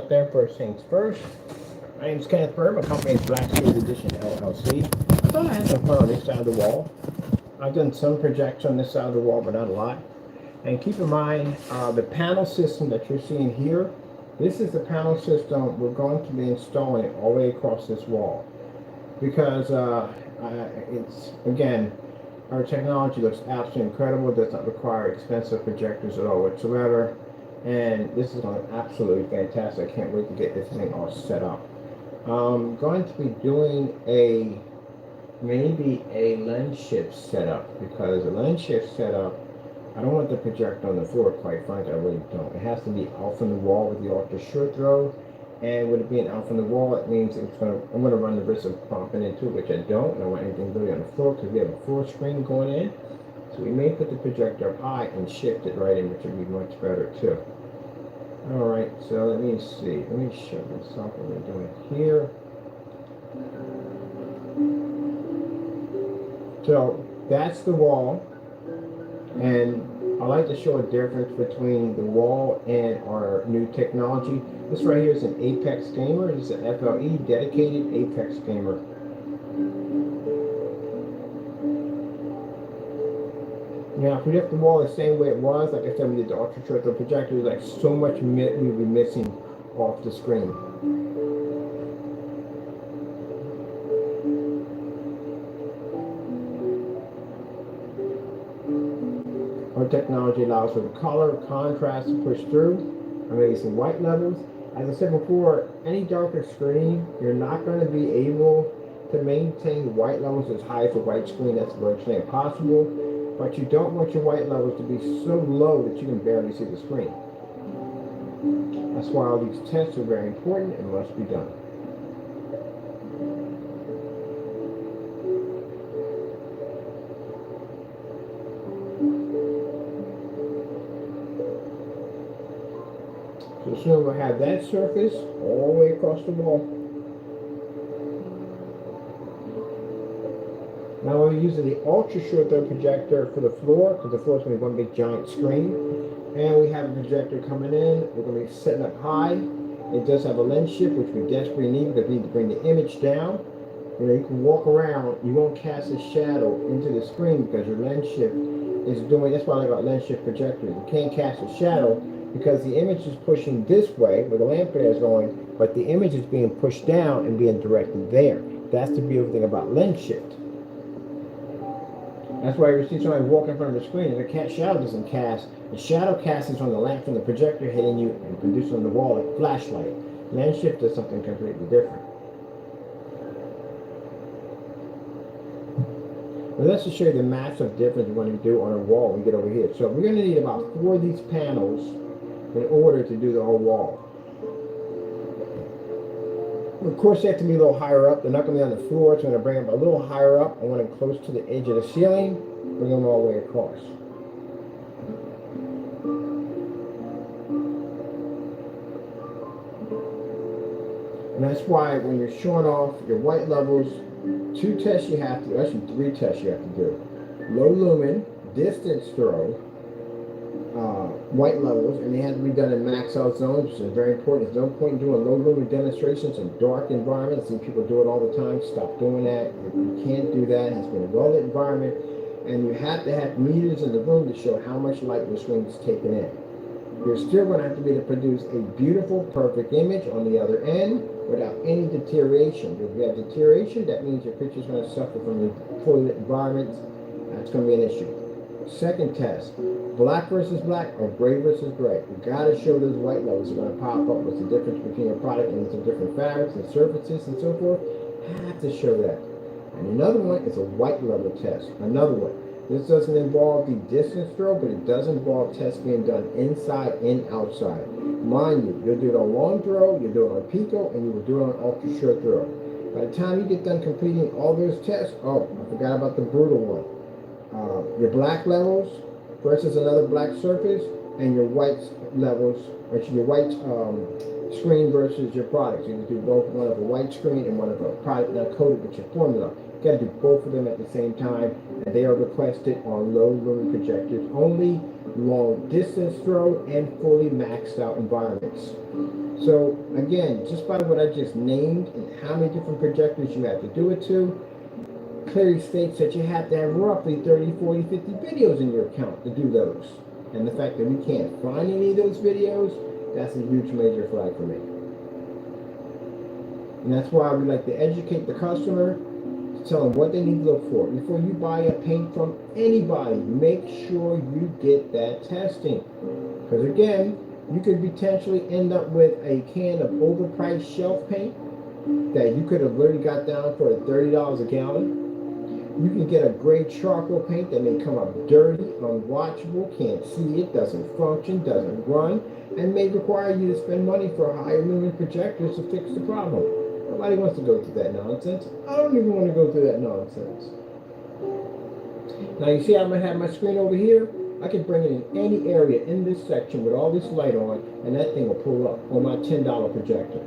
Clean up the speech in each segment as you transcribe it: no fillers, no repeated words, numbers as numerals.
out there. First things first. My name's Kenneth Bird. My company is Black Series Edition LLC. I thought I had some fun on this side of the wall. I've done some projects on this side of the wall, but not a lot. And keep in mind, the panel system that you're seeing here, this is the panel system we're going to be installing all the way across this wall. Because it's, again, our technology looks absolutely incredible. It does not require expensive projectors at all whatsoever. And this is going to be absolutely fantastic. I can't wait to get this thing all set up. I'm going to be doing maybe a lens shift setup, because a lens shift setup, I don't want the projector on the floor, quite frankly. I really don't. It has to be out from the wall with the ultra short throw. And with it being out from the wall, it means I'm going to run the risk of bumping into it, which I don't. I don't want anything really on the floor because we have a full screen going in. So we may put the projector up high and shift it right in, which would be much better too. Alright, so let me see. Let me show this off what we're doing here. So that's the wall. And I like to show a difference between the wall and our new technology. This right here is an Apex Gamer. This is an FLE dedicated Apex Gamer. Now, if we left the wall the same way it was, like I said, we did the ultra short throw projector, like so much we would be missing off the screen. Our technology allows for the color, contrast to push through, amazing white levels. As I said before, any darker screen, you're not going to be able to maintain white levels as high as a white screen. That's virtually impossible. But you don't want your white levels to be so low that you can barely see the screen. That's why all these tests are very important and must be done. So soon we'll have that surface all the way across the wall. Now we're using the ultra short throw projector for the floor, because the floor is going to be one big giant screen. And we have a projector coming in. We're going to be setting up high. It does have a lens shift, which we desperately need because we need to bring the image down. You know, you can walk around, you won't cast a shadow into the screen because your lens shift is doing, that's why I like about lens shift projectors. You can't cast a shadow because the image is pushing this way where the lamp flare is going, but the image is being pushed down and being directed there. That's the beautiful thing about lens shift. That's why you see somebody walk in front of the screen and the shadow doesn't cast. The shadow casts on the lamp from the projector hitting you and producing on the wall like a flashlight. Lens shift does something completely different. But let's just show you the massive difference we want to do on a wall when we get over here. So we're going to need about 4 of these panels in order to do the whole wall. Of course, they have to be a little higher up. They're not going to be on the floor, so I'm going to bring them a little higher up. I want them close to the edge of the ceiling, bring them all the way across. And that's why when you're showing off your white levels, 2 tests you have to, actually 3 tests you have to do. Low lumen, distance throw, white levels, and they have to be done in max out zones, which is very important. There's no point in doing low lumen demonstrations in dark environments. I see people do it all the time. Stop doing that. You can't do that. It has to be a well-lit environment, and you have to have meters in the room to show how much light your screen is taking in. You're still going to have to be able to produce a beautiful, perfect image on the other end without any deterioration. If you have deterioration, that means your picture is going to suffer from the fully lit environment. That's going to be an issue. Second test, black versus black or gray versus gray. You got to show those white levels are going to pop up. What's the difference between your product and some different fabrics and surfaces and so forth? Have to show that. And another one is a white level test. Another one. This doesn't involve the distance throw, but it does involve tests being done inside and outside. Mind you, you'll do it on long throw, you'll do it on pico, and you will do it on ultra short throw. By the time you get done completing all those tests, oh, I forgot about the brutal one. Your black levels versus another black surface, and your white levels, or your white screen versus your product. So you can do both, one of a white screen and one of a product not coated with your formula. You got to do both of them at the same time, and they are requested on low lumen projectors only, long distance throw, and fully maxed out environments. So again, just by what I just named and how many different projectors you have to do it to, clearly states that you have to have roughly 30, 40, 50 videos in your account to do those. And the fact that we can't find any of those videos, that's a huge major flag for me. And that's why we like to educate the customer, to tell them what they need to look for. Before you buy a paint from anybody, make sure you get that testing. Because again, you could potentially end up with a can of overpriced shelf paint that you could have literally got down for $30 a gallon. You can get a gray charcoal paint that may come up dirty, unwatchable, can't see it, doesn't function, doesn't run, and may require you to spend money for higher lumen projectors to fix the problem. Nobody wants to go through that nonsense. I don't even want to go through that nonsense. Now you see I'm going to have my screen over here. I can bring it in any area in this section with all this light on, and that thing will pull up on my $10 projector.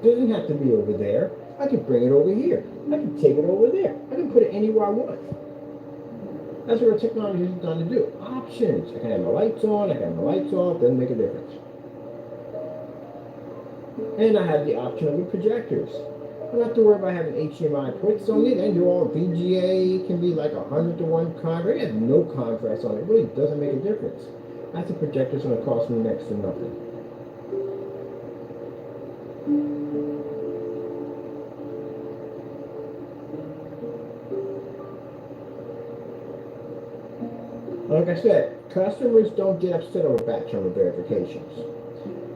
It doesn't have to be over there. I can bring it over here. I can take it over there. I can put it anywhere I want. That's what our technology is designed to do. Options. I can have my lights on, I can have my lights off, doesn't make a difference. And I have the option of the projectors. I don't have to worry about having HDMI ports on it. I can do all VGA. It can be like 100-to-1 contrast. It has no contrast on it. It really doesn't make a difference. That's a projector's going to cost me next to nothing. Like I said, customers don't get upset over batch number verifications.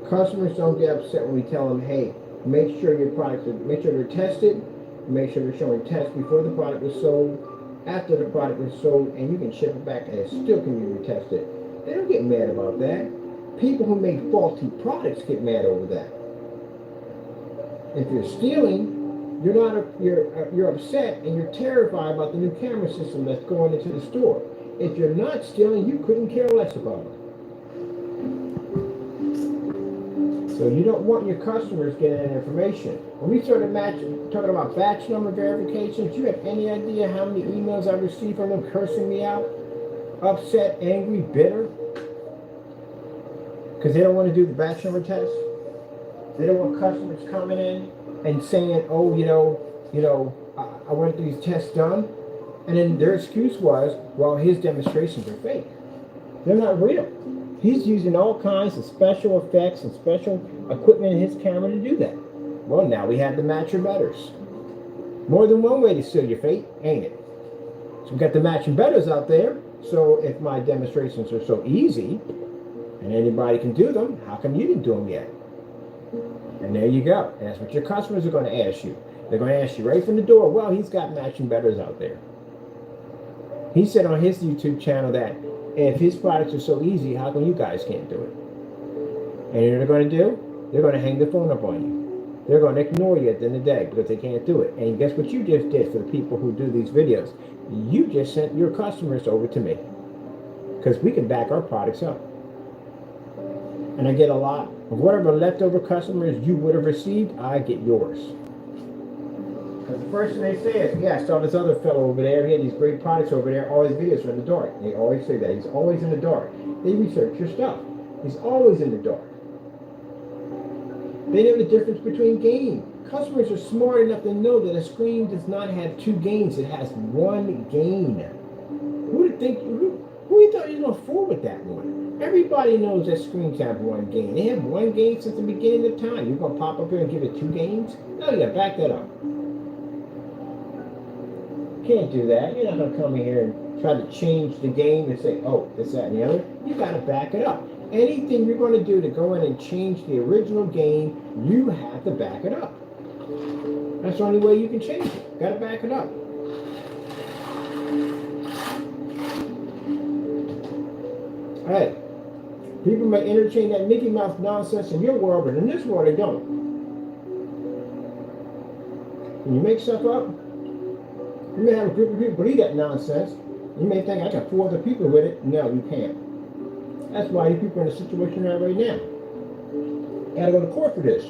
Customers don't get upset when we tell them, hey, make sure your products make sure they're tested, make sure they're showing tests before the product was sold, after the product was sold, and you can ship it back and it still can be retested. They don't get mad about that. People who make faulty products get mad over that. If you're stealing, you're upset and you're terrified about the new camera system that's going into the store. If you're not stealing, you couldn't care less about it. So you don't want your customers getting that information. When we started talking about batch number verifications, do you have any idea how many emails I received from them cursing me out? Upset, angry, bitter? Because they don't want to do the batch number test. They don't want customers coming in and saying, oh, I want these tests done. And then their excuse was, well, his demonstrations are fake. They're not real. He's using all kinds of special effects and special equipment in his camera to do that. Well, now we have the match your betters. More than one way to seal your fate, ain't it? So we got the match and betters out there. So if my demonstrations are so easy and anybody can do them, how come you didn't do them yet? And there you go. And that's what your customers are going to ask you. They're going to ask you right from the door, well, he's got matching betters out there. He said on his YouTube channel that if his products are so easy, how come you guys can't do it? And you know what they're going to do? They're going to hang the phone up on you. They're going to ignore you at the end of the day because they can't do it. And guess what you just did for the people who do these videos? You just sent your customers over to me because we can back our products up. And I get a lot of whatever leftover customers you would have received, I get yours. Because the first thing they say is, yeah, I saw this other fellow over there. He had these great products over there. All his videos are in the dark. They always say that. He's always in the dark. They research your stuff. He's always in the dark. They know the difference between gain. Customers are smart enough to know that a screen does not have two gains. It has one gain. Who you thought you was going to fool with that one? Everybody knows that screens have one gain. They have one gain since the beginning of time. You're going to pop up here and give it two gains? No, you got to back that up. Can't do that. You're not going to come in here and try to change the game and say, oh, this, that, and the other. You got to back it up. Anything you're going to do to go in and change the original game, you have to back it up. That's the only way you can change it. Got to back it up. All right. People may entertain that Mickey Mouse nonsense in your world, but in this world, they don't. When you make stuff up, you may have a group of people believe that nonsense. You may think, I can fool other people with it. No, you can't. That's why you people are in the situation you're at right now. You gotta go to court for this.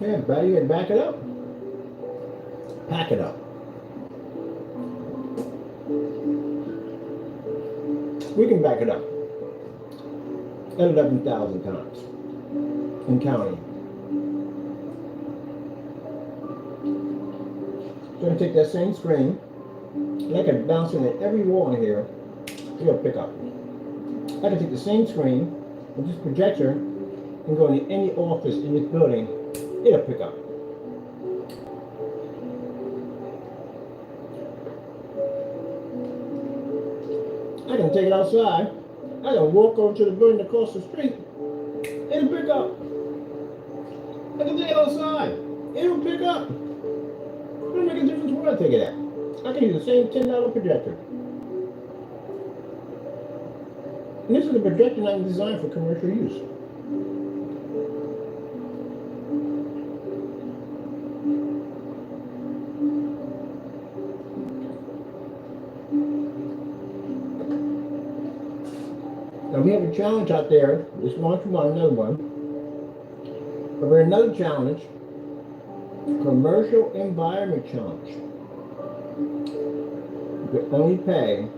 Yeah, buddy, you gotta back it up. Pack it up. We can back it up. 11,000 times and counting. So I can take that same screen and I can bounce it in every wall in here. It'll pick up. I can take the same screen with this projector and go into any office in this building. It'll pick up. I can take it outside. I can walk over to the building across the street. It'll pick up. I can take it outside. It'll pick up. It don't make a difference where I take it at. I can use the same $10 projector. And this is a projector not designed for commercial use. Now we have a challenge out there. This launch one, another one. But we're another challenge. Commercial environment challenge. You can only pay,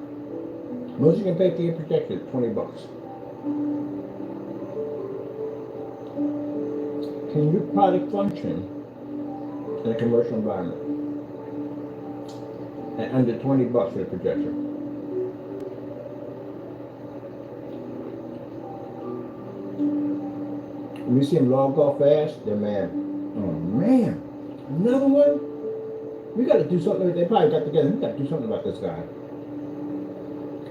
most you can pay for your projector, $20. Can your product function in a commercial environment at under $20 for the projector? When you see them log off fast, they're mad. Oh man, another one? We got to do something. They probably got together. We got to do something about this guy.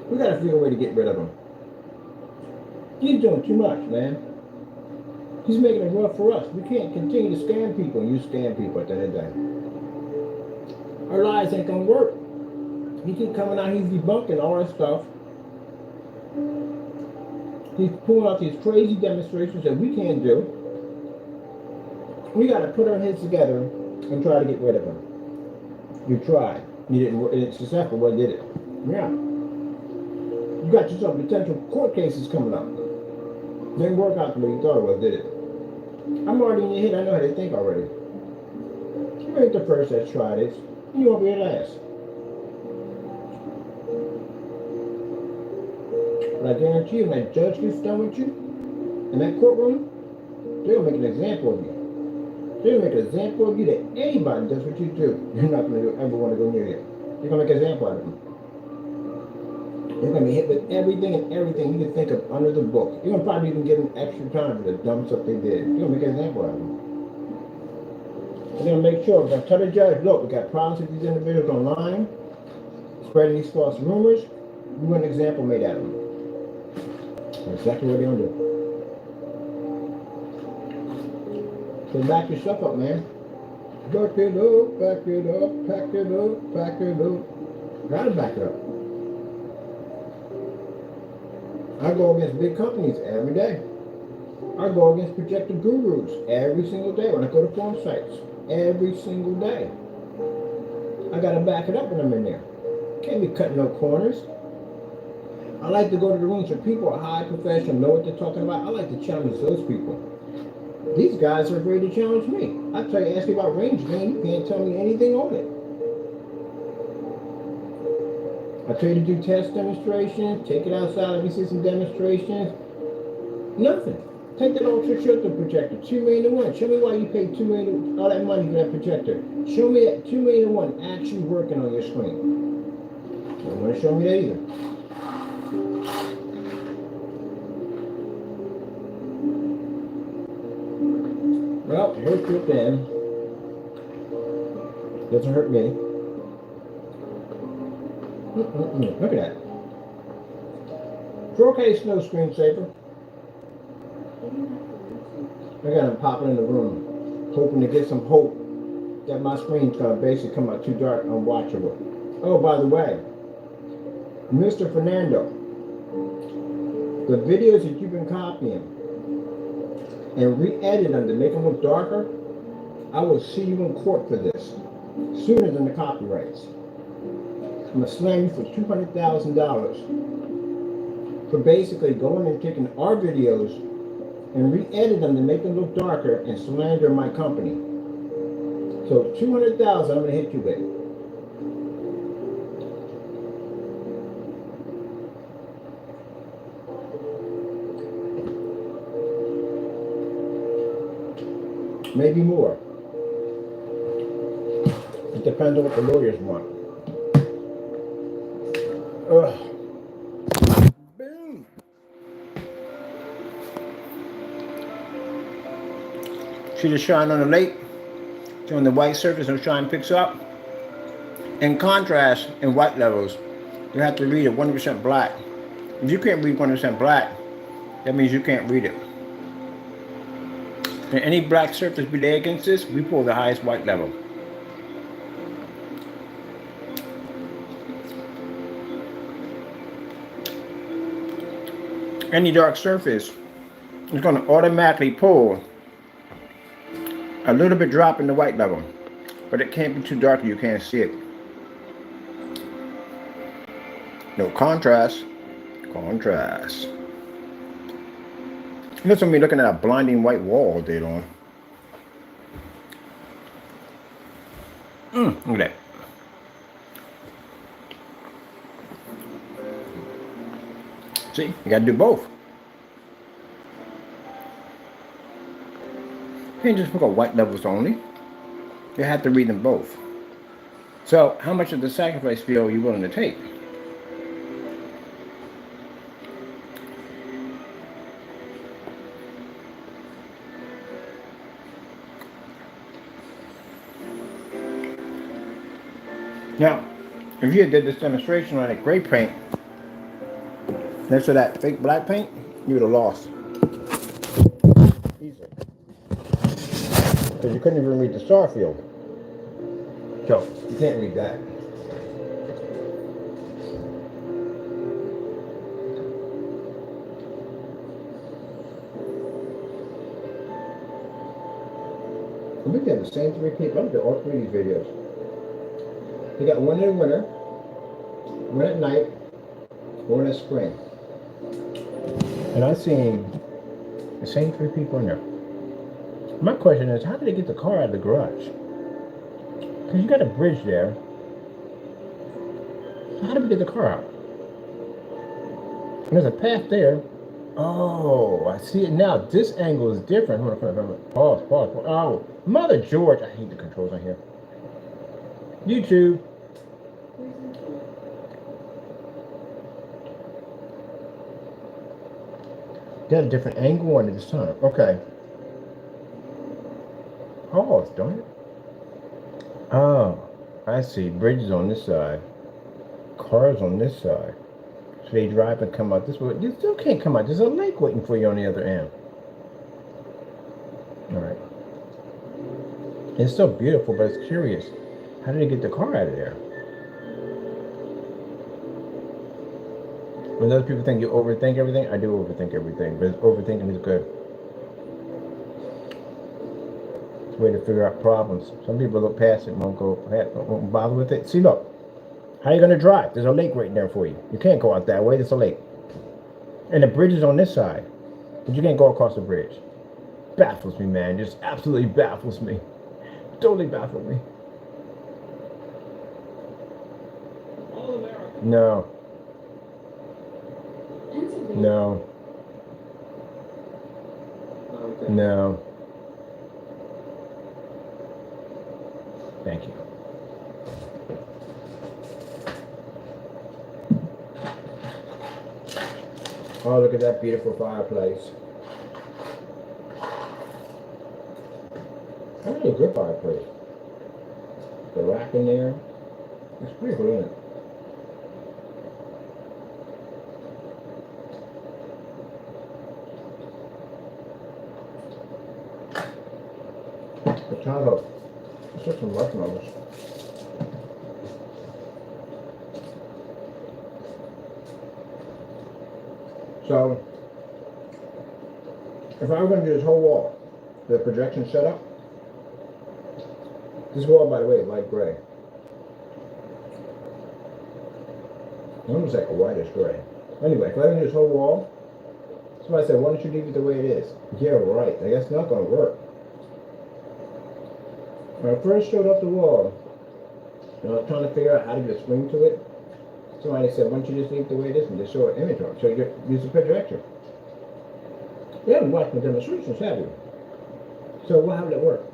We got to figure a way to get rid of him. He's doing too much, man. He's making it rough for us. We can't continue to scam people and you scam people at the end of the day. Our lives ain't gonna work. He keep coming out, he's debunking all that stuff. He's pulling out these crazy demonstrations that we can't do. We got to put our heads together and try to get rid of him. You tried. You didn't. It's successful. What did it? Yeah. You got yourself potential court cases coming up. Didn't work out the way you thought it was, did it? I'm already in your head. I know how to think already. You ain't the first that's tried this. You won't be the last. But I guarantee you, when that judge gets done with you in that courtroom, they'll make an example of you. They'll make an example of you that anybody does what you do. You're not going to ever want to go near you. You're going to make an example out of them. You're going to be hit with everything and everything you can think of under the book. You're going to probably even give them extra time for the dumb stuff they did. You're going to make an example out of them. They're going to make sure, we're going to tell the judge, look, we got problems with these individuals online, spreading these false rumors. We want an example made out of them. That's exactly what they're going to do. So back your stuff up, man. Back it up, back it up, pack it up, back it up. Gotta back it up. I go against big companies every day. I go against projector gurus every single day when I go to forum sites. Every single day. I gotta back it up when I'm in there. Can't be cutting no corners. I like to go to the rooms where people are high professional, know what they're talking about. I like to challenge those people. These guys are afraid to challenge me. I tell you, ask me about range gain, you can't tell me anything on it. I tell you to do test demonstrations, take it outside, let me see some demonstrations. Nothing. Take that ultra shifter projector, 2 million to 1. Show me why you paid 2 million, all that money for that projector. Show me that 2 million to 1 actually working on your screen. You don't want to show me that either. Well, it hurts you then. Doesn't hurt me. Look at that. 4K snow screensaver. I got him popping in the room, hoping to get some hope that my screen's gonna basically come out too dark, unwatchable. Oh, by the way, Mr. Fernando, the videos that you've been copying and re-edit them to make them look darker, I will see you in court for this, sooner than the copyrights. I'm gonna slam you for $200,000 for basically going and taking our videos and re-edit them to make them look darker and slander my company. So $200,000 I'm gonna hit you with. maybe more. It depends on what the lawyers want. Boom. See the shine on the lake? On the white surface, no shine picks up. In contrast, in white levels, you have to read it 100% black. If you can't read 100% black, that means you can't read it. And any black surface we lay against this, we pull the highest white level. Any dark surface is going to automatically pull a little bit drop in the white level, but it can't be too dark you can't see it. No contrast. Contrast. Listen to me looking at a blinding white wall all day long. Look at that. See, you gotta do both. You can't just look at white levels only. You have to read them both. So, how much of the sacrifice feel are you willing to take? Now, if you did this demonstration on that gray paint next to that fake black paint, you would have lost. Easily. Because you couldn't even read the star field. So, you can't read that. We have the same three people. I looked at all three of these videos. You got one in the winter, one at night, one in the spring. And I've seen the same three people in there. My question is, how did they get the car out of the garage? Because you got a bridge there. So how did we get the car out? And there's a path there. Oh, I see it now. This angle is different. Hold on. Pause. Oh, Mother George. I hate the controls on here. YouTube. Got a different angle on it this time. Okay. Pause, don't it? Oh, I see. Bridges on this side. Cars on this side. So they drive and come out this way. You still can't come out. There's a lake waiting for you on the other end. Alright. It's still beautiful, but it's curious. How did they get the car out of there? When those people think you overthink everything, I do overthink everything, but overthinking is good. It's a way to figure out problems. Some people look past it, won't bother with it. See, look. How are you going to drive? There's a lake right there for you. You can't go out that way. There's a lake. And the bridge is on this side. But you can't go across the bridge. Baffles me, man. Just absolutely baffles me. Totally baffles me. All America. No. No. Okay. No. Thank you. Oh, look at that beautiful fireplace. That's really a good fireplace. The rack in there. It's pretty cool, isn't it? Potato. Let's get some marshmallows. So, if I were going to do this whole wall, the projection setup, this wall, by the way, is light gray. Almost like a whitish gray. Anyway, if I were to do this whole wall, somebody said, why don't you leave it the way it is? Yeah, right. I guess it's not going to work. When I first showed up the wall, I was trying to figure out how to get a swing to it. Somebody said, why don't you just leave it the way it is and just show an image on it? So you use a projector. You haven't watched my demonstrations, have you? So how did it work?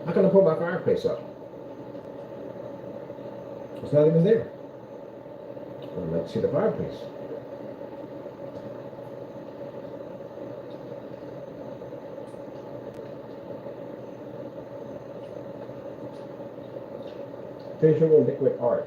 How can I pull my fireplace up? It's not even there. I'd like to see the fireplace. Visual liquid art.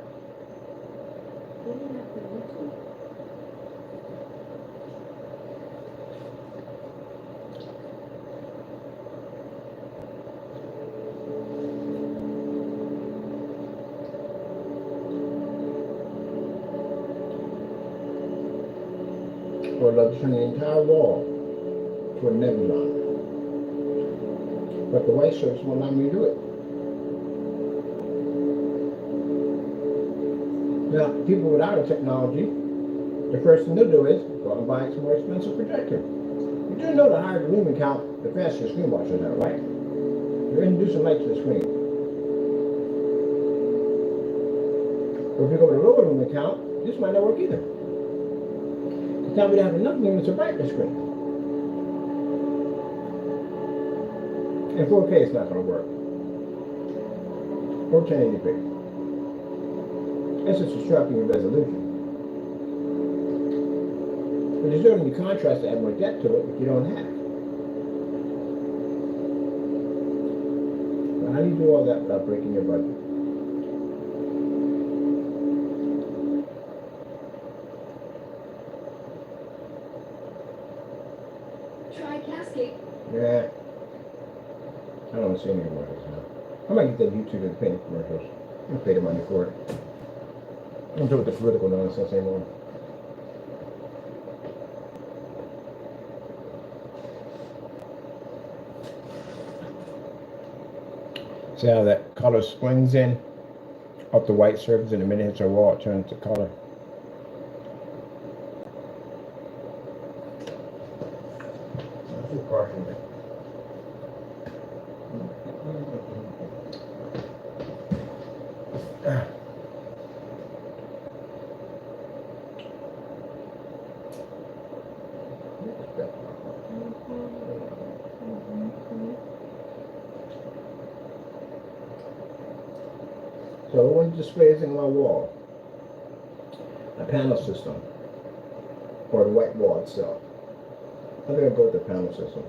Or I'd love to turn the entire wall to a nebula. But the white surface won't allow me to do it. Now, people without a technology, the first thing they'll do is go out and buy a more expensive projector. You do know the higher the lumen count, the faster the screen washes out, right? You're introducing light to the screen. But if you go with a lower lumen count, this might not work either. Because now we don't have enough lumens to brighten the screen. In 4K, it's not going to work. Or 1080p. It's just disrupting your resolution. But you're doing the contrast to add more depth to it, which you don't have. Now, how do you do all that without breaking your budget? Try cascade. Yeah. I don't see any more of this now. I might get that YouTube and paint commercials. I'll pay the money for it. I don't do with the political nonsense anymore. See how that color swings in up the white surface, and the minute it hits our wall, it turns to color. That's too harsh for me. So what displays in my wall? A panel system, or the white wall itself. I'm gonna go with the panel system.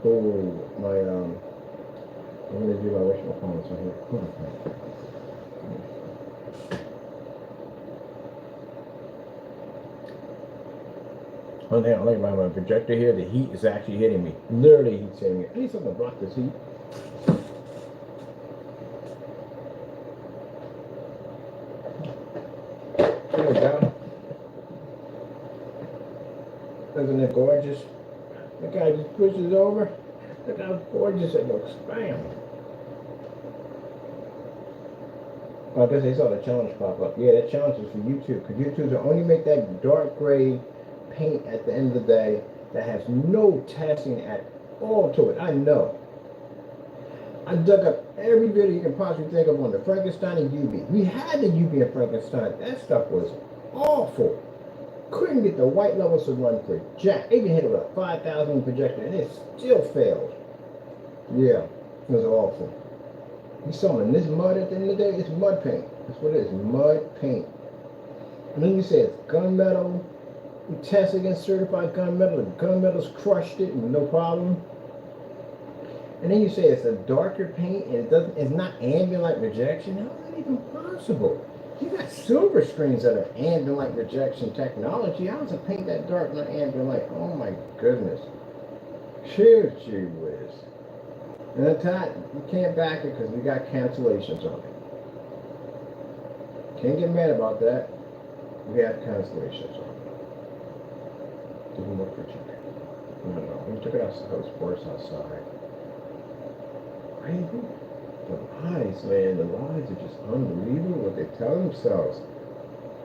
Oh, my I'm gonna do my original comments on here. One thing I like about my projector here, the heat is actually hitting me. Literally, heat's hitting me. I need something to block this heat. There we go. Isn't it gorgeous? The guy just pushes over. Look how gorgeous it looks. Bam. Well, I guess they saw the challenge pop up. Yeah, that challenge is for YouTube. Because YouTube will only make that dark gray paint at the end of the day that has no testing at all to it. I know. I dug up every video you can possibly think of on the Frankenstein and UV. We had the UV and Frankenstein. That stuff was awful. Couldn't get the white levels to run for jack. Even hit it with a 5,000 projector and it still failed. Yeah, it was awful. You saw in this mud at the end of the day, it's mud paint. That's what it is, mud paint. And then you say it's gunmetal. We test against certified gunmetal. The gunmetal's crushed it and no problem. And then you say it's a darker paint and it's not ambient light rejection. How is that even possible? You got silver screens that are ambient light rejection technology. How does a paint that dark not ambient light? Oh my goodness. Cheers, gee whiz. And at that, you can't back it because we got cancellations on it. Can't get mad about that. We have cancellations on it. Didn't work for chicken. No. We took it outside. It was worse outside. Crazy. The lies, man. The lies are just unbelievable what they tell themselves.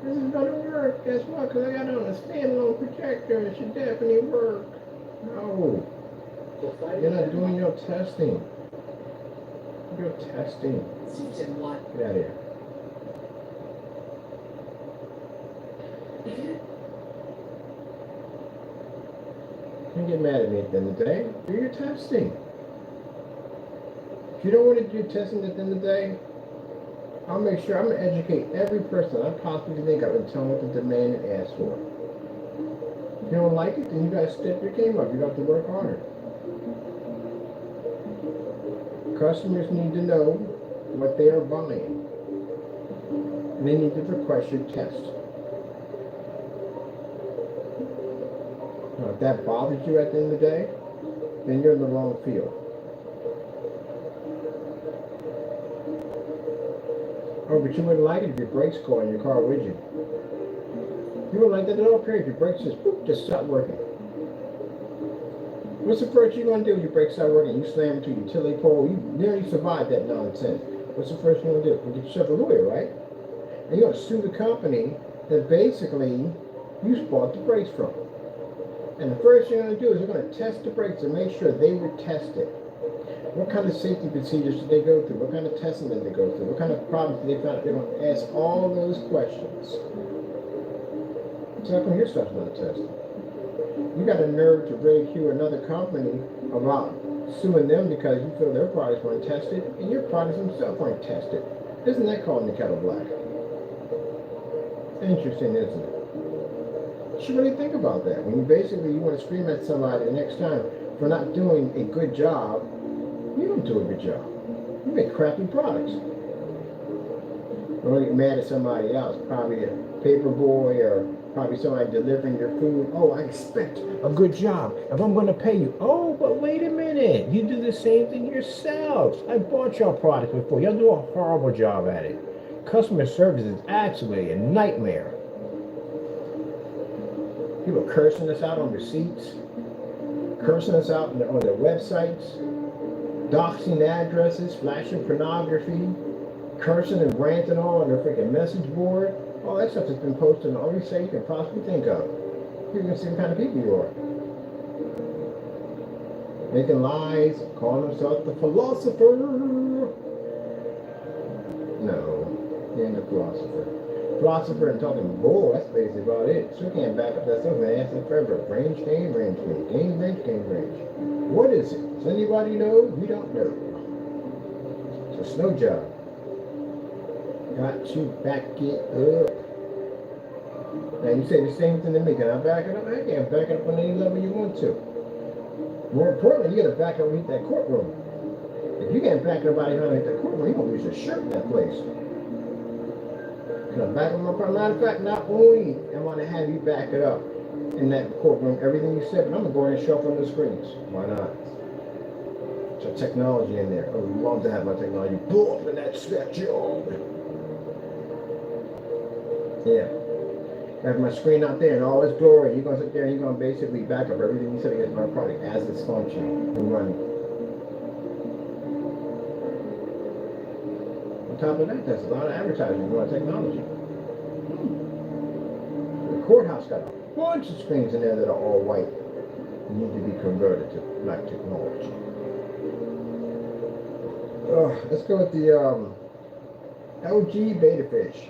This is gonna work. Guess what? Because I got it on a standalone projector. It should definitely work. No. You're not doing your testing. Your testing. Susan, what? Get out of here. Don't get mad at me at the end of the day. Do your testing. If you don't want to do testing at the end of the day, I'll make sure I'm going to educate every person I possibly think of and tell them what to demand and ask for. If you don't like it, then you got to step your game up. You got to work harder. Customers need to know what they are buying. And they need to request your test. Now, if that bothers you at the end of the day, then you're in the wrong field. Oh, but you wouldn't like it if your brakes go on your car, would you? You wouldn't like that at all, period. Your brakes just stop working. What's the first you're going to do when your brakes start working? You slam into a utility pole. You nearly survived that nonsense. What's the first you're going to do? You get yourself a lawyer, right? And you're going to sue the company that basically you bought the brakes from. And the first thing you're going to do is you're going to test the brakes and make sure they were tested. What kind of safety procedures did they go through? What kind of testing did they go through? What kind of problems did they find? They're going to ask all those questions. So how come your stuff's not tested? You got a nerve to ridicule another company about suing them because you feel their products weren't tested and your products themselves weren't tested. Isn't that calling the kettle black? Interesting, isn't it? You should really think about that. When you want to scream at somebody the next time for not doing a good job, you don't do a good job. You make crappy products. Or you get mad at somebody else, probably a paper boy or probably somebody delivering your food. Oh, I expect a good job if I'm going to pay you. Oh, but wait a minute. You do the same thing yourselves. I bought your product before. Y'all do a horrible job at it. Customer service is actually a nightmare. People cursing us out on receipts, cursing us out on their websites, doxing addresses, flashing pornography, cursing and ranting all on their freaking message board. All that stuff has been posted on every site you can possibly think of. You can see what kind of people you are. Making lies, calling themselves the philosopher. No, he ain't a philosopher. Philosopher and talking bull, that's basically about it. So you can't back up that stuff and ask it forever. Range, game, range, game. Game, range, game, range. What is it? Does anybody know? We don't know. It's a snow job. Got to back it up. Now you say the same thing to me. Can I back it up? I can't back it up on any level you want to. More importantly, you gotta back it up and hit that courtroom. If you can't back it up out here and hit that courtroom, you're gonna lose your shirt in that place. Back up my car. Matter of fact, not only am I going to have you back it up in that courtroom, everything you said, but I'm going to go ahead and show up on the screens. Why not? So technology in there. I would love to have my technology blow up in that spectrum. Yeah. Have my screen out there in all its glory. You're going to sit there and you're going to basically back up everything you said against my product as it's functioning and running. On top of that, there's a lot of advertising on technology. The courthouse got a bunch of screens in there that are all white. Need to be converted to black technology. Let's go with the LG Beta Fish.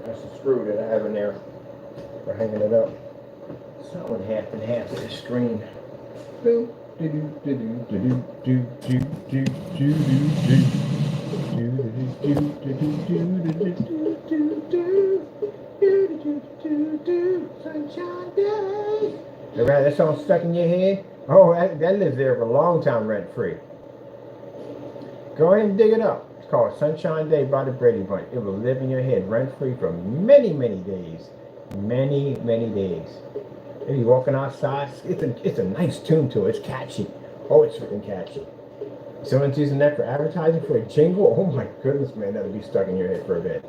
That's the screw that I have in there for hanging it up. It's not one half and half of the screen. Boom. Sunshine Day. Ever had that song stuck in your head? Oh, that lives there for a long time rent free. Go ahead and dig it up. It's called Sunshine Day by the Brady Bunch. It will live in your head rent free for many, many days. Many, many days. If you're walking outside, it's a nice tune to it. It's catchy. Oh, it's freaking catchy. Someone's using that for advertising for a jingle. Oh my goodness, man, that'll be stuck in your head for a bit.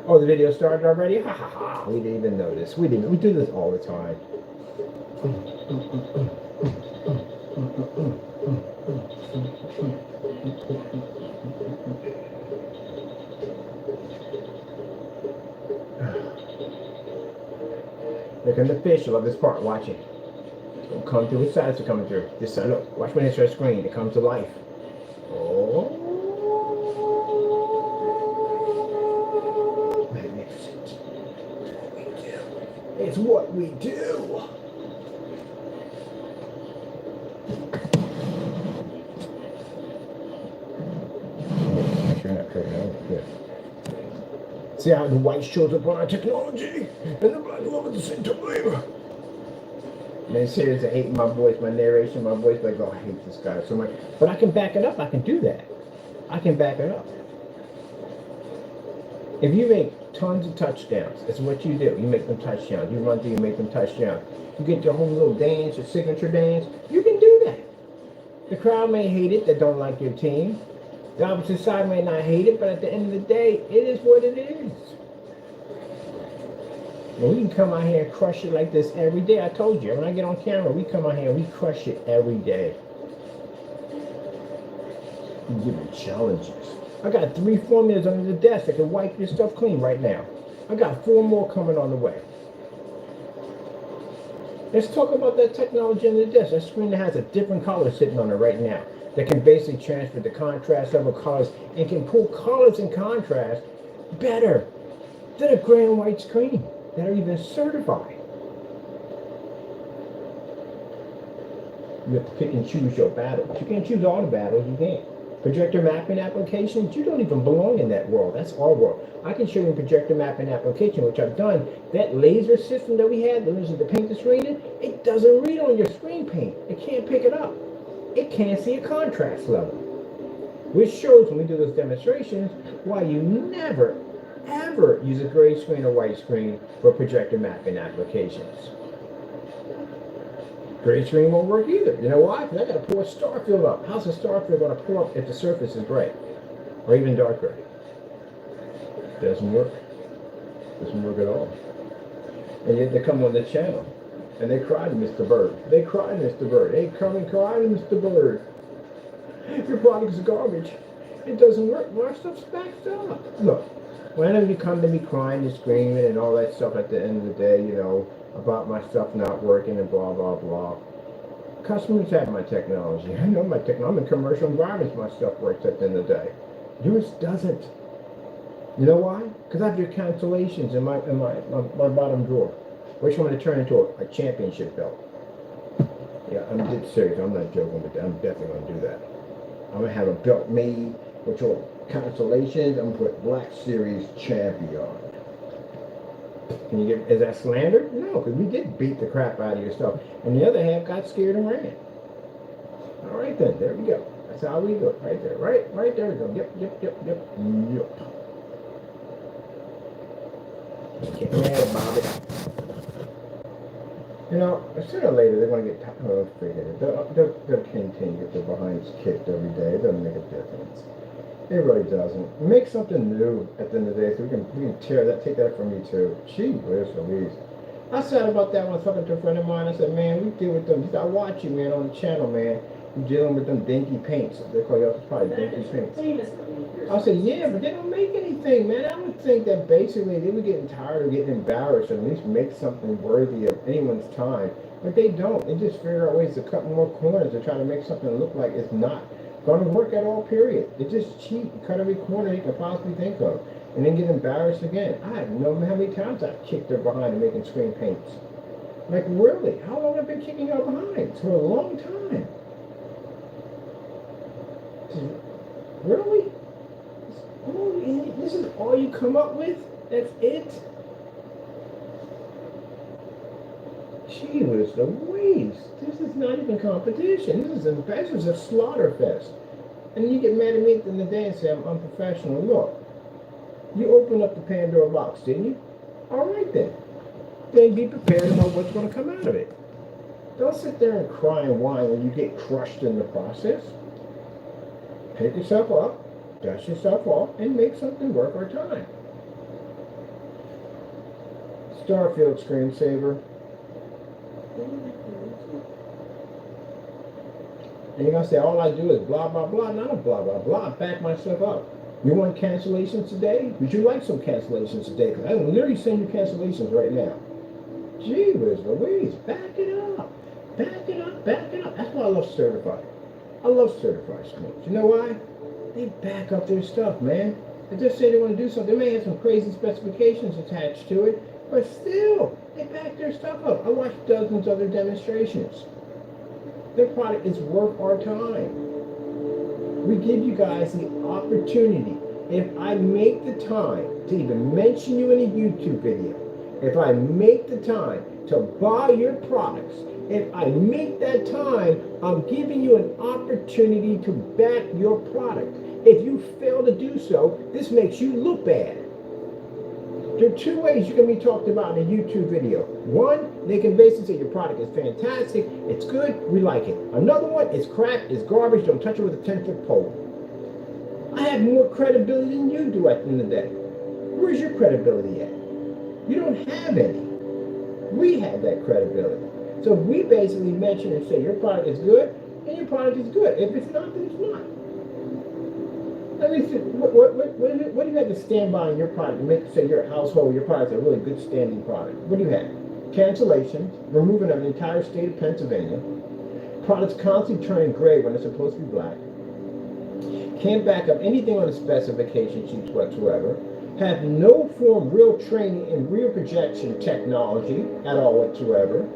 Oh, the video started already? Ha ha ha. We didn't even notice. We do this all the time. Look at the fish. I love this part. Watch it. It'll come through. Which side is it coming through? This side. Look. Watch when it hits your screen. It comes to life. Oh. what we do. Make sure you're not cutting out. Yeah. See how the white shows up on our technology and the black love at the same time. Man, seriously, I hate my voice, my narration, my voice. Like, oh, I hate this guy so much. But I can back it up. I can do that. I can back it up. If you make tons of touchdowns, that's what you do. You make them touchdowns. You run through, you make them touchdowns. You get your whole little dance, your signature dance. You can do that. The crowd may hate it that don't like your team. The opposite side may not hate it, but at the end of the day, it is what it is. And we can come out here and crush it like this every day. I told you, when I get on camera, we come out here and we crush it every day. We give it challenges. I got 3 formulas under the desk that can wipe your stuff clean right now. I got 4 more coming on the way. Let's talk about that technology under the desk. That screen that has a different color sitting on it right now that can basically transfer the contrast of colors and can pull colors and contrast better than a gray and white screen that are even certified. You have to pick and choose your battles. You can't choose all the battles, you can't. Projector mapping applications, you don't even belong in that world. That's our world. I can show you a projector mapping application, which I've done. That laser system that we had, the laser to paint the screen in, it doesn't read on your screen paint. It can't pick it up. It can't see a contrast level. Which shows when we do those demonstrations why you never, ever use a gray screen or white screen for projector mapping applications. Gray screen won't work either. You know why? Because I got to pull a star field up. How's a star field going to pull up if the surface is gray? Or even dark gray? Doesn't work. Doesn't work at all. And yet they come on the channel and they cry to Mr. Bird. They cry, Mr. Bird. They come and cry to Mr. Bird. Your product is garbage. It doesn't work. My stuff's backed up. Look, whenever you come to me crying and screaming and all that stuff at the end of the day, you know, about my stuff not working and blah, blah, blah. Customers have my technology. I know my technology. I'm in commercial environments. My stuff works at the end of the day. Yours doesn't. You know why? Because I have your cancellations in my bottom drawer. Which I'm going to turn into a championship belt. Yeah, I'm dead serious. I'm not joking with that. I'm definitely going to do that. I'm going to have a belt made with your cancellations. I'm going to put Black Series Champion. Can you get, is that slander? No, because we did beat the crap out of your stuff. And the other half got scared and ran. All right then, there we go. That's how we do it, right there. Right there we go. Yep. Get mad about it. You know, sooner or later they're going to get forget it. They'll continue to get their behinds kicked every day. It doesn't make a difference. It really doesn't. Make something new at the end of the day so we can tear that, take that from you too. Gee whiz Louise. I said about that when I was talking to a friend of mine. I said, man, we deal with them. I watch you, man, on the channel, man. You're dealing with them dinky paints. They call you probably dinky paints. I said, yeah, but they don't make anything, man. I would think that basically they were getting tired of getting embarrassed or at least make something worthy of anyone's time. But they don't. They just figure out ways to cut more corners to try to make something look like it's not going to work at all, period. They just cheat and cut every corner you can possibly think of. And then get embarrassed again. I don't know how many times I've kicked their behind and making screen paints. Like, really? How long have I been kicking your behind? For a long time. Really? This is all you come up with? That's it? Gee whiz Louise. This is not even competition. This is a slaughter fest. And you get mad at me at the end of the day and say I'm unprofessional. Look, you opened up the Pandora box, didn't you? All right then. Then be prepared to know what's going to come out of it. Don't sit there and cry and whine when you get crushed in the process. Pick yourself up, dust yourself off, and make something worth our time. Starfield screensaver. And you're going to say, all I do is blah, blah, blah. Not a blah, blah, blah. I back myself up. You want cancellations today? Would you like some cancellations today? Because I can literally send you cancellations right now. Gee whiz Louise, back it up. Back it up, back it up. That's why I love certified. I love certified screens. You know why? They back up their stuff, man. They just say they want to do something. They may have some crazy specifications attached to it, But still, they back their stuff up. I watched dozens of their demonstrations. Their product is worth our time. We give you guys the opportunity. If I make the time to even mention you in a YouTube video, if I make the time to buy your products, if I make that time, I'm giving you an opportunity to back your product. If you fail to do so, this makes you look bad. There are two ways you can be talked about in a YouTube video. One, they can basically say your product is fantastic, it's good, we like it. Another one, it's crap, it's garbage, don't touch it with a 10-foot pole. I have more credibility than you do at the end of the day. Where's your credibility at? You don't have any. We have that credibility. So we basically mention and say your product is good, and your product is good. If it's not, then it's not. Let me see, what do you have to stand by in your product to make say your household, your product's a really good standing product? What do you have? Cancellations, removing of the entire state of Pennsylvania, products constantly turning gray when it's supposed to be black, can't back up anything on the specification sheets whatsoever, have no form of real training in real projection technology at all whatsoever.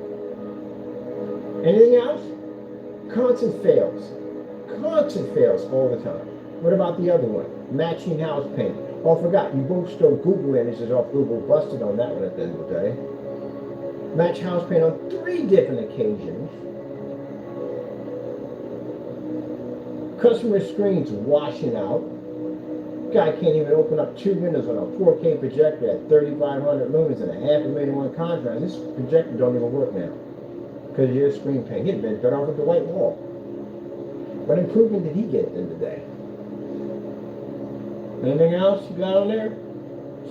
Anything else? Constant fails all the time. What about the other one? Matching house paint. Oh, I forgot, you both stole Google images off Google, busted on that one at the end of the day. Match house paint on 3 different occasions. Customer screens washing out. Guy can't even open up 2 windows on a 4K projector at 3,500 lumens and a $500,000 contrast. This projector don't even work now because of your screen paint. He'd been better off with the white wall. What improvement did he get at the end of the day? Anything else you got on there?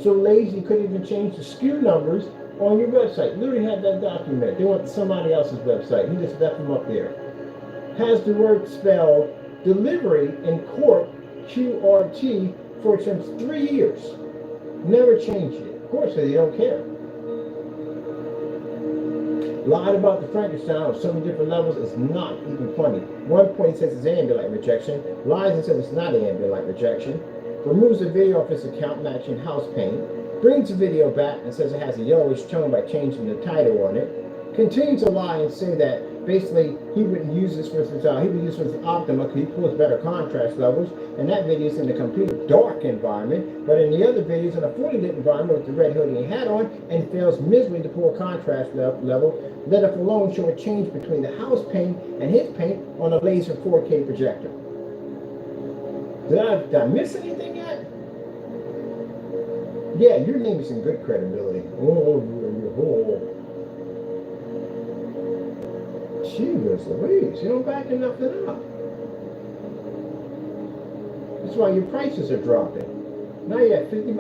So lazy, you couldn't even change the SKU numbers on your website. Literally had that document. They went to somebody else's website. He just left them up there. Has the word spelled delivery in corp QRT for since 3 years. Never changed it. Of course, they don't care. Lied about the Frankenstein on so many different levels, it's not even funny. One point he says it's ambient rejection. Lies and says it's not ambient rejection. Removes the video off his account matching house paint, brings the video back and says it has a yellowish tone by changing the title on it, continues to lie and say that basically he wouldn't use this for his he would use this with Optima because he pulls better contrast levels, and that video is in a complete dark environment, but in the other videos in a fully lit environment with the red hoodie and hat on, and fails miserably to pull a contrast level, let alone show a change between the house paint and his paint on a laser 4K projector. Did I miss anything yet? Yeah, your name is in good credibility. Jeez Louise, you don't back nothing up. That's why your prices are dropping. Now you're at $50.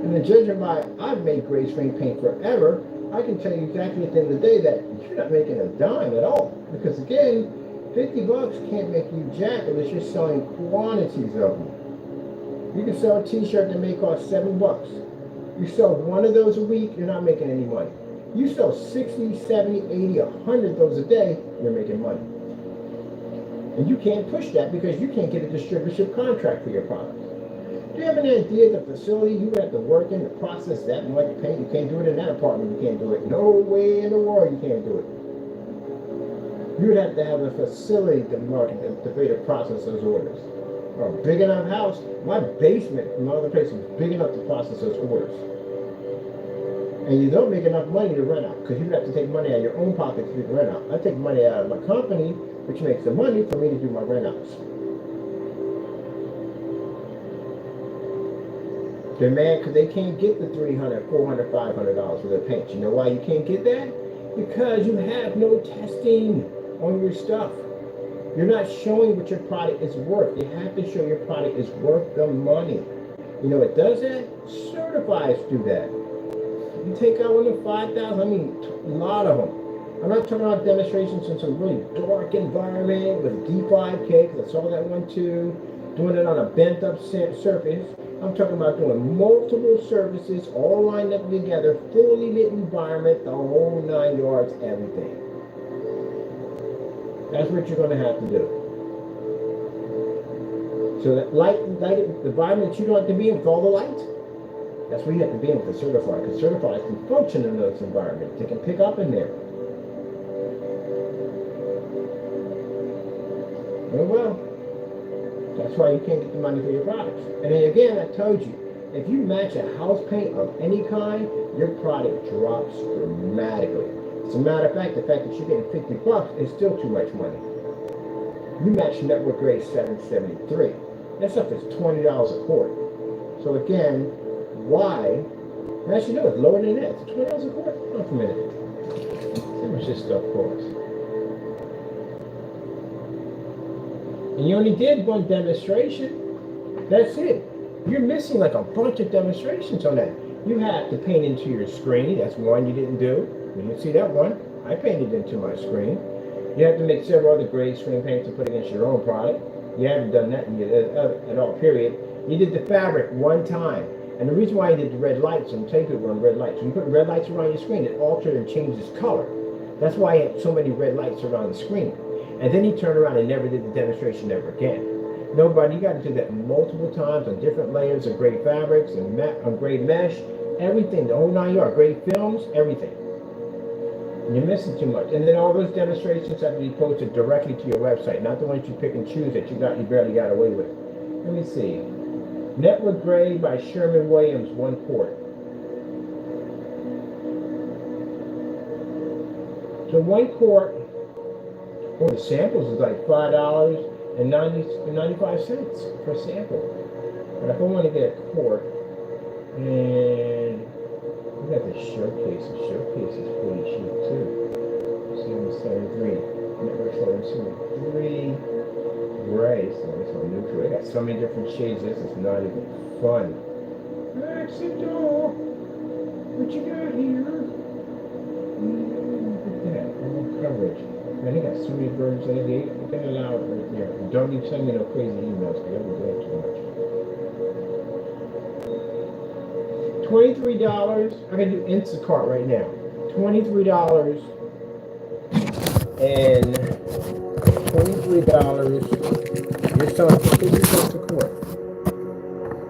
And then judging by, I've made gray screen paint forever, I can tell you exactly at the end of the day that you're not making a dime at all. Because again, $50 can't make you jack unless you're selling quantities of them. You can sell a t-shirt that may cost $7. You sell one of those a week, you're not making any money. You sell 60, 70, 80, 100 of those a day, you're making money. And you can't push that because you can't get a distributorship contract for your product. Do you have any idea the facility you would have to work in to process that much paint? You can't do it in that apartment, you can't do it. No way in the world you can't do it. You would have to have a facility to market to be able to process those orders. Or a big enough house. My basement from my other place is big enough to process those orders. And you don't make enough money to rent out because you have to take money out of your own pocket to do the rent out. I take money out of my company, which makes the money for me to do my rent outs. They're mad because they can't get the $300, $400, $500 for their paint. You know why you can't get that? Because you have no testing on your stuff. You're not showing what your product is worth. You have to show your product is worth the money. You know what does that? Certifies do that. You take out one of 5,000, I mean, a lot of them. I'm not talking about demonstrations in some really dark environment with D5K, because I saw that one too, doing it on a bent up surface. I'm talking about doing multiple surfaces, all lined up together, fully lit environment, the whole 9 yards, everything. That's what you're going to have to do. So that light the environment that you don't have to be in with all the lights, That's where you have to be with the certified, because certified can function in those environments. They can pick up in there. Oh well, that's why you can't get the money for your products. And then again, I told you, if you match a house paint of any kind, your product drops dramatically. As a matter of fact, the fact that you're getting 50 bucks is still too much money. You match network grade 773. That stuff is $20 a quart. So again, why? And as you know, it's lower than that. It's $20 a quart. Hold on for a minute. See how much this stuff costs. And you only did one demonstration. That's it. You're missing like a bunch of demonstrations on that. You have to paint into your screen. That's one you didn't do. You didn't see that one. I painted into my screen. You have to make several other grade screen paints to put against your own product. You haven't done that at all, period. You did the fabric one time. And the reason why you did the red lights, and take it on red lights, when you put red lights around your screen, it altered and changes color. That's why you had so many red lights around the screen. And then he turned around and never did the demonstration ever again. Nobody, you got to do that multiple times on different layers of grade fabrics and on grade mesh, everything, the whole 9 yards, grade films, everything. You're missing too much. And then all those demonstrations have to be posted directly to your website, not the ones you pick and choose that you barely got away with. Let me see. Network Grade by Sherman Williams, 1 quart. So 1 quart, well, the samples is like $5.95 per sample. But if I want to get a quart, and we got the showcase. The showcase is pretty cheap too. 773. Network 773. Right, so it's on neutral. They got so many different shades. This is not even fun. Accidental. What you got here? Look at that. All coverage. Man, they got so many birds in it. They can allow it right there. And don't even send me no crazy emails because that would do too much. $23. I can do Instacart right now. $23 and $23. You're selling for 50 cents a quart.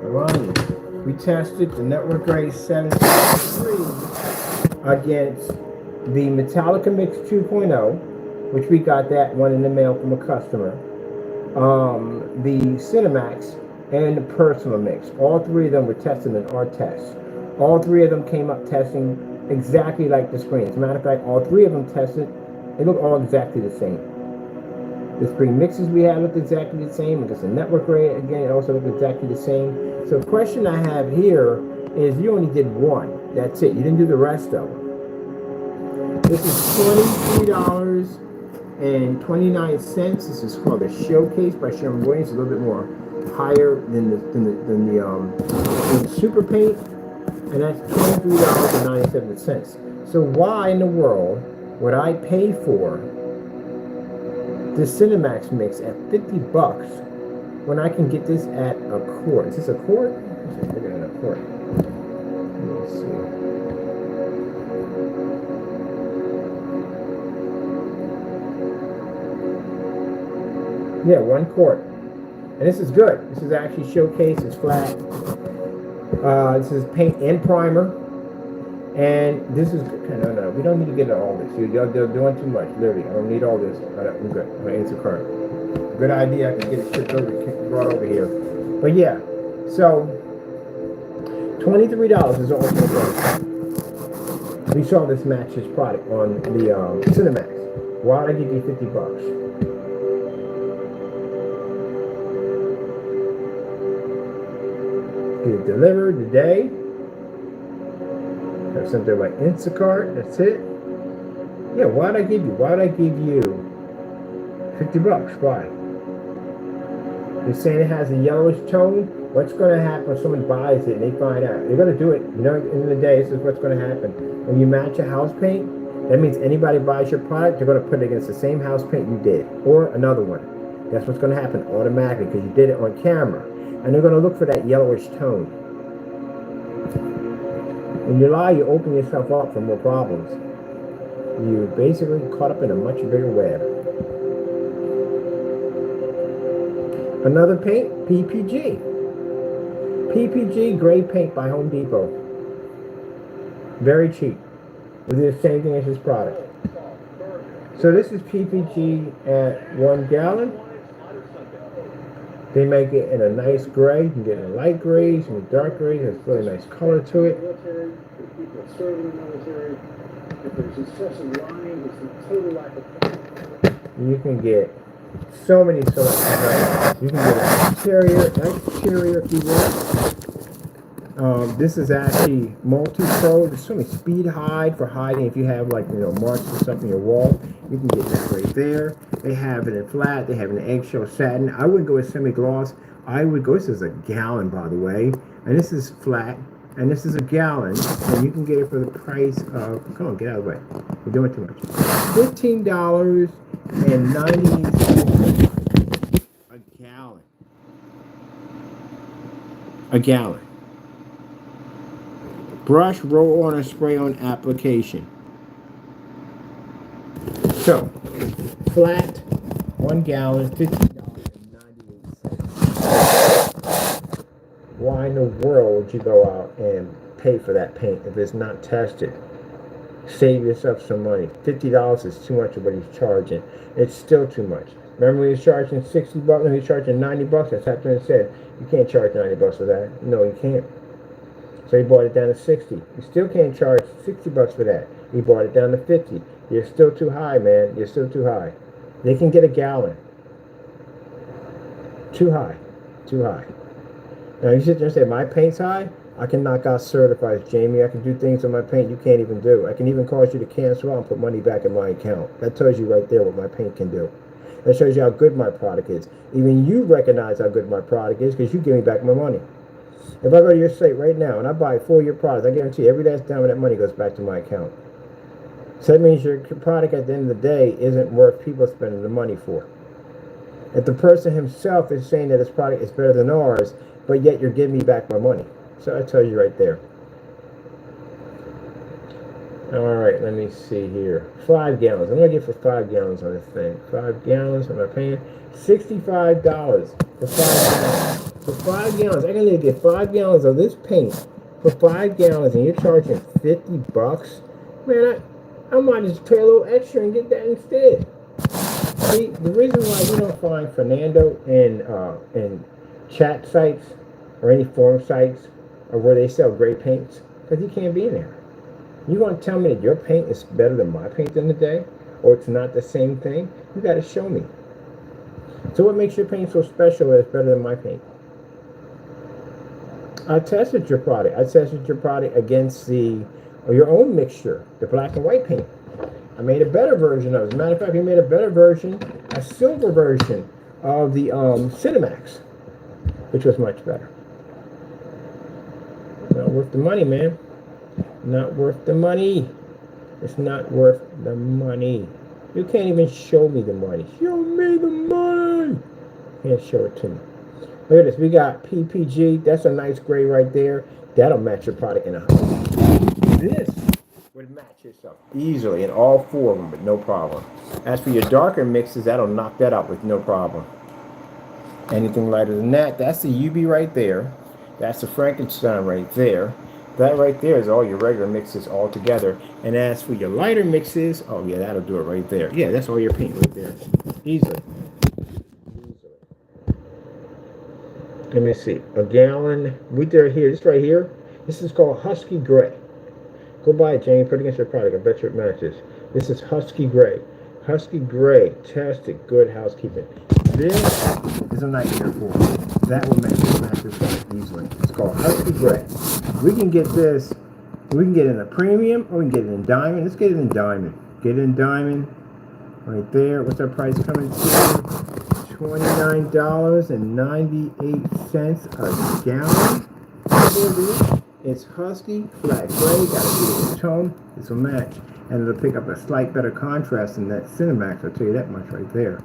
Alright. We tested the network grade 773 against the Metallica Mix 2.0, which we got that one in the mail from a customer. The Cinemax and the Personal Mix. All three of them were tested in our test. All three of them came up testing exactly like the screen. As a matter of fact, all three of them tested, they look all exactly the same. The spring mixes we had looked exactly the same. Because the network grade, again, it also looked exactly the same. So the question I have here is you only did one. That's it. You didn't do the rest of them. This is $23.29. This is called the Showcase by Sherman Williams. It's a little bit more higher than the Super Paint. And that's $23.97. So why in the world would I pay for the Cinemax mix at 50 bucks when I can get this at a quart? Is this a quart? Let's look at a quart. Let's see. Yeah, 1 quart. And this is good. This is actually Showcase. It's flat. This is paint and primer. And this is no. We don't need to get into all this. You're doing too much, literally. I don't need all this. I'm good. I'm gonna answer card. Good idea. I can get it shipped over, brought over here. But yeah, so $23 is all it's going. We saw this match this product on the Cinemax. Why did I give you 50 bucks? Get it delivered today. Have something like Instacart. That's it. Yeah, why'd I give you 50 bucks? Why? You're saying it has a yellowish tone. What's going to happen when someone buys it and they find out? They're going to do it. You know, at the end of the day, this is what's going to happen. When you match a house paint, that means anybody buys your product, they're going to put it against the same house paint you did, or another one. That's what's going to happen automatically because you did it on camera. And they're going to look for that yellowish tone. When you lie, you open yourself up for more problems. You basically caught up in a much bigger web. Another paint, PPG. PPG gray paint by Home Depot. Very cheap. We do the same thing as this product. So this is PPG at 1 gallon. They make it in a nice gray. You can get it in light grays and dark grays. There's a really nice color to it. You can get so many selections. You can get an exterior if you want. This is actually multi-pro. There's so many speed hide for hiding if you have like marks or something on your wall. You can get that right there. They have it in flat. They have it in eggshell satin. I wouldn't go with semi-gloss. I would go. This is a gallon, by the way, and this is flat, and this is a gallon, and you can get it for the price of. Come on, get out of the way. We're doing too much. $15.98 a gallon. A gallon. Brush, roll on, or spray on application. So, flat, 1 gallon, $15.98. Why in the world would you go out and pay for that paint if it's not tested? Save yourself some money. $50 is too much of what he's charging. It's still too much. Remember when he was charging $60, when he was charging $90? That's after he said, you can't charge $90 for that. No, you can't. So he brought it down to 60. You still can't charge $60 for that. He brought it down to 50. You're still too high, man. You're still too high. They can get a gallon. Too high. Too high. Now you sit there and say, my paint's high? I can knock out certifieds, Jamie. I can do things on my paint you can't even do. I can even cause you to cancel out and put money back in my account. That tells you right there what my paint can do. That shows you how good my product is. Even you recognize how good my product is because you give me back my money. If I go to your site right now and I buy 4 of your products, I guarantee every last dime of that money goes back to my account. So that means your product at the end of the day isn't worth people spending the money for. If the person himself is saying that his product is better than ours, but yet you're giving me back my money. So I tell you right there. All right, let me see here. 5 gallons. I'm going to get for 5 gallons on this thing. 5 gallons. Am I paying? $65 for 5 gallons. For 5 gallons. I'm going to get 5 gallons of this paint for 5 gallons, and you're charging $50? Man, I might just pay a little extra and get that instead. See, the reason why we don't find Fernando in chat sites or any forum sites or where they sell great paints, because he can't be in there. You want to tell me that your paint is better than my paint in the day, or it's not the same thing? You got to show me. So what makes your paint so special that it's better than my paint? I tested your product. I tested your product against your own mixture, the black and white paint. I made a better version of it. As a matter of fact, we made a better version, a silver version of the Cinemax, which was much better. Not worth the money, man. Not worth the money. It's not worth the money. You can't even show me the money. Show me the money. Can't show it to me. Look at this. We got PPG. That's a nice gray right there. That'll match your product in a hurry. This would match yourself easily in all 4 of them, but no problem. As for your darker mixes, that'll knock that out with no problem. Anything lighter than that, that's the UB right there. That's the Frankenstein right there. That right there is all your regular mixes all together. And as for your lighter mixes, oh yeah, that'll do it right there. Yeah, that's all your paint right there. Easily. Let me see. A gallon. We did here. This right here. This is called Husky Gray. Go buy it, Jane. Put it against your product. I bet you it matches. This is Husky Gray. Husky Gray. Tested. Good housekeeping. This is a nightmare for me. That will match your product easily. It's called Husky Gray. We can get this. We can get it in a premium or we can get it in diamond. Let's get it in diamond. Get it in diamond. Right there. What's our price coming to? $29.98 a gallon. It's Husky, flat gray, gotta get a tone, this will match. And it'll pick up a slight better contrast than that Cinemax, I'll tell you that much right there.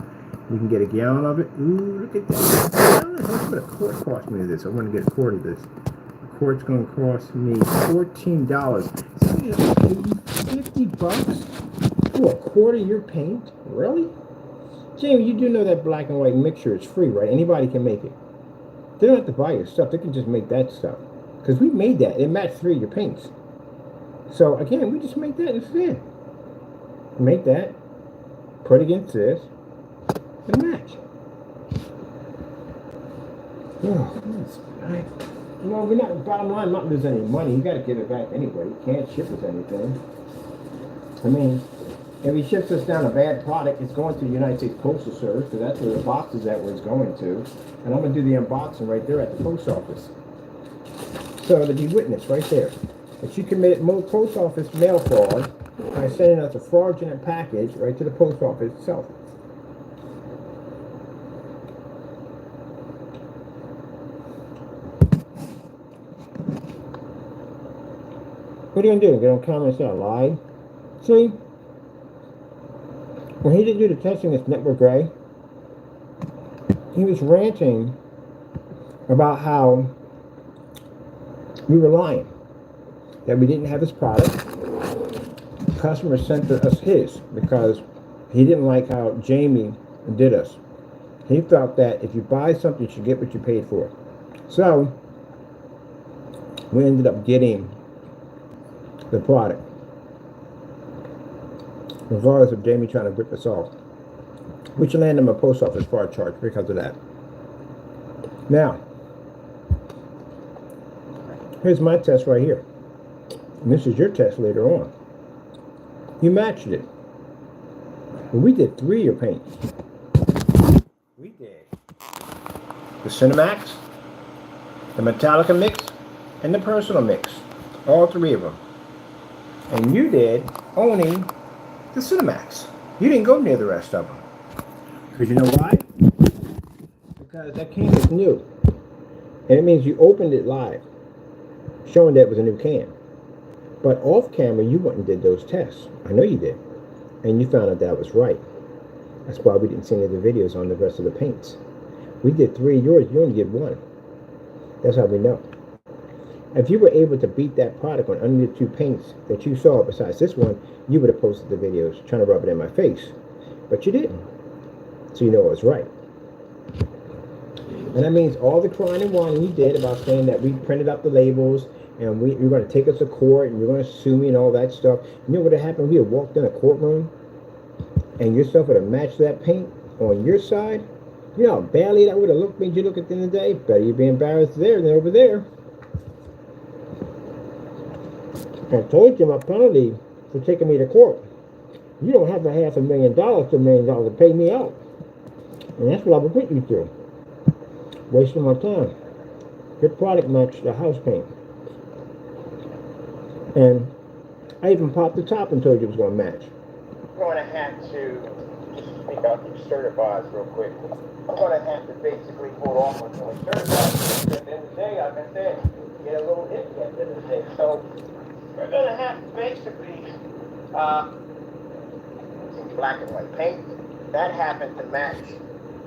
We can get a gallon of it. Ooh, look at that. How much would a quart cost me of this? I want to get a quart of this. A quart's gonna cost me $14. So you know, $50 for a quart of your paint? Really? Jamie, you do know that black and white mixture is free, right? Anybody can make it. They don't have to buy your stuff. They can just make that stuff. Because we made that. It matched 3 of your paints. So again, we just make that instead. Make that, put against this, and match. Oh, that's nice. You know, we're not, bottom line, not losing any money. You got to give it back anyway. You can't ship us anything. I mean, if he ships us down a bad product, it's going to the United States Postal Service, because that's where the box is at, where it's going to. And I'm going to do the unboxing right there at the post office. So to be witnessed right there, that you committed post office mail fraud by sending us a fraudulent package right to the post office itself. What are you going to do? Get on camera and say I lied? See? When he didn't do the testing this Network Gray, he was ranting about how we were lying, that we didn't have his product. The customer sent us his because he didn't like how Jamie did us. He felt that if you buy something, you should get what you paid for. So we ended up getting the product, regardless of Jamie trying to rip us off, which landed him a post office fraud charge because of that. Now, here's my test right here. And this is your test later on. You matched it. But we did 3 of your paints. We did the Cinemax, the Metallica mix, and the Personal mix. All 3 of them. And you did only the Cinemax. You didn't go near the rest of them. Because you know why? Because that can is new. And it means you opened it live, showing that it was a new can. But off camera, you went and did those tests. I know you did. And you found out that was right. That's why we didn't see any of the videos on the rest of the paints. We did 3 of yours, you only did 1. That's how we know. If you were able to beat that product on only the 2 paints that you saw besides this one, you would have posted the videos trying to rub it in my face. But you didn't. So you know it was right. And that means all the crying and whining you did about saying that we printed up the labels and you're going to take us to court and you're going to sue me and all that stuff. You know what would have happened? We had walked in a courtroom and your stuff would have matched that paint on your side. You know how badly that would have made you look at the end of the day? Better you be embarrassed there than over there. I told you my penalty for taking me to court. You don't have a $500,000 to $1 million to pay me out. And that's what I would put you through. Wasting my time. Your product matched the house paint. And I even popped the top and told you it was going to match. I'm going to have to just speak out the exterior bars real quick. I'm going to have to basically hold off on the exterior bars. At the end of the day, like I said, get a little iffy at the end of the day. So we're going to have to basically some black and white paint. That happened to match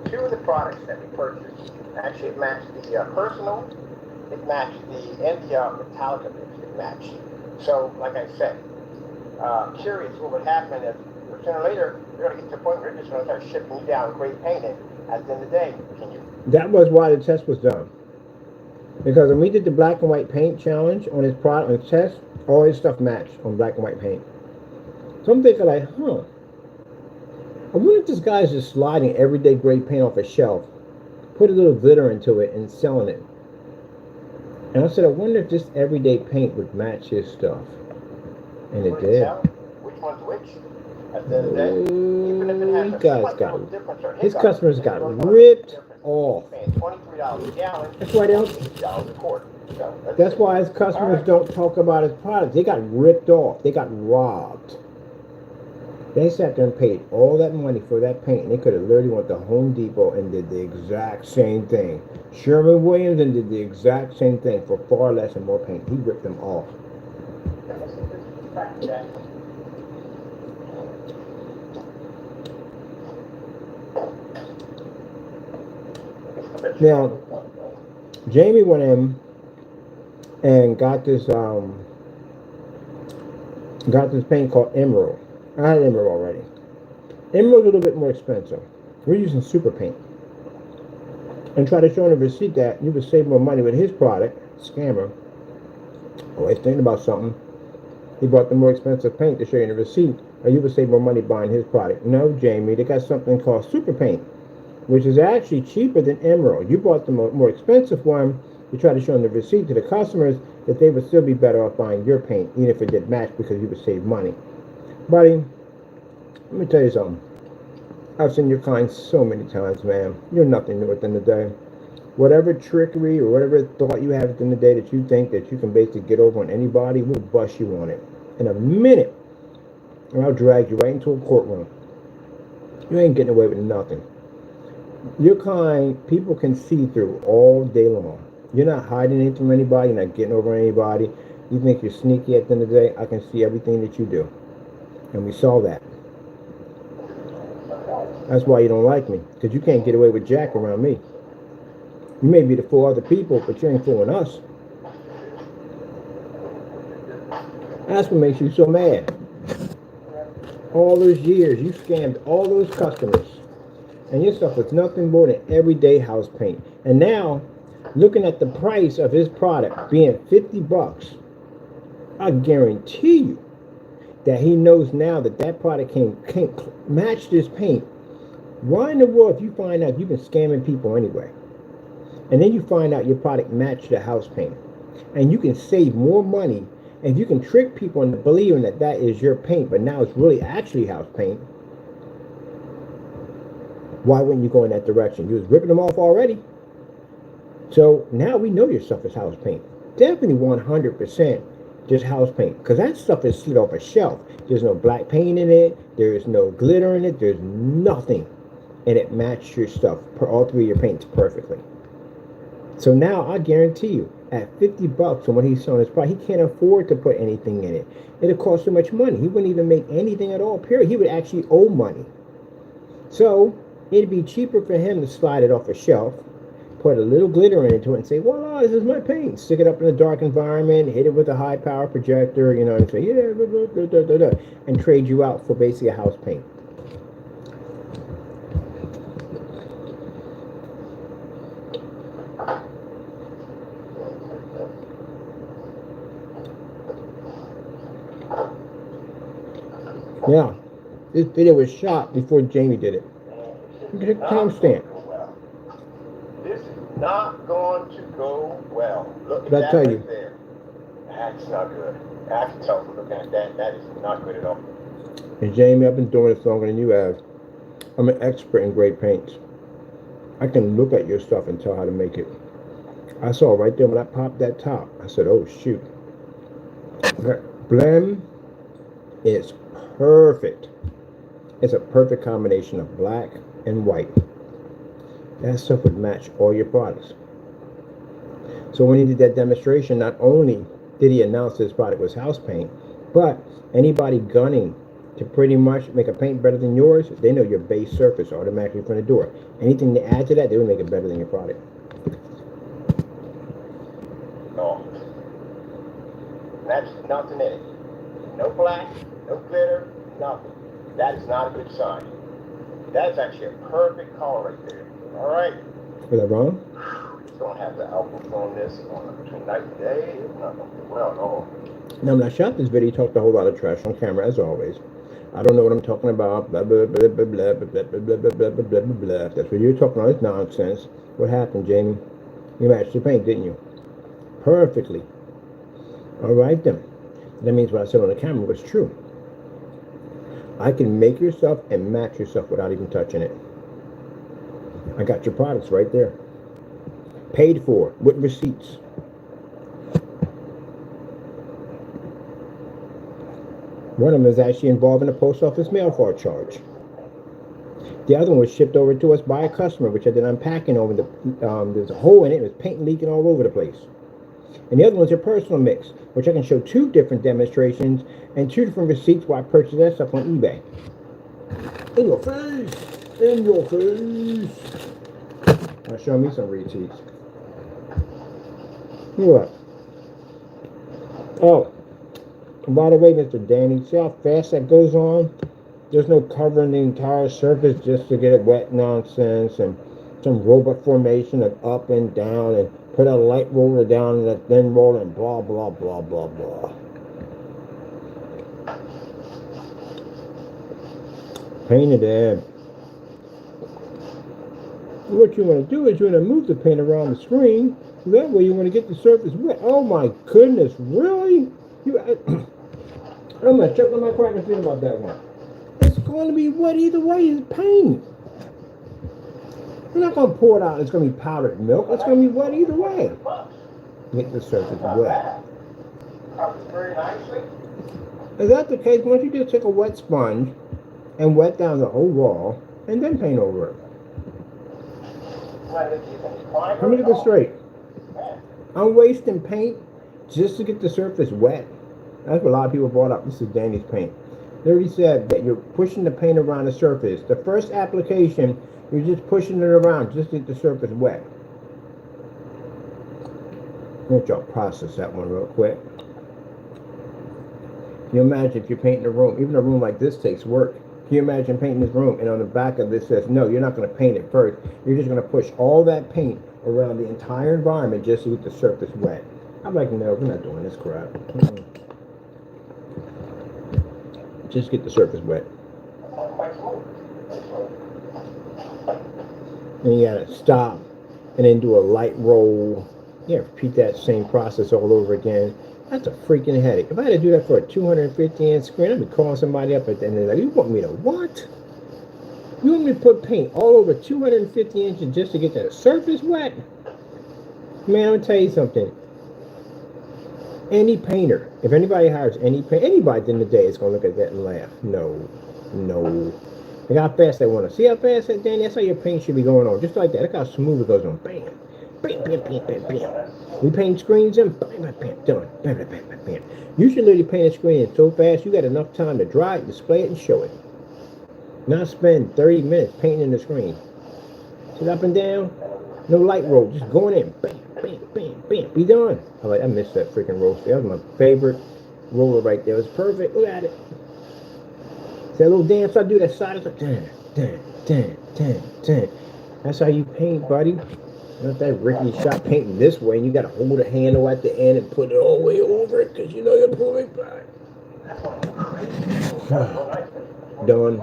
2 of the products that we purchased. Actually, it matched the Personal, it matched the Metallica mix, it matched. So, like I said, curious what would happen if sooner or later you're going to get to the point where you're just going to start shipping you down great paint. And at the end of the day, can you? That was why the test was done. Because when we did the black and white paint challenge on his product, on his test, all his stuff matched on black and white paint. So I'm thinking like, I wonder if this guy's just sliding everyday gray paint off a shelf, put a little glitter into it and selling it. And I said, I wonder if this everyday paint would match his stuff. And it did. Which one's which? At the end of the day, even if it has a slight difference or his customers got ripped off. Paying $23 a gallon. That's why they don't. $6 a quart. So that's why his customers don't talk about his products. They got ripped off. They got robbed. They sat there and paid all that money for that paint, and they could have literally went to Home Depot and did the exact same thing. Sherwin-Williams and did the exact same thing for far less and more paint. He ripped them off. Now, Jamie went in and got this paint called Emerald. I had Emerald already. Emerald's a little bit more expensive. We're using super paint. and try to show him a receipt that you would save more money with his product, scammer, always thinking about something. He bought the more expensive paint to show you the receipt, or you would save more money buying his product. No, Jamie, they got something called super paint, which is actually cheaper than emerald. You bought the more expensive one to try to show them the receipt to the customers that they would still be better off buying your paint, even if it did match, because you would save money. Buddy, let me tell you something. I've seen your kind so many times, man. You're nothing new at the end of the day. Whatever trickery or whatever thought you have at the end of the day that you think that you can basically get over on anybody, we'll bust you on it in a minute. And I'll drag you right into a courtroom. You ain't getting away with nothing. Your kind, people can see through all day long. You're not hiding anything from anybody. You're not getting over anybody. You think you're sneaky at the end of the day. I can see everything that you do. And we saw that. That's why you don't like me. Because you can't get away with Jack around me. You may be to fool other people, but you ain't fooling us. That's what makes you so mad. All those years, you scammed all those customers. And your stuff was nothing more than everyday house paint. And now, looking at the price of his product being $50, I guarantee you that he knows now that that product can't match this paint. Why in the world, if you find out you've been scamming people anyway, and then you find out your product matched the house paint, and you can save more money, and you can trick people into believing that that is your paint, but now it's really actually house paint, why wouldn't you go in that direction? You was ripping them off already. So now we know your stuff is house paint. Definitely 100% just house paint, because that stuff is slid off a shelf. There's no black paint in it. There's no glitter in it. There's nothing. And it matched your stuff, all three of your paints perfectly. So now I guarantee you, at $50 from what he's selling his product, he can't afford to put anything in it. It'll cost too much money. He wouldn't even make anything at all, period. He would actually owe money. So it'd be cheaper for him to slide it off a shelf, put a little glitter into it, and say, voila, this is my paint. Stick it up in a dark environment, hit it with a high power projector, and say, yeah, blah, blah, blah, blah, blah, and trade you out for basically a house paint. Yeah, this video was shot before Jamie did it. Look at the timestamp. This is not going to go well. Look at But I that tell right you. there. That's not good. I can tell from looking at that. That is not good at all. And Jamie, I've been doing this longer than you have. I'm an expert in great paints. I can look at your stuff and tell how to make it. I saw right there when I popped that top. I said, oh, shoot. That blend is perfect. It's a perfect combination of black and white. That stuff would match all your products. So when he did that demonstration, not only did he announce his product was house paint, but anybody gunning to pretty much make a paint better than yours, they know your base surface automatically from the door. Anything they add to that, they will make it better than your product. No. That's nothing in it. No black, no glitter, nothing. That is not a good sign. That's actually a perfect color right there. All right. Was that wrong? Don't have to outperform this between night and day. It's not going to do well at all. Now, when I shot this video, he talked a whole lot of trash on camera, as always. I don't know what I'm talking about. Blah, blah, blah, blah, blah, blah, blah, blah, blah, blah, blah, blah, blah. That's what you're talking all this nonsense. What happened, Jamie? You matched the paint, didn't you? Perfectly. All right, then. That means what I said on the camera was true. I can make your stuff and match your stuff without even touching it. I got your products right there. Paid for, with receipts. One of them is actually involved in a post office mail fraud charge. The other one was shipped over to us by a customer, which I did unpacking over the, there's a hole in it, it was paint leaking all over the place. And the other one's a personal mix, which I can show 2 different demonstrations and 2 different receipts where I purchased that stuff on eBay. In your face! In your face! Now show me some receipts. What? Oh, and by the way, Mr. Danny, see how fast that goes on? There's no covering the entire surface just to get it wet nonsense. And some robot formation of up and down and put a light roller down and then roll and blah, blah, blah, blah, blah. Paint it in. What you want to do is you want to move the paint around the screen. That way you want to get the surface wet. Oh my goodness, really? I'm going to check on my crack and think about that one. It's going to be wet either way. It's paint. You're not going to pour it out. It's going to be powdered milk. It's going to be wet either way. Get the surface wet. Very nicely. Is that the case? Once you just take a wet sponge and wet down the whole wall and then paint over it. Let me get this straight. I'm wasting paint just to get the surface wet. That's what a lot of people brought up. This is Danny's paint. They already said that you're pushing the paint around the surface. The first application, you're just pushing it around just to get the surface wet. Let y'all process that one real quick. Can you imagine if you're painting a room? Even a room like this takes work. Can you imagine painting this room and on the back of this says, no, you're not going to paint it first. You're just going to push all that paint around the entire environment just to get the surface wet. I'm like, no, we're not doing this crap. Just get the surface wet. And you gotta stop and then do a light roll. Yeah, repeat that same process all over again. That's a freaking headache. If I had to do that for a 250-inch screen, I'd be calling somebody up at the end of the day. You want me to what? You want me to put paint all over 250 inches just to get the surface wet? Man, I'm gonna tell you something. Any painter, if anybody hires anybody at the end of the day is gonna look at that and laugh. No. Look how fast they want to. See how fast that, Danny? That's how your paint should be going on. Just like that. Look how smooth it goes on. Bam. Bam, bam, bam, bam, bam. We paint screens in. Bam, bam, bam, done. Bam, bam, bam, bam, bam. You should literally paint a screen in so fast you got enough time to dry it, display it, and show it. Not spend 30 minutes painting the screen. Sit up and down. No light roll. Just going in. Bam, bam, bam, bam. Be done. I missed that freaking roll. That was my favorite roller right there. It was perfect. Look at it. See that little dance I do? That side is like, dun, dun, dun, dun, dun. That's how you paint, buddy. Not that rickety shot painting this way, and you got to hold the handle at the end and put it all the way over it because you know you're pulling back. Done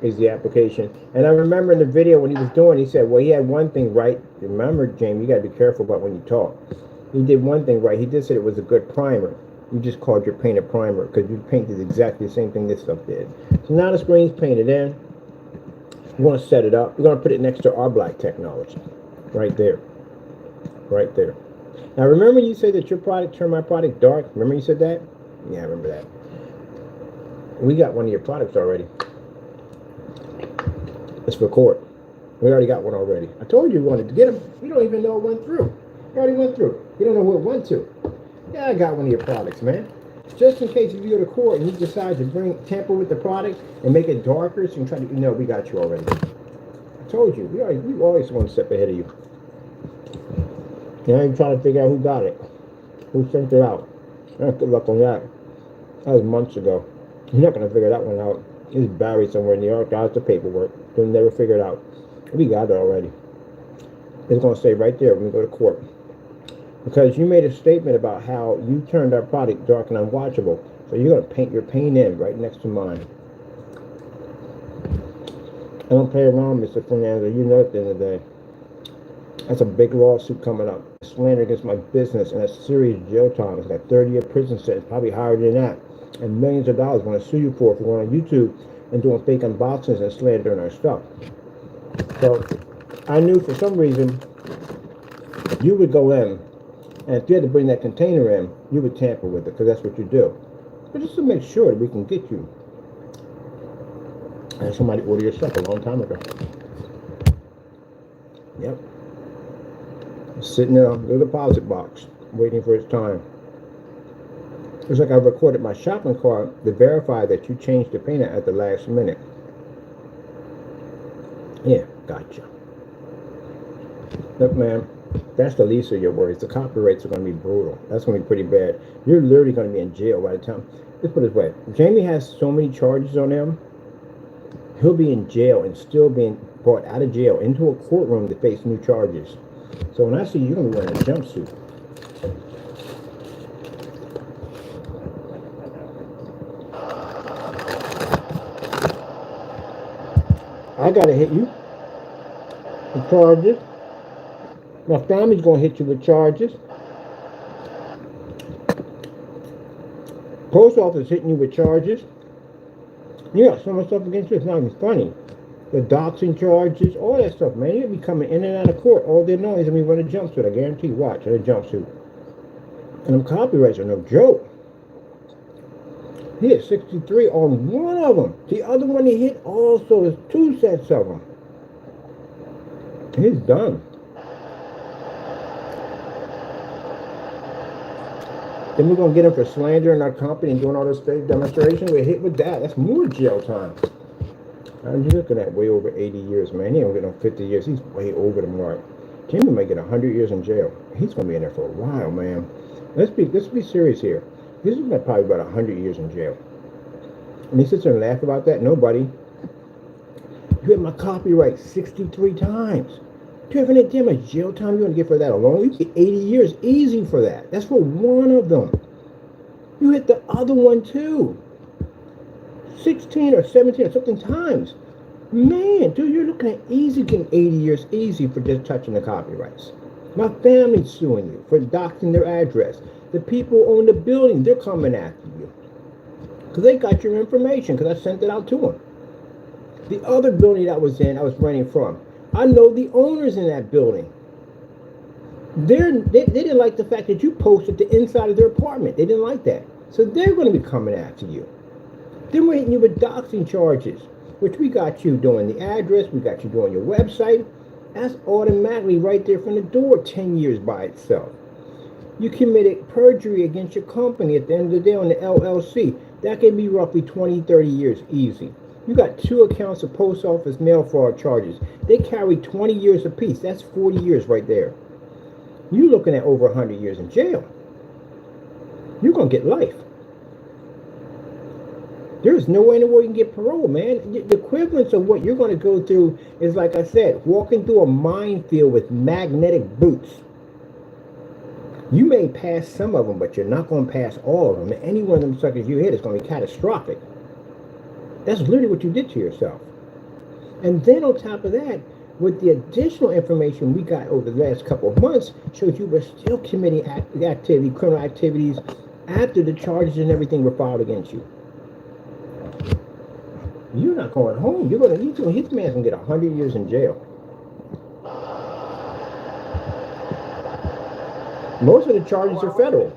is the application. And I remember in the video when he was doing, he said, well, he had one thing right. Remember, Jamie, you got to be careful about when you talk. He did one thing right. He did say it was a good primer. You just called your paint a primer because your paint did exactly the same thing this stuff did. So now the screen's painted in. You want to set it up. We're going to put it next to our black technology. Right there. Right there. Now remember you said that your product turned my product dark? Remember you said that? Yeah, I remember that. We got one of your products already. It's for court. We already got one already. I told you we wanted to get them. You don't even know it went through. It already went through. You don't know who it went to. Yeah, I got one of your products, man. Just in case if you go to court and you decide to tamper with the product and make it darker, so you can try to, we got you already. I told you, we always one step ahead of you. Now you're trying to figure out who got it, who sent it out. Good luck on that. That was months ago. You're not going to figure that one out. It's buried somewhere in the archives, the paperwork. You'll never figure it out. We got it already. It's going to stay right there when we go to court. Because you made a statement about how you turned our product dark and unwatchable. So you're going to paint your paint in right next to mine. I don't play around, Mr. Fernandez. You know at the end of the day. That's a big lawsuit coming up. Slander against my business and a serious jail time. It's got 30-year prison sentence, probably higher than that. And millions of dollars want to sue you for going on YouTube and doing fake unboxings and slandering our stuff. So I knew for some reason you would go in, and if you had to bring that container in, you would tamper with it because that's what you do. But just to make sure that we can get you. And somebody ordered your stuff a long time ago. Yep. Sitting there in the deposit box, waiting for its time. It's like I recorded my shopping cart to verify that you changed the paint at the last minute. Yeah, gotcha. Look, man, that's the least of your worries. The copyrights are going to be brutal. That's going to be pretty bad. You're literally going to be in jail by the time. Let's put it this way. Jamie has so many charges on him. he'll be in jail and still being brought out of jail into a courtroom to face new charges. So when I see you, you're gonna be wearing a jumpsuit. I gotta hit you with charges. My family's gonna hit you with charges. Post office hitting you with charges. You got so much stuff against you, it's not even funny. The doxing charges, all that stuff, man. You'll be coming in and out of court all day long. He's gonna be wearing a jumpsuit, I guarantee you. Watch, in a jumpsuit. And them copyrights are no joke. He hit 63 on one of them. The other one he hit also is 2 sets of them. He's done. Then we're going to get him for slandering our company and doing all this fake demonstration. We're hit with that. That's more jail time. I'm just looking at way over 80 years, man. He don't get no 50 years. He's way over the mark. Jimmy might get 100 years in jail. He's going to be in there for a while, man. Let's be serious here. This is probably about 100 years in jail. And he sits there and laughs about that. Nobody. You hit my copyright 63 times. Do you have any damn much jail time you want to get for that alone? You get 80 years easy for that. That's for one of them. You hit the other one too. 16 or 17 or something times. Man, dude, you're looking at easy getting 80 years easy for just touching the copyrights. My family's suing you for doxing their address. The people who own the building, they're coming after you. Because they got your information, because I sent it out to them. The other building I was renting from, I know the owners in that building. They didn't like the fact that you posted the inside of their apartment. They didn't like that. So they're going to be coming after you. Then we're hitting you with doxing charges, which we got you doing the address, we got you doing your website. That's automatically right there from the door, 10 years by itself. You committed perjury against your company at the end of the day on the LLC. That can be roughly 20, 30 years easy. You got 2 accounts of post office mail fraud charges. They carry 20 years apiece. That's 40 years right there. You're looking at over 100 years in jail. You're going to get life. There's no way in the world you can get parole, man. The equivalence of what you're going to go through is, like I said, walking through a minefield with magnetic boots. You may pass some of them, but you're not going to pass all of them. And any one of them suckers you hit is going to be catastrophic. That's literally what you did to yourself. And then on top of that, with the additional information we got over the last couple of months, shows you were still committing criminal activities after the charges and everything were filed against you. You're not going home. His man's gonna get 100 years in jail. Most of the charges are federal.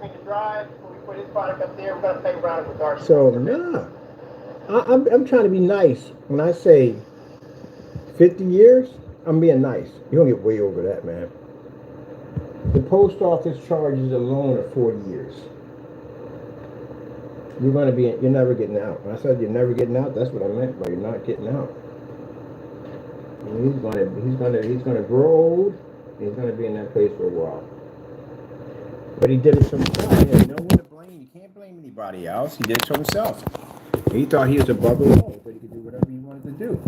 So nah, I'm trying to be nice. When I say 50 years, I'm being nice. You're gonna get way over that, man. The post office charges alone are 40 years. You're never getting out. When I said you're never getting out, that's what I meant by you're not getting out. And he's gonna grow old, and he's gonna be in that place for a while. But he did it to himself. He had no one to blame. You can't blame anybody else. He did it to himself. He thought he was above the law, but he could do whatever he wanted to do.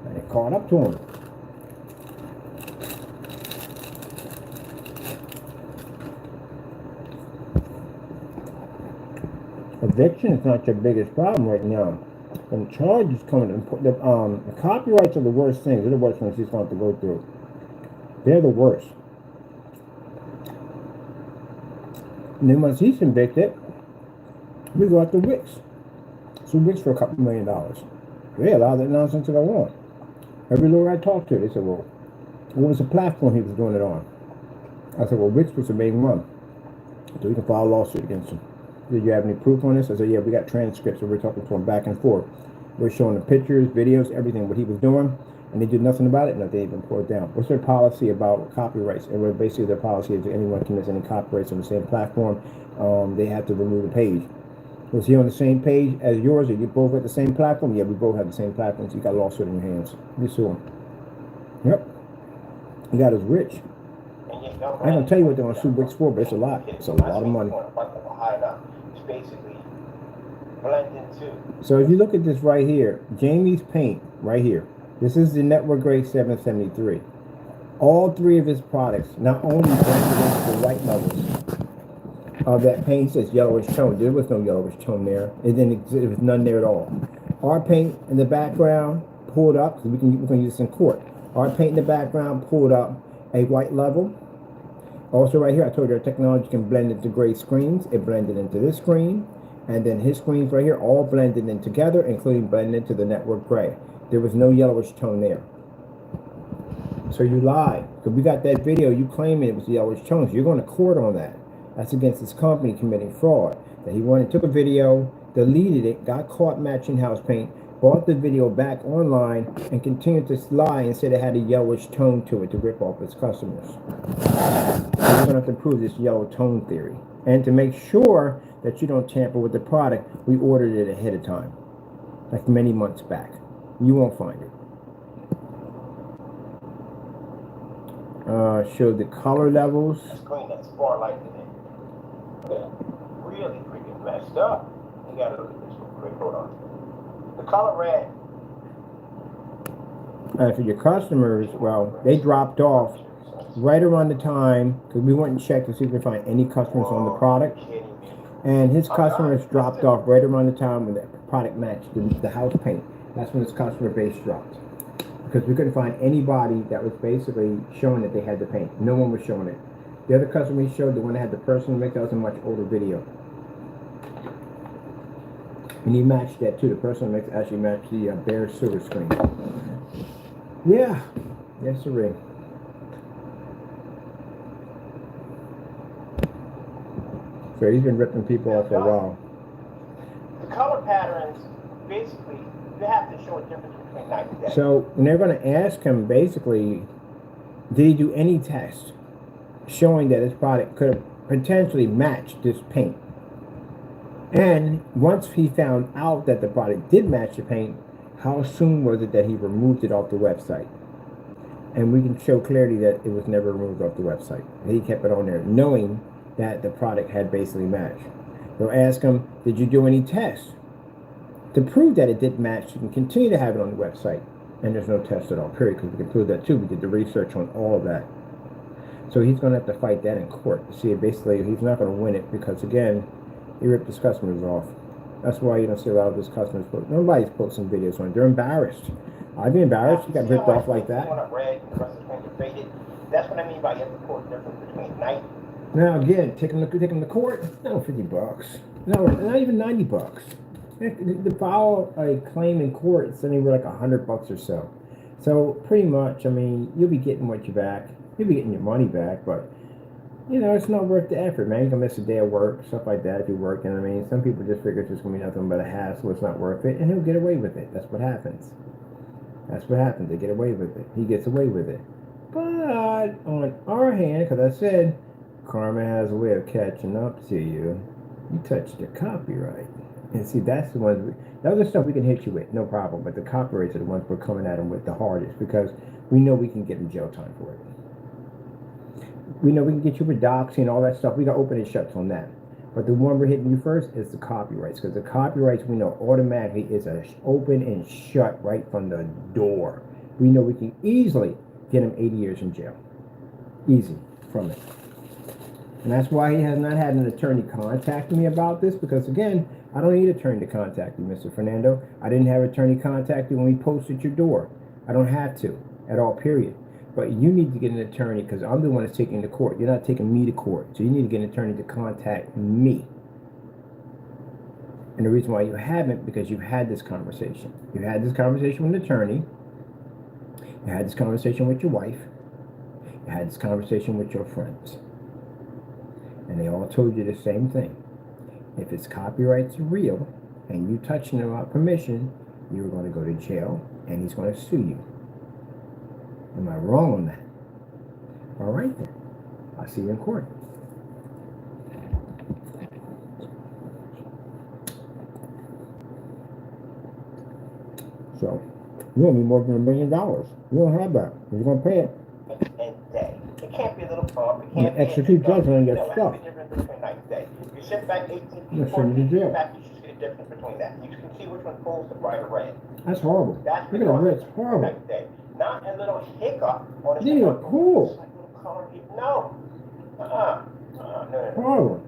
And it caught up to him. Eviction is not your biggest problem right now. When charges come in, the copyrights are the worst things. They're the worst things he's going to go through. They're the worst. And then once he's convicted, we go after Wix. So Wix for a couple $1 million. They allow that nonsense to go on. Every lawyer I talked to, they said, well, what was the platform he was doing it on? I said, well, Wix was the main one. So we can file a lawsuit against him. Did you have any proof on this? I said, yeah, we got transcripts. So we're talking to him back and forth. We're showing the pictures, videos, everything, what he was doing. And they did nothing about it, and they even pulled it down. What's their policy about copyrights? And basically their policy is that anyone commits any copyrights on the same platform, they have to remove the page. Was he on the same page as yours? Are you both at the same platform? Yeah, we both have the same platform, so you got a lawsuit in your hands. You sue him. Yep. He got us rich. I ain't gonna tell you what they're gonna sue Wix for, but it's a lot. It's a lot of money. It's basically blend in too. So if you look at this right here, Jamie's paint right here. This is the Network Grade 773. All three of his products not only blended into the white levels of that paint says yellowish tone. There was no yellowish tone there. It didn't exist. There was none there at all. Our paint in the background pulled up, because we can use this in court. Our paint in the background pulled up a white level. Also right here, I told you our technology can blend into gray screens. It blended into this screen. And then his screens right here all blended in together, including blending into the Network Gray. There was no yellowish tone there. So you lied. Because we got that video, you claiming it was yellowish tones. You're going to court on that. That's against his company committing fraud. That he took a video, deleted it, got caught matching house paint, brought the video back online, and continued to lie and said it had a yellowish tone to it to rip off its customers. So you're going to have to prove this yellow tone theory. And to make sure that you don't tamper with the product, we ordered it ahead of time, like many months back. You won't find it. Show the color levels. Let's clean that spar light today. Really freaking messed up. You gotta look at this real quick. Hold on. The color red. For your customers, well, they dropped off right around the time, because we went and checked to see if we could find any customers on the product. And his customers dropped off right around the time when the product matched the house paint. That's when his customer base dropped. Because we couldn't find anybody that was basically showing that they had the paint. No one was showing it. The other customer he showed, the one that had the personal make, that was a much older video. And he matched that too. The personal mix actually matched the bare silver screen. Yeah. Yes, sir. So he's been ripping people off for a while. The color patterns, basically, they have to show a difference between night and day. So when they're going to ask him, basically, did he do any test showing that his product could have potentially matched this paint? And once he found out that the product did match the paint, how soon was it that he removed it off the website? And we can show clearly that it was never removed off the website. He kept it on there, knowing that the product had basically matched. They'll ask him, did you do any tests to prove that it did match? You can continue to have it on the website, and there's no test at all, period, because we can prove that too. We did the research on all of that. So he's going to have to fight that in court to see it. Basically, he's not going to win it because, again, he ripped his customers off. That's why you don't see a lot of his customers post. Nobody's posting videos on it. They're embarrassed. I'd be embarrassed. You got ripped off like that. That's what I mean by you have to quote the difference between night. Now again, take them to court. No, $50. No, not even $90. To file a claim in court, it's anywhere like $100 or so. So pretty much, I mean, you'll be getting what you back. You'll be getting your money back, but you know, it's not worth the effort, man. You're gonna miss a day of work, stuff like that if you're working. I mean, some people just figure it's just gonna be nothing but a hassle. It's not worth it, and he'll get away with it. That's what happens. That's what happens. They get away with it. He gets away with it. But on our hand, because I said, karma has a way of catching up to you. You touched your copyright. And see, that's the ones, the other stuff we can hit you with, no problem. But the copyrights are the ones we're coming at them with the hardest, because we know we can get in jail time for it. We know we can get you with doxing and all that stuff. We got open and shuts on that. But the one we're hitting you first is the copyrights, because the copyrights we know automatically is a open and shut right from the door. We know we can easily get him 80 years in jail. Easy from it. And that's why he has not had an attorney contact me about this, because again, I don't need an attorney to contact you, Mr. Fernando. I didn't have an attorney contact you when we posted your door. I don't have to at all, period. But you need to get an attorney, because I'm the one that's taking you to court. You're not taking me to court. So you need to get an attorney to contact me. And the reason why you haven't, because you've had this conversation. You had this conversation with an attorney. You had this conversation with your wife. You had this conversation with your friends. And they all told you the same thing. If his copyrights are real and you touching them without permission, you're going to go to jail and he's going to sue you. Am I wrong on that? All right then. I'll see you in court. So, you owe me more than $1 million. You don't have that. You're going to pay it. And day. It can't be a little bump. It can't be execute judgment on your stuff. You sit back 18 You're people, sending you to jail. back, you should get difference between that. You can see which one pulls the brighter red. That's horrible. That's Look at the red's horrible. Next day. Not a little hiccup on the Didn't even pull. It's like little color. No. No. Horrible.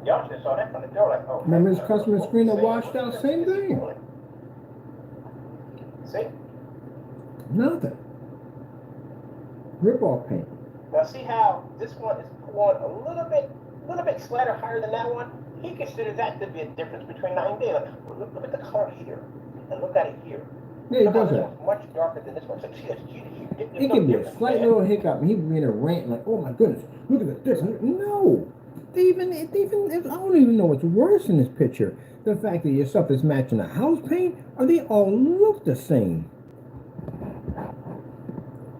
Y'all should have saw that from the door. Like, oh. Remember his customer screen that washed out? Same thing. See? Nothing. Rip-off paint. Now see how this one is pulling a little bit slighter higher than that one? He considers that to be a difference between night and day. Like, look at the color here, and look at it here. Yeah, he does that. Much darker than this one. So It can be a slight little hiccup, and he be in a rant like, "Oh my goodness, look at this!" No, I don't even know what's worse in this picture: the fact that your stuff is matching the house paint, or they all look the same.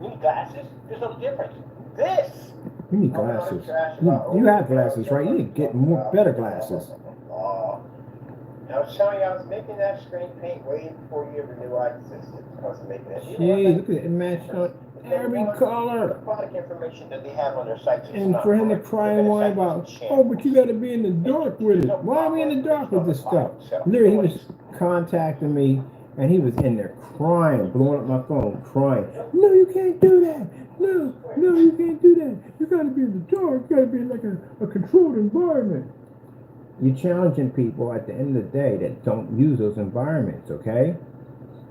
You need glasses? There's no difference. This. You need glasses. You have glasses, right? You need to get more better glasses. I was showing you, I was making that screen paint way before you ever knew I existed. I was making it. Gee, look at it, it matched on every color. The product information that they have on their site. And for him to cry and whine about, oh, but you got to be in the dark with it. Why are we in the dark with this stuff? Literally, he was contacting me, and he was in there crying, blowing up my phone, crying. No, you can't do that. No, you can't do that. You got to be in the dark. You got to be in like a controlled environment. You're challenging people at the end of the day that don't use those environments, okay?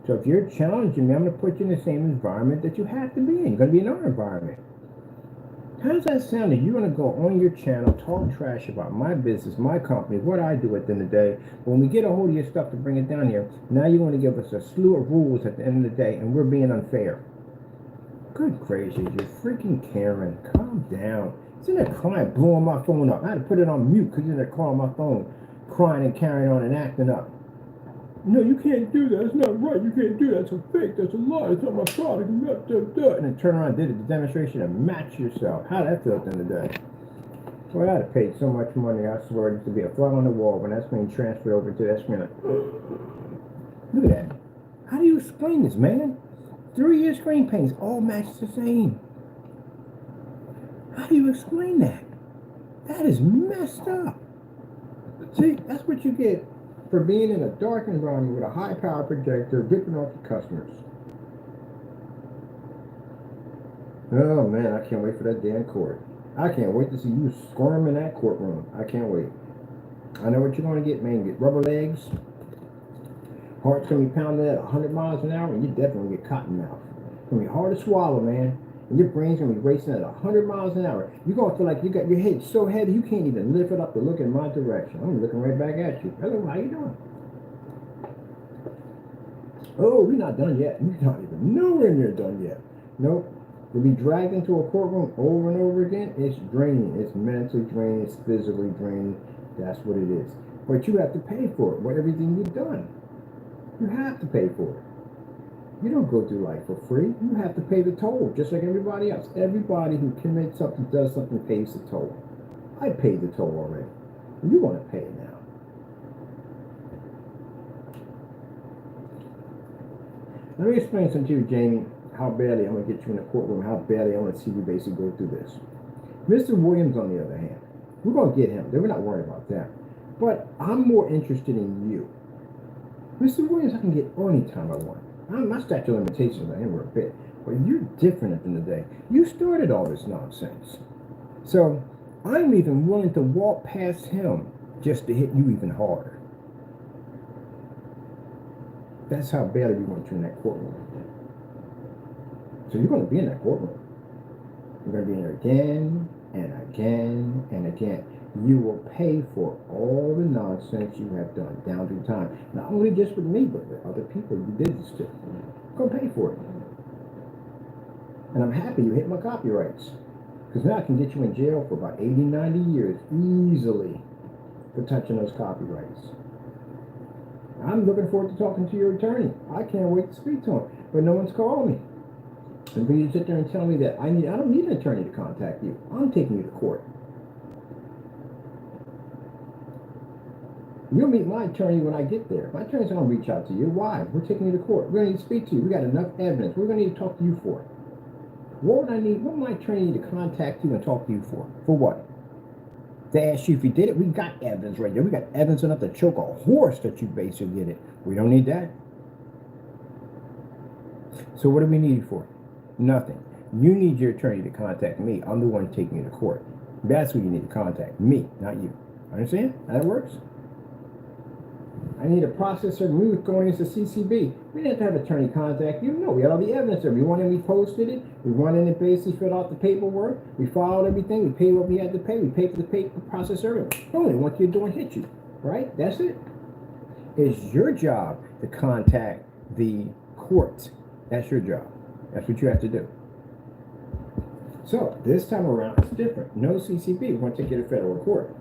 So if you're challenging me, I'm going to put you in the same environment that you have to be in. You're going to be in our environment. How does that sound that you're going to go on your channel, talk trash about my business, my company, what I do at the end of the day, but when we get a hold of your stuff to bring it down here, now you're going to give us a slew of rules at the end of the day, and we're being unfair. Good gracious, you're freaking Karen. Calm down. He's in there crying, blowing my phone up. I had to put it on mute because he's in there calling my phone, crying and carrying on and acting up. No, you can't do that. It's not right. You can't do that. It's a fake. That's a lie. It's not my product. And then turn around and did a demonstration and match yourself. How that felt in the day. Well, I had to pay so much money, I swear, just to be a fly on the wall when that's being transferred over to that screen. Look at that. How do you explain this, man? 3-year screen paints all match the same. How do you explain that? That is messed up. See, that's what you get for being in a dark environment with a high power projector ripping off the customers. Oh man, I can't wait for that damn court. I can't wait to see you squirm in that courtroom. I can't wait. I know what you're going to get, man. Get rubber legs. Heart's going to be pounding at 100 miles an hour, and you're definitely going to get cotton mouth. It's going to be hard to swallow, man. And your brain's going to be racing at 100 miles an hour. You're going to feel like you got your head so heavy you can't even lift it up to look in my direction. I'm looking right back at you. Hello, how you doing? Oh, we're not done yet. You're not even nowhere near done yet. Nope. To be dragged into a courtroom over and over again, it's draining. It's mentally draining. It's physically draining. That's what it is. But you have to pay for it. For everything you've done. You have to pay for it. You don't go through life for free. You have to pay the toll, just like everybody else. Everybody who commits something, does something, pays the toll. I paid the toll already. You want to pay it now. Let me explain something to you, Jamie, how badly I'm going to get you in the courtroom, how badly I want to see you basically go through this. Mr. Williams, on the other hand, we're going to get him. We're not worried about that. But I'm more interested in you. Mr. Williams, I can get anytime I want. My statute of limitations on him were a bit, but you're different at the end of the day. You started all this nonsense. So I'm even willing to walk past him just to hit you even harder. That's how badly we want you in that courtroom. So you're going to be in that courtroom. You're going to be in there again and again and again. You will pay for all the nonsense you have done down through time. Not only just with me, but with other people you did this to. Go pay for it. And I'm happy you hit my copyrights. Because now I can get you in jail for about 80, 90 years easily for touching those copyrights. I'm looking forward to talking to your attorney. I can't wait to speak to him. But no one's called me. And for you to sit there and tell me that I don't need an attorney to contact you. I'm taking you to court. You'll meet my attorney when I get there. My attorney's going to reach out to you. Why? We're taking you to court. We're going to need to speak to you. We got enough evidence. We're going to need to talk to you for. What would my attorney need to contact you and talk to you for? For what? They ask you if you did it. We got evidence right there. We got evidence enough to choke a horse that you basically did it. We don't need that. So what do we need you for? Nothing. You need your attorney to contact me. I'm the one taking you to court. That's who you need to contact. Me, not you. Understand how that works? I need a processor. We were going into CCB. We didn't have to have attorney contact you. No, we had all the evidence there. We went in, we posted it. We went in and basically filled out the paperwork. We filed everything. We paid what we had to pay. We paid for the processor. Boom, they went to your door and hit you. Right? That's it. It's your job to contact the courts. That's your job. That's what you have to do. So this time around, it's different. No CCB. Once you get a federal court.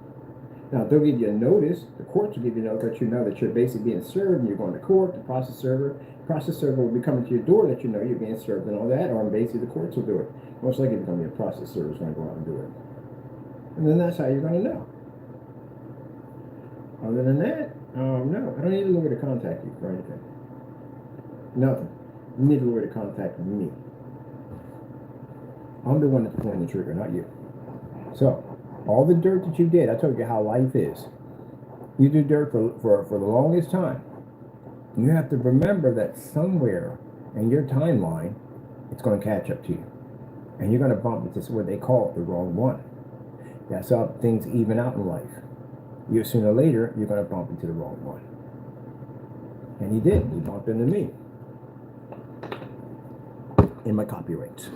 Now, they'll give you a notice. The courts will give you a notice that you know that you're basically being served and you're going to court. The process server will be coming to your door that you know you're being served and all that, or basically the courts will do it. Most likely it's going to be a process server is going to go out and do it. And then that's how you're going to know. Other than that, no, I don't need a lawyer to contact you for anything. Nothing. You need a lawyer to contact me. I'm the one that's pulling the trigger, not you. So, all the dirt that you did, I told you how life is. You do dirt for the longest time. You have to remember that somewhere in your timeline, it's going to catch up to you. And you're going to bump into what they call the wrong one. That's how things even out in life. Sooner or later, you're going to bump into the wrong one. And he did. He bumped into me. In my copyrights.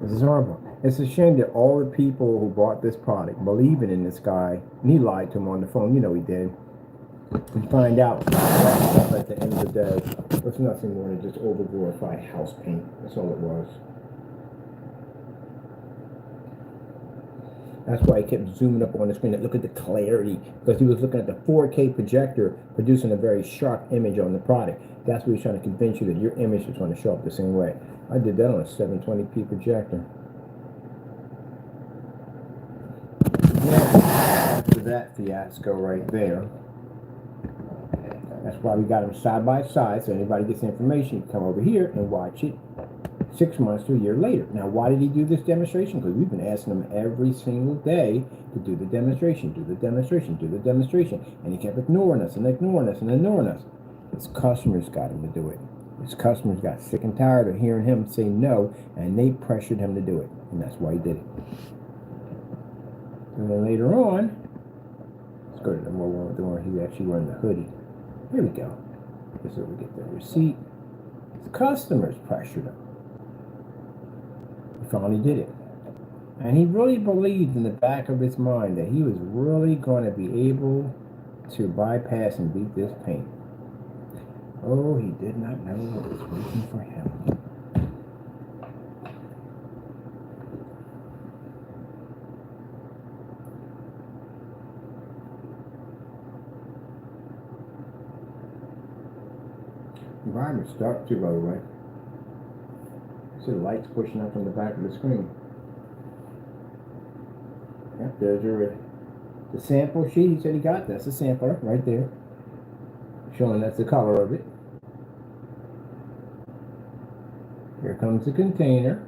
This is horrible. It's a shame that all the people who bought this product believing in this guy, and he lied to him on the phone. You know he did. We find out that at the end of the day, it was nothing more than just over-glorified house paint. That's all it was. That's why I kept zooming up on the screen. Look at the clarity, because he was looking at the 4K projector producing a very sharp image on the product. That's what he's trying to convince you that your image is going to show up the same way. I did that on a 720p projector. Now, after that fiasco right there, that's why we got them side by side, so anybody gets information, you can come over here and watch it 6 months to a year later. Now, why did he do this demonstration? Because we've been asking him every single day to do the demonstration, do the demonstration, do the demonstration. And he kept ignoring us and ignoring us and ignoring us. His customers got him to do it. His customers got sick and tired of hearing him say no, and they pressured him to do it. And that's why he did it. And then later on, let's go to the one he actually wearing the hoodie. Here we go. This is where we get the receipt. His customers pressured him. He finally did it. And he really believed in the back of his mind that he was really going to be able to bypass and beat this paint. Oh, he did not know what was waiting for him. Environment's dark too, by the way. See the lights pushing up from the back of the screen. Yep, there's the sample sheet he said he got. That's the sampler right there. Showing that's the color of it. Here comes the container.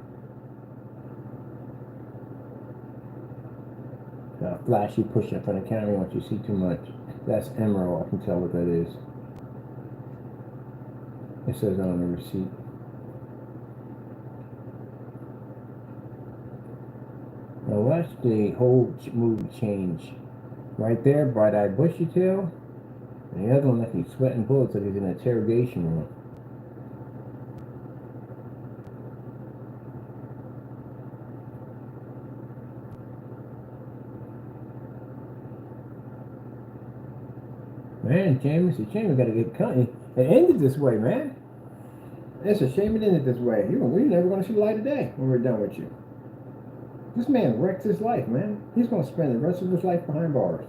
Flashy pushing up on the camera once you see too much. That's emerald, I can tell what that is. It says on the receipt. Now watch the whole mood change. Right there, bright-eyed bushy tail. And the other one like he's sweating bullets like he's in an interrogation room. Man, James, it's a shame we gotta get cut. It ended this way, man. It's a shame it ended this way. We're never gonna see the light of day when we're done with you. This man wrecked his life, man. He's gonna spend the rest of his life behind bars.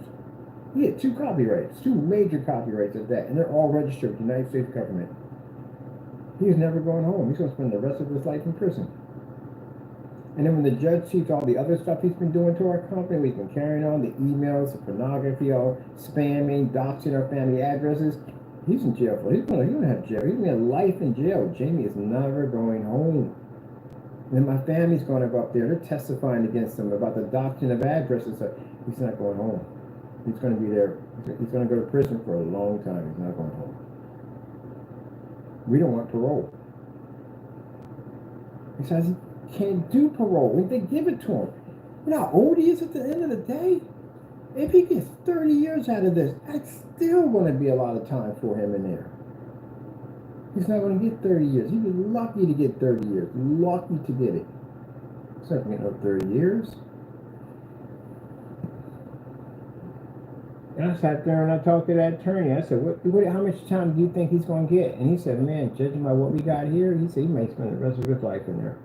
He had 2 copyrights, 2 major copyrights at that, and they're all registered with the United States government. He's never going home. He's gonna spend the rest of his life in prison. And then when the judge sees all the other stuff he's been doing to our company, we've been carrying on the emails, the pornography, all spamming, doxing our family addresses, he's in jail for. He's gonna have jail. He's gonna have life in jail. Jamie is never going home. And then my family's going to go up there. They're testifying against him about the adoption of addresses. So he's not going home. He's going to be there. He's going to go to prison for a long time. He's not going home. We don't want parole. He says he can't do parole. If they give it to him, you know how old he is at the end of the day? If he gets 30 years out of this, that's still going to be a lot of time for him in there. He's not going to get 30 years. He was lucky to get 30 years. Lucky to get it. He's not going to get no 30 years. And I sat there and I talked to that attorney. I said, how much time do you think he's going to get? And he said, man, judging by what we got here, he said he may spend the rest of his life in there.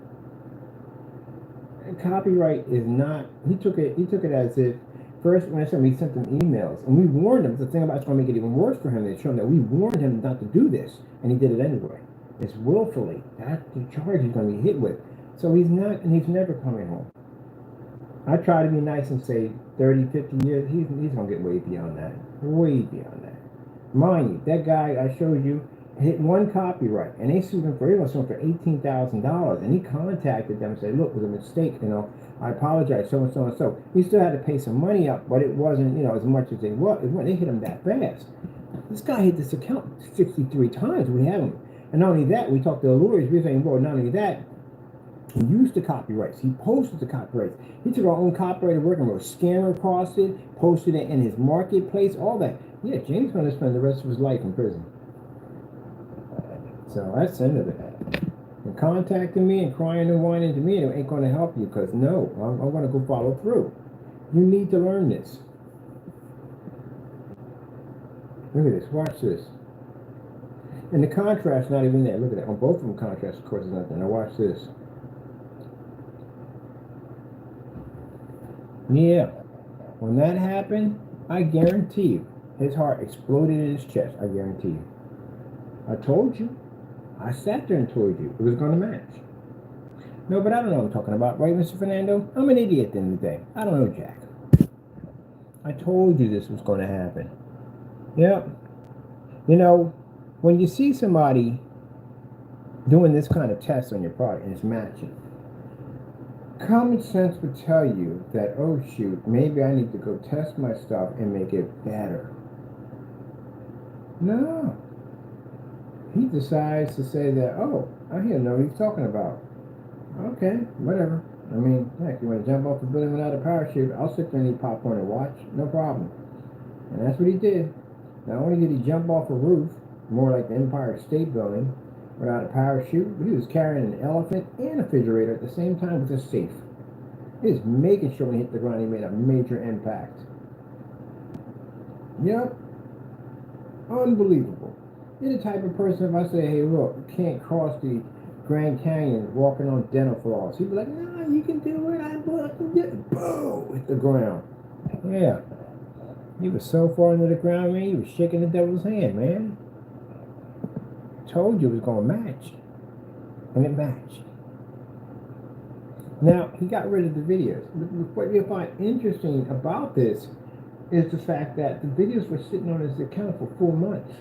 And copyright is not, he took it as if, first when I said we sent him emails, and we warned him, the thing about it's going to make it even worse for him, they showed him that we warned him not to do this, and he did it anyway. It's willfully. That's the charge he's going to be hit with. So he's not, and he's never coming home. I try to be nice and say 30, 50 years, he's going to get way beyond that. Way beyond that. Mind you, that guy I showed you hit one copyright, and they sued him for $18,000, and he contacted them and said, look, it was a mistake, I apologize, so and so and so. He still had to pay some money up, but it wasn't, as much as they hit him that fast. This guy hit this account 63 times. We have him. And not only that, we talked to the lawyers, we were saying, well, not only that, he used the copyrights. He posted the copyrights. He took our own copyrighted work and wrote a scanner across it, posted it in his marketplace, all that. Yeah, James going to spend the rest of his life in prison. So that's the end of it. And contacting me and crying and whining to me, it ain't going to help you, because no, I'm going to go follow through. You need to learn this. Look at this. Watch this. And the contrast not even there. Look at that. On both of them, contrast, of course, is nothing. Now watch this. Yeah. When that happened, I guarantee you, his heart exploded in his chest. I guarantee you. I told you. I sat there and told you it was going to match. No, but I don't know what I'm talking about, right, Mr. Fernando? I'm an idiot at the end of the day. I don't know Jack. I told you this was going to happen. Yep. When you see somebody doing this kind of test on your product and it's matching, common sense would tell you that, oh shoot, maybe I need to go test my stuff and make it better. No. He decides to say that, oh, I don't know what he's talking about. Okay, whatever. I mean, heck, you want to jump off the building without a parachute, I'll sit there and eat popcorn and watch. No problem. And that's what he did. Not only did he jump off a roof, more like the Empire State Building, without a parachute, but he was carrying an elephant and a refrigerator at the same time with a safe. He was making sure when he hit the ground he made a major impact. Yep. Unbelievable. You're the type of person, if I say, hey, look, you can't cross the Grand Canyon walking on dental floss, he'd be like, no, you can do it. I can do it. Boom! Hit the ground. Yeah. He was so far into the ground, man, he was shaking the devil's hand, man. Told you it was going to match. And it matched. Now, he got rid of the videos. What you find interesting about this is the fact that the videos were sitting on his account for 4 months.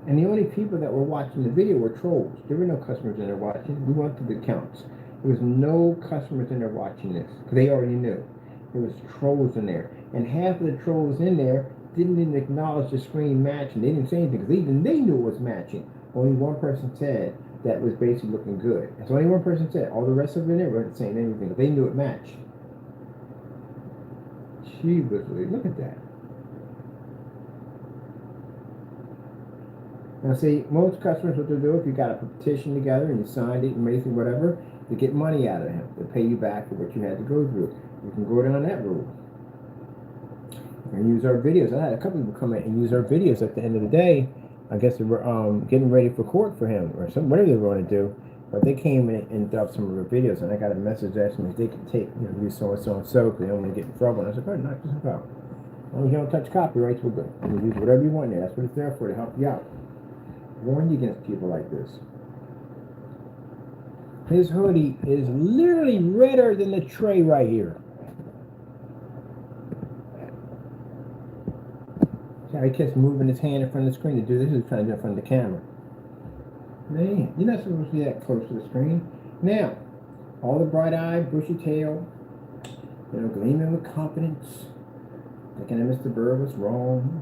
And the only people that were watching the video were trolls. There were no customers in there watching. We went through the accounts. There was no customers in there watching this, because they already knew. There was trolls in there. And half of the trolls in there didn't even acknowledge the screen matching. They didn't say anything, because even they knew it was matching. Only one person said that was basically looking good. That's only one person said. All the rest of them in there weren't saying anything. They knew it matched. Gee whiz, look at that. Now see, most customers, what they'll do, if you got a petition together and you signed it and made it whatever, to get money out of him, to pay you back for what you had to go through. You can go down that route. And use our videos. I had a couple people come in and use our videos at the end of the day. I guess they were getting ready for court for him or something, whatever they were going to do. But they came in and dubbed some of our videos, and I got a message asking me if they could take, use so and so and so because they don't want to get in trouble. And I said, go ahead, knock this out. As long as you don't touch copyrights, we're good. You can use whatever you want there. That's what it's there for, to help you out. Warn you against people like this. His hoodie is literally redder than the tray right here. See how he keeps moving his hand in front of the screen to do this? He's trying to do it in front of the camera. Man, you're not supposed to be that close to the screen. Now, all the bright-eyed, bushy-tailed, gleaming with confidence, thinking that Mr. Bird was wrong.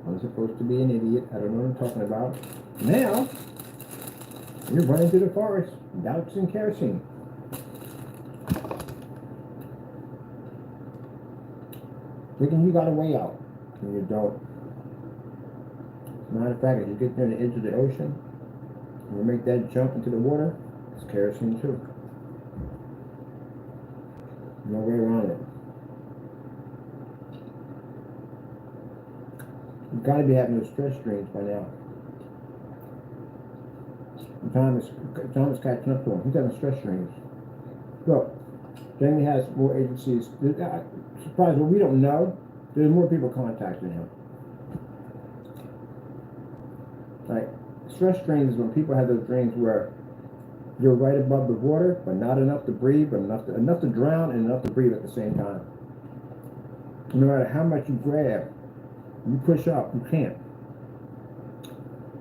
I'm supposed to be an idiot. I don't know what I'm talking about. Now, you're running through the forest, doubts and kerosene. Thinking you got a way out, and you don't. As a matter of fact, if you get near the edge of the ocean, and you make that jump into the water, it's kerosene too. No way around it. You've got to be having those stress dreams by now. Tom is catching up to him. He's having stress dreams. Look, Jamie has more agencies. Surprised, what we don't know, there's more people contacting him. Right? Stress dreams is when people have those dreams where you're right above the water, but not enough to breathe, but enough to drown and enough to breathe at the same time. No matter how much you grab, you push up, you can't.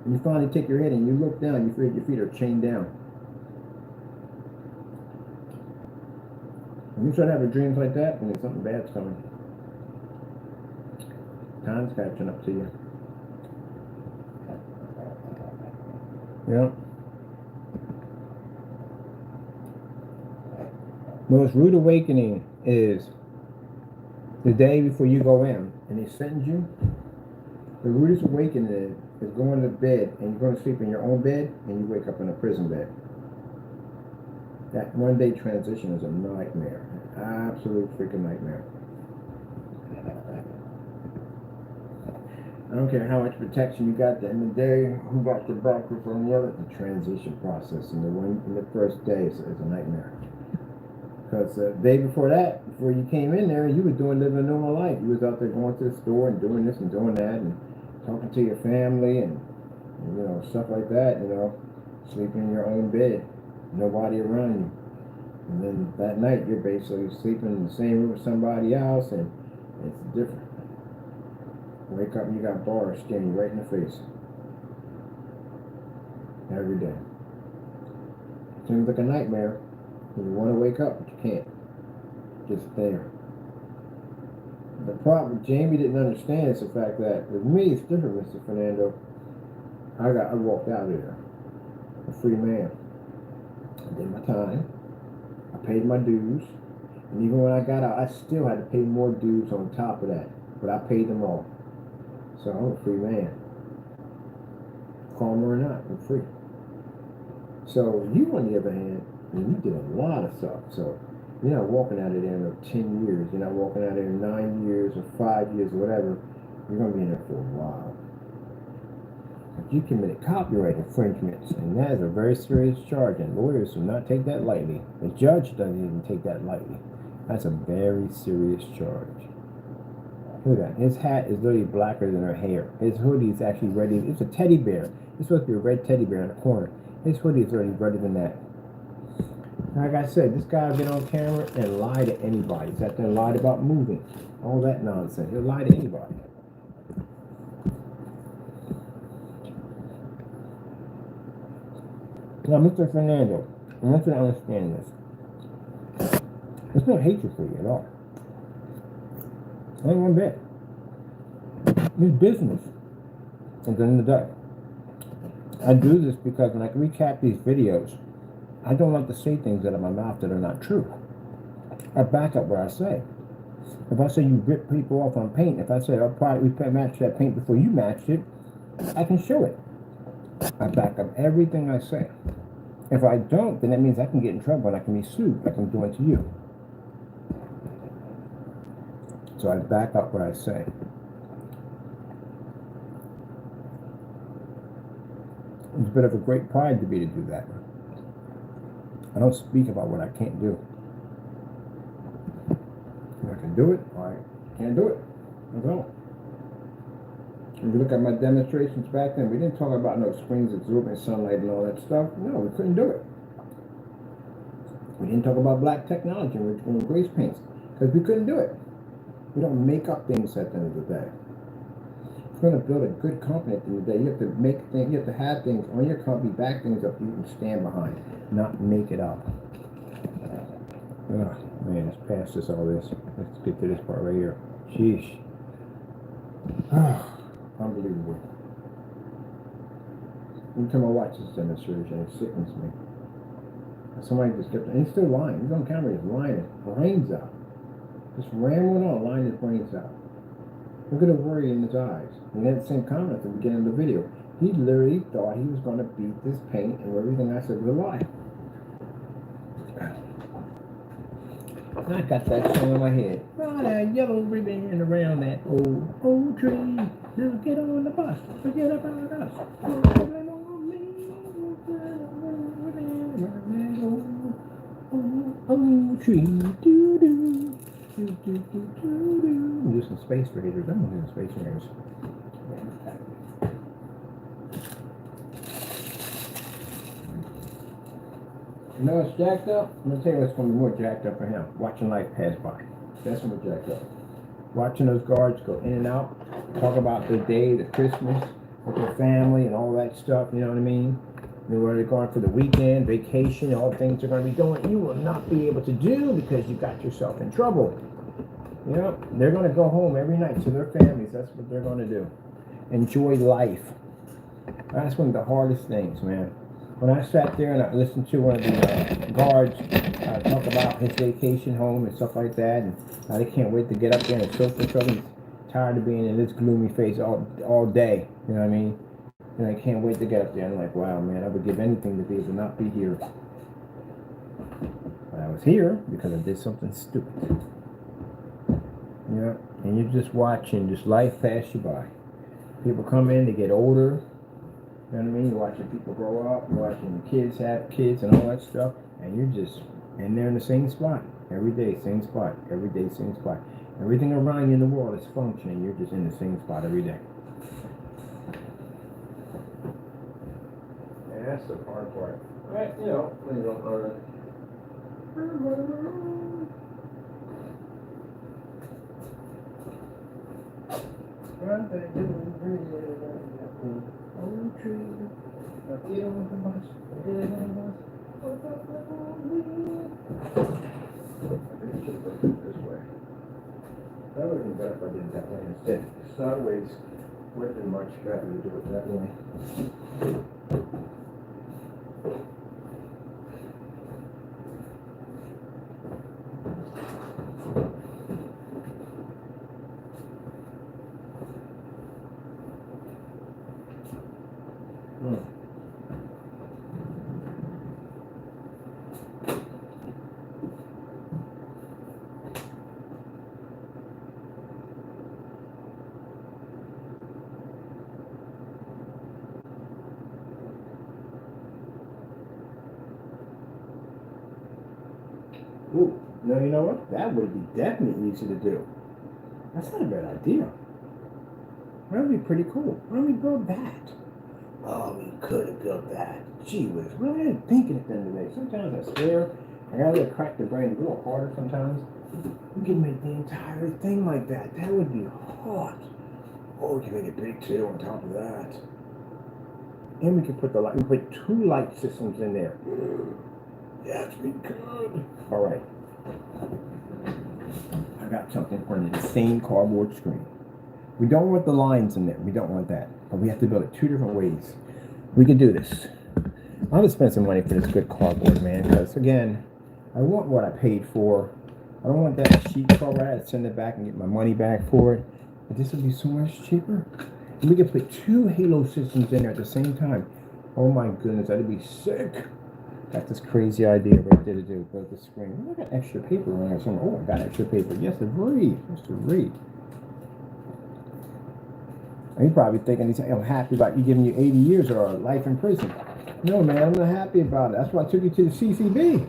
And you finally take your head and you look down, you feel your feet are chained down. When you start having dreams like that, then something bad's coming. Time's catching up to you. Yeah. Most rude awakening is the day before you go in and they sentence you. The rudest awakening is going to bed and you're going to sleep in your own bed and you wake up in a prison bed. That one day transition is a nightmare. An absolute freaking nightmare. I don't care how much protection you got at the end of the day, who got your back or from the other, the transition process in the first day is a nightmare. Because the day before that, before you came in there, you were living a normal life. You was out there going to the store and doing this and doing that and talking to your family and stuff like that, sleeping in your own bed, nobody around you. And then that night, you're basically sleeping in the same room with somebody else, and it's different. Wake up and you got bars staring you right in the face. Every day. Seems like a nightmare. You want to wake up, but you can't. Just there. The problem Jamie didn't understand is the fact that with me it's different, Mr. Fernando. I walked out of there a free man. I did my time. I paid my dues. And even when I got out, I still had to pay more dues on top of that. But I paid them all. So I'm a free man. Karma or not, I'm free. So you, on the other hand, you did a lot of stuff. So you're not walking out of there in 10 years. You're not walking out of there in 9 years or 5 years or whatever. You're going to be in there for a while. But you committed copyright infringements, and that is a very serious charge, and lawyers do not take that lightly. The judge doesn't even take that lightly. That's a very serious charge. Look at that. His hat is literally blacker than her hair. His hoodie is actually ready. It's a teddy bear. It's supposed to be a red teddy bear in the corner. His hoodie is already redder than that. Like I said, this guy will get on camera and lie to anybody. He's out there and lied about moving. All that nonsense. He'll lie to anybody. Now, Mr. Fernando, I want you to understand this. There's no hatred for you at all. Ain't one bit. It's business. At the end of the day. I do this because when I recap these videos, I don't like to say things out of my mouth that are not true. I back up what I say. If I say you rip people off on paint, if I say we matched that paint before you matched it, I can show it. I back up everything I say. If I don't, then that means I can get in trouble and I can be sued like I'm doing to you. So I back up what I say. It's a bit of a great pride to me to do that. I don't speak about what I can't do. If I can do it, I can't do it. I don't. If you look at my demonstrations back then, we didn't talk about no screens absorbing sunlight and all that stuff. No, we couldn't do it. We didn't talk about black technology and grease paints because we couldn't do it. We don't make up things at the end of the day. you're going to build a good company at the end of the day, you have to make things, you have to have things on your company, back things up you can stand behind, not make it up. Oh, man, let's pass this all this. Let's get to this part right here. Sheesh. Unbelievable. Every time I watch this demonstration, it sickens me. Somebody just kept, and he's still lying. He's on camera, he's lying his brains out. Just rambling on, lying his brains out. Look at the worry in his eyes. And he had the same comment at the beginning of the video. He literally thought he was going to beat this paint and everything I said was a lie. And I got that song in my head. Oh, that yellow ribbon around that old tree. Now get on the bus. Forget about us. Old tree. Do-do. Do some space raiders. I'm gonna do space raiders. You know what's jacked up? I'm gonna tell you what's gonna be more jacked up for him. Watching life pass by. That's what's jacked up. Watching those guards go in and out, talk about the day, the Christmas, with their family and all that stuff, you know what I mean? And where they're going for the weekend, vacation, all the things they're gonna be doing, you will not be able to do because you got yourself in trouble. You know, they're gonna go home every night to their families. That's what they're gonna do. Enjoy life. That's one of the hardest things, man. When I sat there and I listened to one of the guards talk about his vacation home and stuff like that, and they can't wait to get up there and so forth. He's tired of being in this gloomy face all day. You know what I mean? And I can't wait to get up there. I'm like, wow, man, I would give anything to be able to not be here. But I was here because I did something stupid. Yeah, and you're just watching just life pass you by. People come in, they get older. You know what I mean? You're watching people grow up, you're watching the kids have kids and all that stuff, and you're just in there in the same spot. Every day, same spot. Every day, same spot. Everything around you in the world is functioning. You're just in the same spot every day. And that's the hard part. Right? You know, when you don't learn. Old tree, get on the bus, get on the bus. I should have put it this way. That would have been better if I did it that way instead. Sideways would have been much better to do it that way. Ooh, no, you know what? That would be definitely easy to do. That's not a bad idea. That would be pretty cool. Why don't we build that? Oh, we could have built that. Gee whiz, what am I thinking at the end of the day? Sometimes I swear, I gotta crack the brain a little harder sometimes. We could make the entire thing like that. That would be hot. Oh, we can make it big too on top of that. And we could put we put 2 light systems in there. Yes, we could. All right. I got something for an insane cardboard screen. We don't want the lines in there. We don't want that. But we have to build it 2 different ways. We can do this. I'm going to spend some money for this good cardboard, man. Because, again, I want what I paid for. I don't want that sheet cover. I had to send it back and get my money back for it. But this would be so much cheaper. And we can put 2 Halo systems in there at the same time. Oh, my goodness. That'd be sick. Got this crazy idea right there to do build the screen. I got extra paper on there somewhere. Oh, I got extra paper. Yes, to read. Yes, to read. And you're probably thinking, I'm happy about you giving you 80 years or life in prison. No, man, I'm not happy about it. That's why I took you to the CCB.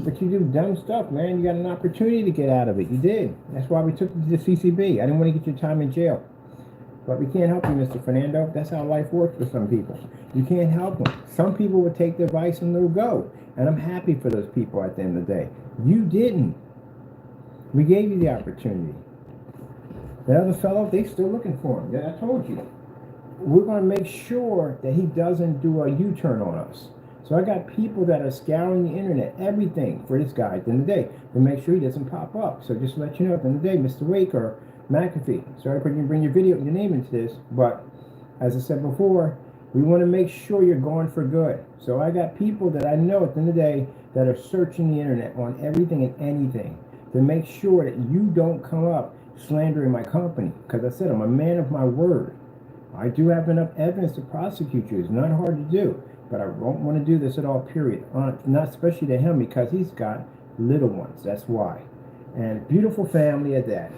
But you do dumb stuff, man. You got an opportunity to get out of it. You did. That's why we took you to the CCB. I didn't want to get your time in jail. But we can't help you, Mr. Fernando. That's how life works for some people. You can't help them. Some people would take the advice and they'll go. And I'm happy for those people at the end of the day. You didn't. We gave you the opportunity. The other fellow, they still looking for him. Yeah, I told you. We're going to make sure that he doesn't do a U-turn on us. So I got people that are scouring the internet, everything for this guy at the end of the day to make sure he doesn't pop up. So just to let you know, at the end of the day, Mr. Wake or McAfee, sorry for you bring your name into this, but as I said before, we want to make sure you're going for good. So I got people that I know at the end of the day that are searching the internet on everything and anything to make sure that you don't come up slandering my company. Because I said I'm a man of my word. I do have enough evidence to prosecute you. It's not hard to do, but I don't want to do this at all, period. Not especially to him because he's got little ones. That's why. And beautiful family at that.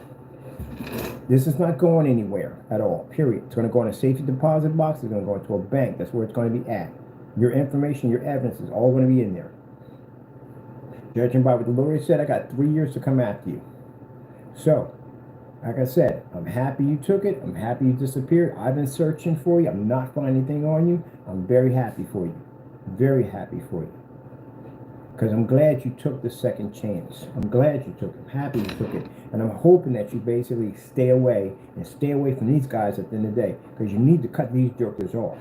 This is not going anywhere at all, period. It's going to go in a safety deposit box. It's going to go into a bank. That's where it's going to be at. Your information, your evidence is all going to be in there. Judging by what the lawyer said, I got 3 years to come after you. So, like I said, I'm happy you took it. I'm happy you disappeared. I've been searching for you. I'm not finding anything on you. I'm very happy for you. Very happy for you. Because I'm glad you took the second chance. I'm glad you took it. I'm happy you took it. And I'm hoping that you basically stay away from these guys at the end of the day. Because you need to cut these jokers off.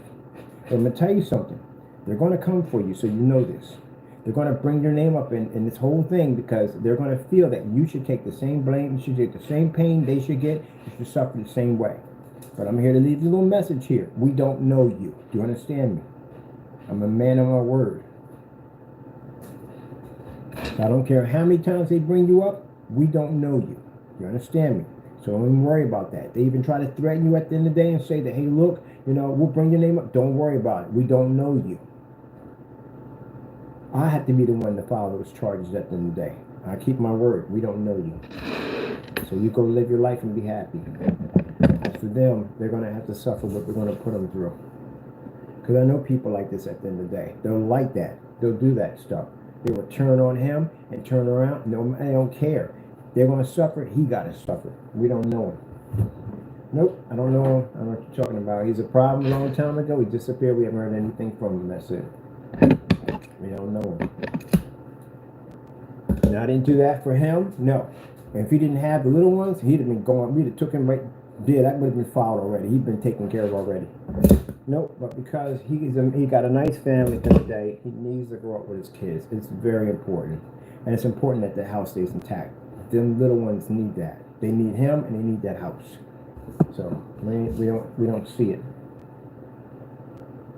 And I'm going to tell you something. They're going to come for you, so you know this. They're going to bring your name up in this whole thing because they're going to feel that you should take the same blame, you should get the same pain they should get, you should suffer the same way. But I'm here to leave you a little message here. We don't know you. Do you understand me? I'm a man of my word. I don't care how many times they bring you up, we don't know you. You understand me? So don't even worry about that. They even try to threaten you at the end of the day and say that, hey, look, we'll bring your name up. Don't worry about it. We don't know you. I have to be the one to file those charges at the end of the day. I keep my word. We don't know you. So you go live your life and be happy. As for them, they're going to have to suffer what we're going to put them through. Because I know people like this at the end of the day. They'll like that. They'll do that stuff. They will turn on him and turn around. No, they don't care. They're going to suffer. He got to suffer. We don't know him. Nope, I don't know him. I don't know what you're talking about. He's a problem a long time ago. He disappeared. We haven't heard anything from him. That's it. We don't know him. And I didn't do that for him. No. And if he didn't have the little ones, he'd have been gone. We'd have took him right there. That would have been filed already. He'd been taken care of already. Nope. But because he got a nice family for the day, he needs to grow up with his kids. It's very important. And it's important that the house stays intact. Them little ones need that. They need him and they need that house. So we don't see it.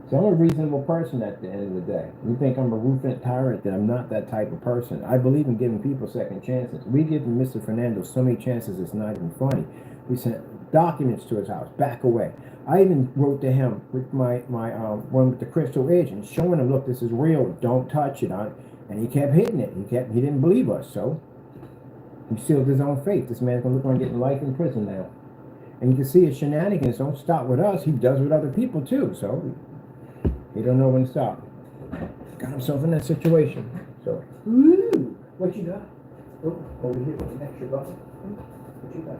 So I'm a reasonable person at the end of the day. You think I'm a ruthless tyrant, then I'm not that type of person. I believe in giving people second chances. We give Mr. Fernando so many chances it's not even funny. We sent documents to his house, back away. I even wrote to him with my one with the crystal edge and showing him, look, this is real, don't touch it. And he kept hitting it. He didn't believe us, so he sealed his own fate. This man's gonna look like getting life in prison now. And you can see his shenanigans don't stop with us. He does with other people too, so he don't know when to stop. Got himself in that situation. So, ooh, what you got? Oh, over here, an extra button. What you got?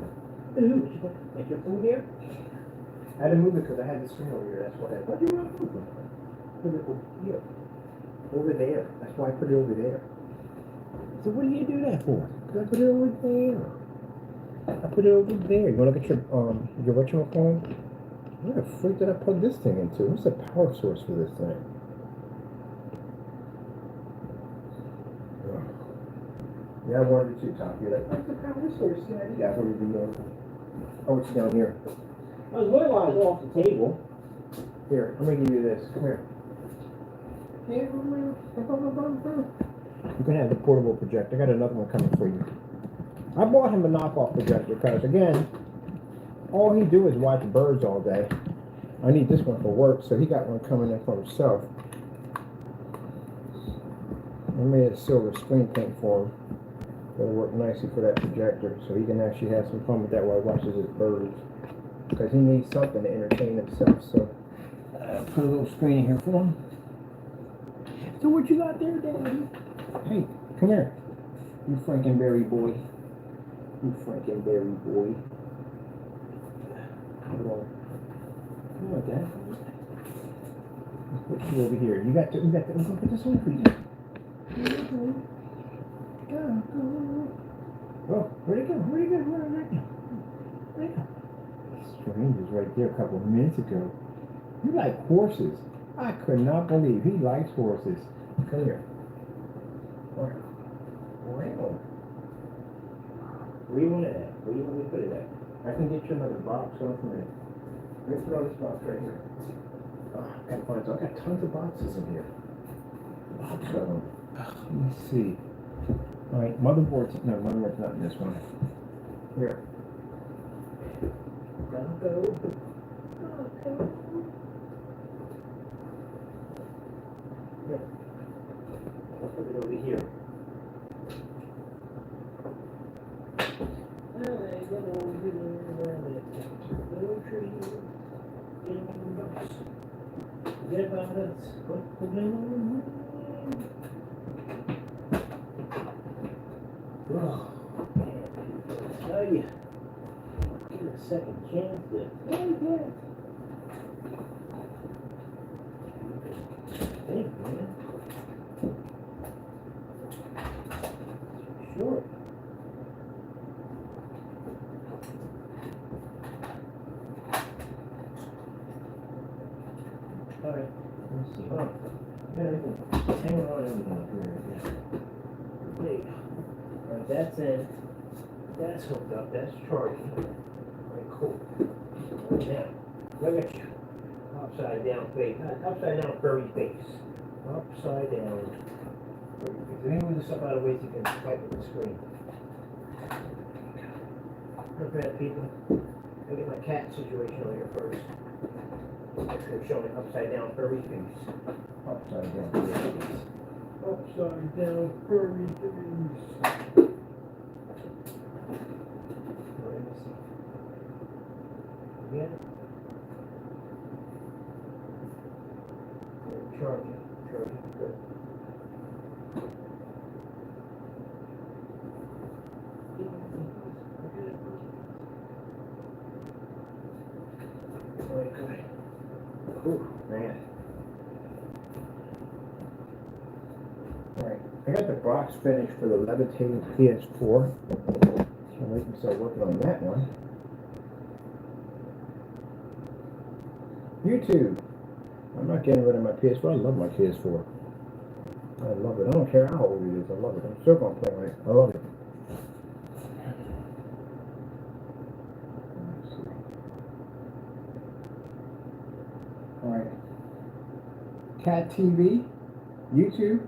Ooh, what you got? Make your food here? I had to move it because I had the screen over here. That's why. What do you want to move it? Put it over here. Over there. That's why I put it over there. So what do you do that for? Because I put it over there. I put it over there. You want to look at your whatchamacallit? What the freak did I plug this thing into? What's the power source for this thing? Yeah, I wanted to talk to you. Like, what's the power source? Yeah, you got what you're doing. Oh, it's down here. I was wondering why I was off the table. Here, I'm gonna give you this. Come here. You can have the portable projector. I got another one coming for you. I bought him a knockoff projector because, again, all he do is watch birds all day. I need this one for work, so he got one coming in for himself. I made a silver screen paint for him. That'll work nicely for that projector, so he can actually have some fun with that while he watches his birds. Because he needs something to entertain himself, so put a little screen in here for him. So what you got there, Daddy? Hey, come here. You Frankenberry boy. You Frankenberry boy. Hold on. Come on, Dad. Let's put you over here. You got to, I'm gonna put this on for you. Go. Oh, where'd it go? Where'd it go? Strangers right there a couple of minutes ago. You like horses. I could not believe he likes horses. Come here. Wow. Where you want it at? Where you want me to put it at? I can get you another box off a minute. Let's throw this box right here. I got tons of boxes in here. Lots of them. Let me see. Alright, motherboard's not in this one. Here. Gotta go. Here. I'll put it over here. Little tree. Forget about us. Oh, man. I tell you. Give it a second chance there. Hey, man. Sure. Alright, let's see. Oh, yeah, hang on everything up here. Wait. Alright, that's in. That's hooked up. That's charging. Alright, cool. Now, look at you. Upside down face. Upside down furry face. Upside down furry face. Let me move this up out of the way so you can type with the screen. Look at that, people. I'll get my cat situation on here first. It's showing upside down furry face. Upside down furry face. Upside down furry face. Let me see. Again. Charging. Good. Good. Ooh, man. Alright, I got the box finished for the levitating PS4. Can't wait to start working on that one. YouTube. I'm not getting rid of my PS4. I love my PS4. I love it. I don't care how old it is. I love it. I'm still going to play on it. I love it. Alright. Cat TV. YouTube.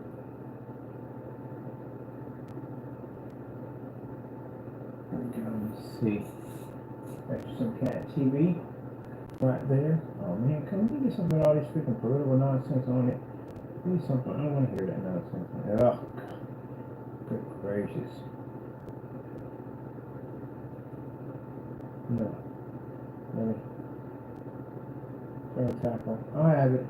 There we go. Let's see. There's some cat TV. Right there. Oh man, can we get something with all this freaking political nonsense on it? Give me something. I don't want to hear that nonsense. Oh, God. Good gracious. No. Let me. Try to tackle. I have it.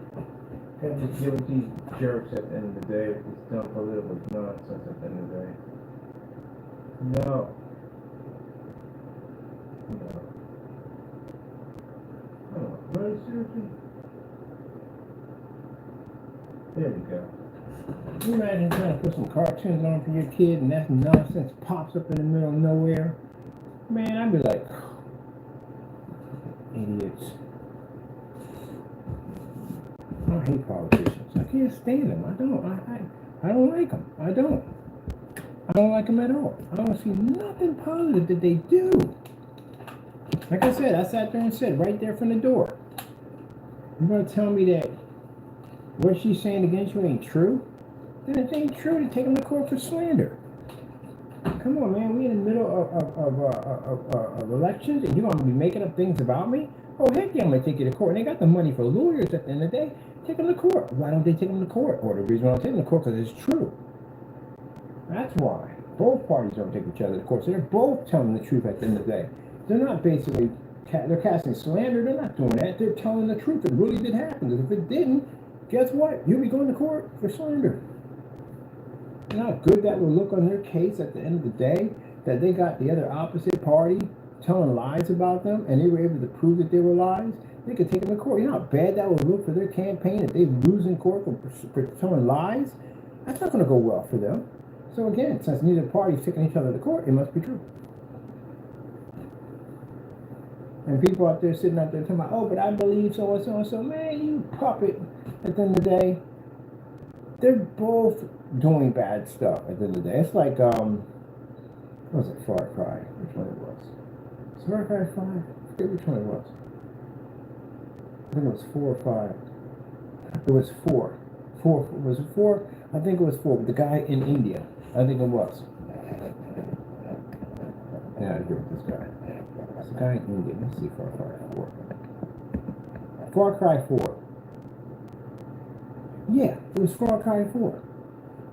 Have to deal with these jerks at the end of the day. With this dumb political nonsense at the end of the day. No. No. Oh, really? Seriously? There we go. Can you imagine trying to put some cartoons on for your kid and that nonsense pops up in the middle of nowhere? Man, I'd be like, idiots. I hate politicians. I can't stand them. I don't like them. I don't like them at all. I don't see nothing positive that they do. Like I said, I sat there and said right there from the door, you're going to tell me that what she's saying against you ain't true? Then it ain't true to take them to court for slander. Come on, man. We in the middle of elections and you're going to be making up things about me? Oh, heck yeah, I'm going to take you to court. And they got the money for lawyers at the end of the day. Take them to court. Why don't they take them to court? Or the reason why I'm taking them to court because it's true. That's why. Both parties don't take each other to court. So they're both telling the truth at the end of the day. They're not basically, they're casting slander. They're not doing that. They're telling the truth. It really did happen. Because if it didn't, guess what? You'll be going to court for slander. You know how good that will look on their case at the end of the day? That they got the other opposite party telling lies about them and they were able to prove that they were lies? They could take them to court. You know how bad that would look for their campaign if they lose in court for telling lies? That's not going to go well for them. So again, since neither party is taking each other to court, it must be true. And people out there sitting out there talking about, oh, but I believe so and so and so. Man, you puppet. At the end of the day, they're both doing bad stuff. At the end of the day, it's like what was it? Far Cry. Which one it was? Far Cry 5. I forget which one it was. I think it was 4 or 5. It was 4. 4 was it 4? I think it was 4. With the guy in India. I think it was. Yeah, I agree with this guy. It's a guy in India. Let's see, Far Cry 4. Far Cry 4. Yeah, it was Far Cry 4.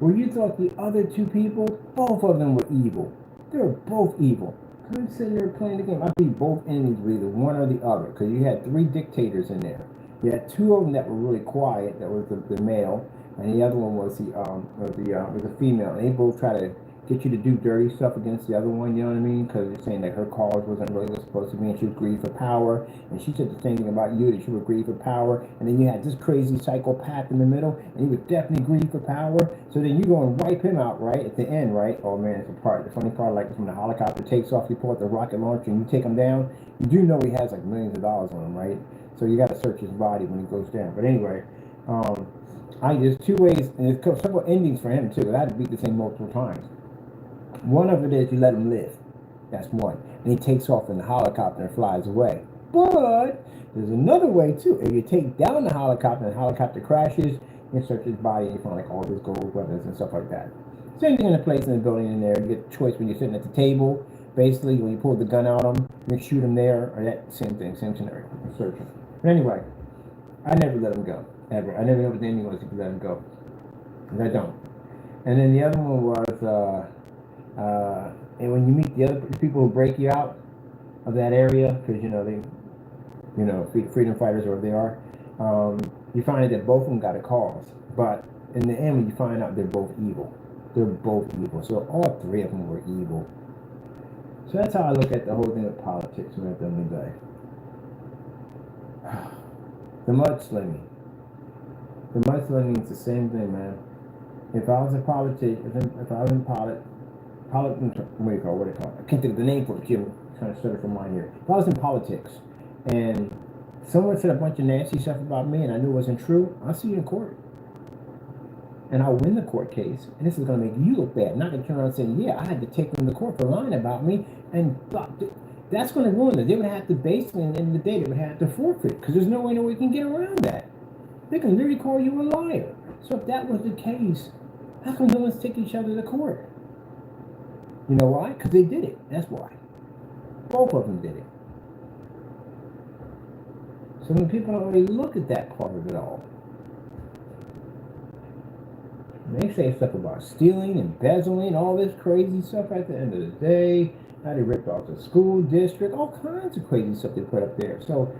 Where you thought the other two people, both of them were evil. They were both evil. I'm sitting there playing the game. I beat both enemies with either one or the other. Because you had 3 dictators in there. You had 2 of them that were really quiet. That was the male. And the other one was the female. And they both try to get you to do dirty stuff against the other one, you know what I mean? Because you're saying that her cause wasn't really what it was supposed to be, and she was greedy for power, and she said the same thing about you, that she was greedy for power, and then you had this crazy psychopath in the middle, and he was definitely greedy for power, so then you go and wipe him out, right, at the end, right? Oh man, it's the funny part, like when the helicopter takes off, you pull out the rocket launcher, and you take him down, you do know he has like millions of dollars on him, right? So you gotta search his body when he goes down, but anyway, there's 2 ways, and there's several endings for him too, I had to beat this thing multiple times. One of it is you let him live. That's one. And he takes off in the helicopter and flies away. But there's another way too. If you take down the helicopter and the helicopter crashes, you search his body and you find like all his gold weapons and stuff like that. Same thing in the place in the building in there. You get a choice when you're sitting at the table. Basically, when you pull the gun out on him, you shoot him there, or that same thing, same scenario. Search him. But anyway, I never let him go. Ever. I never know what the ending was if you let him go. Because I don't. And then the other one was and when you meet the other people who break you out of that area, because freedom fighters or whatever they are, you find that both of them got a cause. But in the end, when you find out they're both evil, So all 3 of them were evil. So that's how I look at the whole thing with politics, man, at the end of the day. The mudslinging. The mudslinging is the same thing, man. If I was in politics, if I was in what do you call it? I can't think of the name for it, Jim. I'm trying to stutter for mine here. If I was in politics and someone said a bunch of nasty stuff about me and I knew it wasn't true, I'll see you in court. And I'll win the court case. And this is going to make you look bad. Not to turn around and say, yeah, I had to take them to court for lying about me. And that's going to ruin it. They would have to basically, at the end of the day, they would have to forfeit. Because there's no way we can get around that. They can literally call you a liar. So if that was the case, how come no one's taking each other to court? You know why? Because they did it. That's why. Both of them did it. So when people don't really look at that part of it all, they say stuff about stealing, embezzling, all this crazy stuff at the end of the day. How they ripped off the school district, all kinds of crazy stuff they put up there. So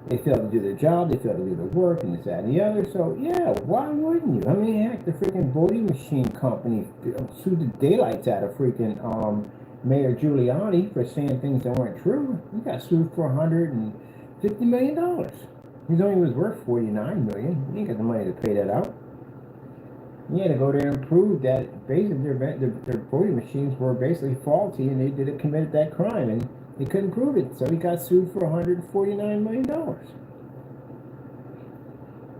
they failed to do their job, they failed to do their work, and this, that, and the other. So, yeah, why wouldn't you? I mean, heck, the freaking voting machine company sued the daylights out of freaking Mayor Giuliani for saying things that weren't true. He got sued for $150 million. He's only was worth $49 million. He ain't got the money to pay that out. He had to go there and prove that basically their voting machines were basically faulty and they committed that crime. And they couldn't prove it, so he got sued for $149 million.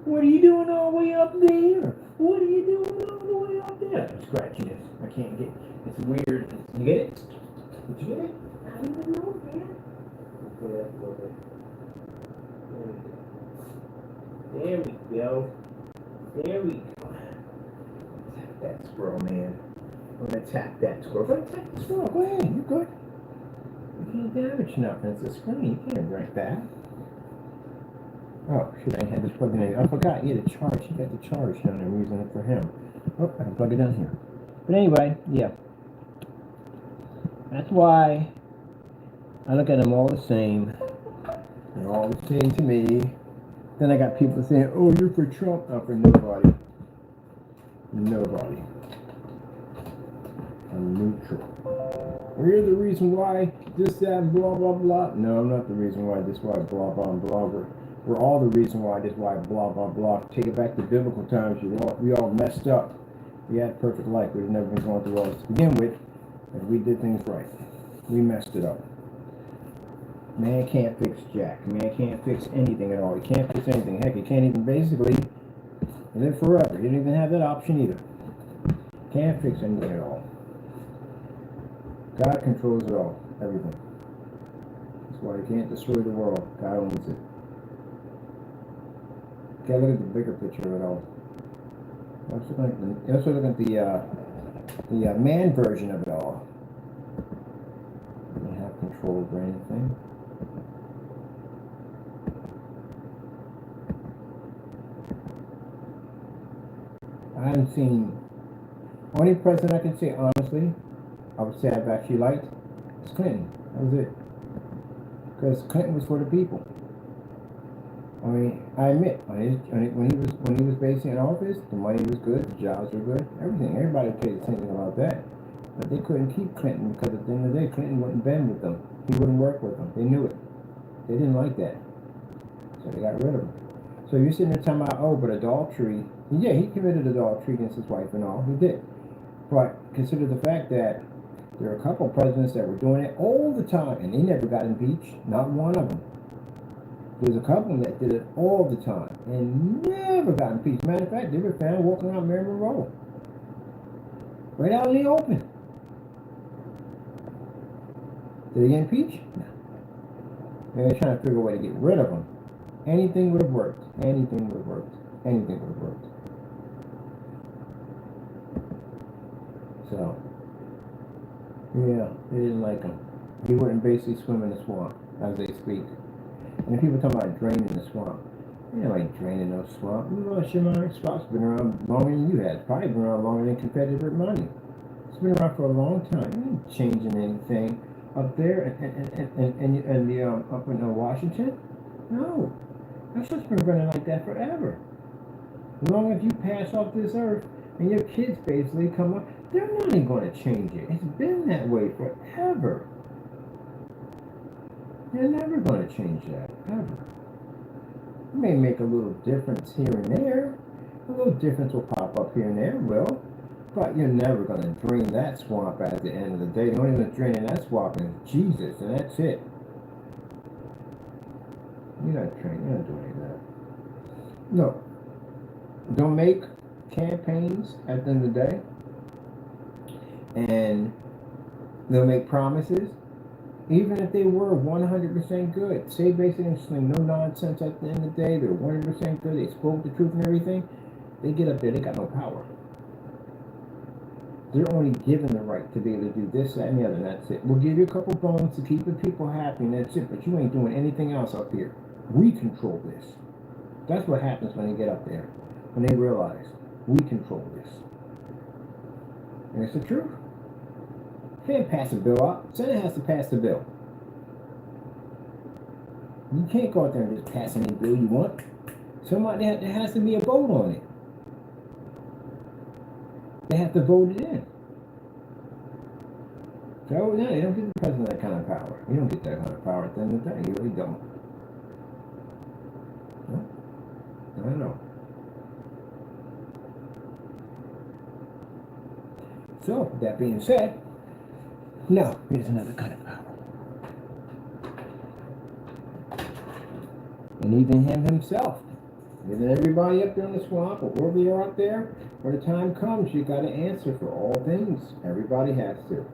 What are you doing all the way up there? What are you doing all the way up there? I'm scratching this. I can't get it. It's weird. You get it? Did you get it? I don't even know, man. There we go. There we go. Tap that squirrel, man. I'm gonna tap that squirrel. Go ahead, tap the squirrel. Go ahead. You're good. You can't damage nothing. It's a screen. You can't break that. Oh, shit, I had this plugged in. I forgot. Yeah, the charge. He got the charge down there. I'm using it for him. Oh, I can plug it down here. But anyway, yeah. That's why I look at them all the same. They're all the same to me. Then I got people saying, oh, you're for Trump. Not for nobody. Nobody. I'm neutral. You're the reason why this, that, and blah, blah, blah. No, I'm not the reason why this, why, blah, blah, blah. We're all the reason why this, why, blah, blah, blah. Take it back to biblical times. We all messed up. We had perfect life. We've never been going through all this to begin with. And we did things right. We messed it up. Man can't fix jack. Man can't fix anything at all. He can't fix anything. Heck, he can't even basically live forever. He didn't even have that option either. Can't fix anything at all. God controls it all. Everything. That's why he can't destroy the world. God owns it. Gotta look at the bigger picture of it all. Let's look at the man version of it all. Doesn't have control over anything. I haven't seen only president I can say honestly, I would say I've actually liked is Clinton. That was it. Because Clinton was for the people. I mean, I admit when he was basically in office, the money was good, the jobs were good, everything. Everybody paid attention about that. But they couldn't keep Clinton because at the end of the day, Clinton wouldn't bend with them. He wouldn't work with them. They knew it. They didn't like that. So they got rid of him. So you're sitting there talking about, oh, but adultery. Yeah, he committed adultery against his wife and all. He did. But consider the fact that there are a couple of presidents that were doing it all the time, and they never got impeached. Not one of them. There's a couple that did it all the time and never got impeached. Matter of fact, they were found walking around Mary Monroe. Right out in the open. Did they get impeached? No. They were trying to figure a way to get rid of them. Anything would have worked. Anything would have worked. Anything would have worked. So, yeah, they didn't like him. He wouldn't basically swim in the swamp, as they speak. And people talking about draining the swamp. You know, like draining no swamp. You know, Shimon Sprout's been around longer than you have. Probably been around longer than competitive money. It's been around for a long time. You ain't changing anything up there and the up in Washington. No, that's just been running like that forever. As long as you pass off this earth and your kids basically come up, they're not even going to change it. It's been that way forever. They're never going to change that, ever. It may make a little difference here and there. A little difference will pop up here and there, will. But you're never going to drain that swamp at the end of the day. The only one that's draining that swamp is Jesus, and that's it. You're not training, you're not doing any of that. No. Don't make campaigns at the end of the day. And they'll make promises. Even if they were 100% good, say basically no nonsense at the end of the day, they're 100% good, they spoke the truth and everything, they get up there, they got no power. They're only given the right to be able to do this, that, and the other, and that's it. We'll give you a couple bones to keep the people happy, and that's it, but you ain't doing anything else up here. We control this. That's what happens when they get up there, when they realize we control this. And it's the truth. Can't pass a bill out. Senate has to pass the bill. You can't go out there and just pass any bill you want. Somebody there has to be a vote on it. They have to vote it in. So no, you don't get the president that kind of power. You don't get that kind of power at the end of the day. You really don't. No, I don't know. So that being said. No, here's another kind of power. And even him himself. Even everybody up there in the swamp or wherever you're out there, when the time comes, you got to answer for all things. Everybody has to.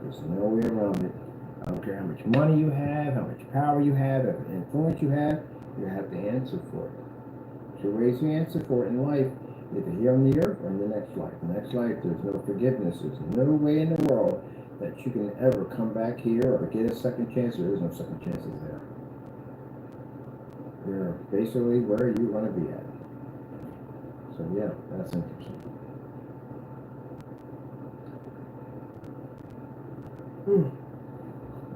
There's no way around it. I don't care how much money you have, how much power you have, how much influence you have to answer for it. Two ways you answer for it in life, either here on the earth or in the next life. The next life, there's no forgiveness. There's no way in the world that you can ever come back here or get a second chance. There is no second chances there. You're basically where you want to be at. So yeah, that's interesting.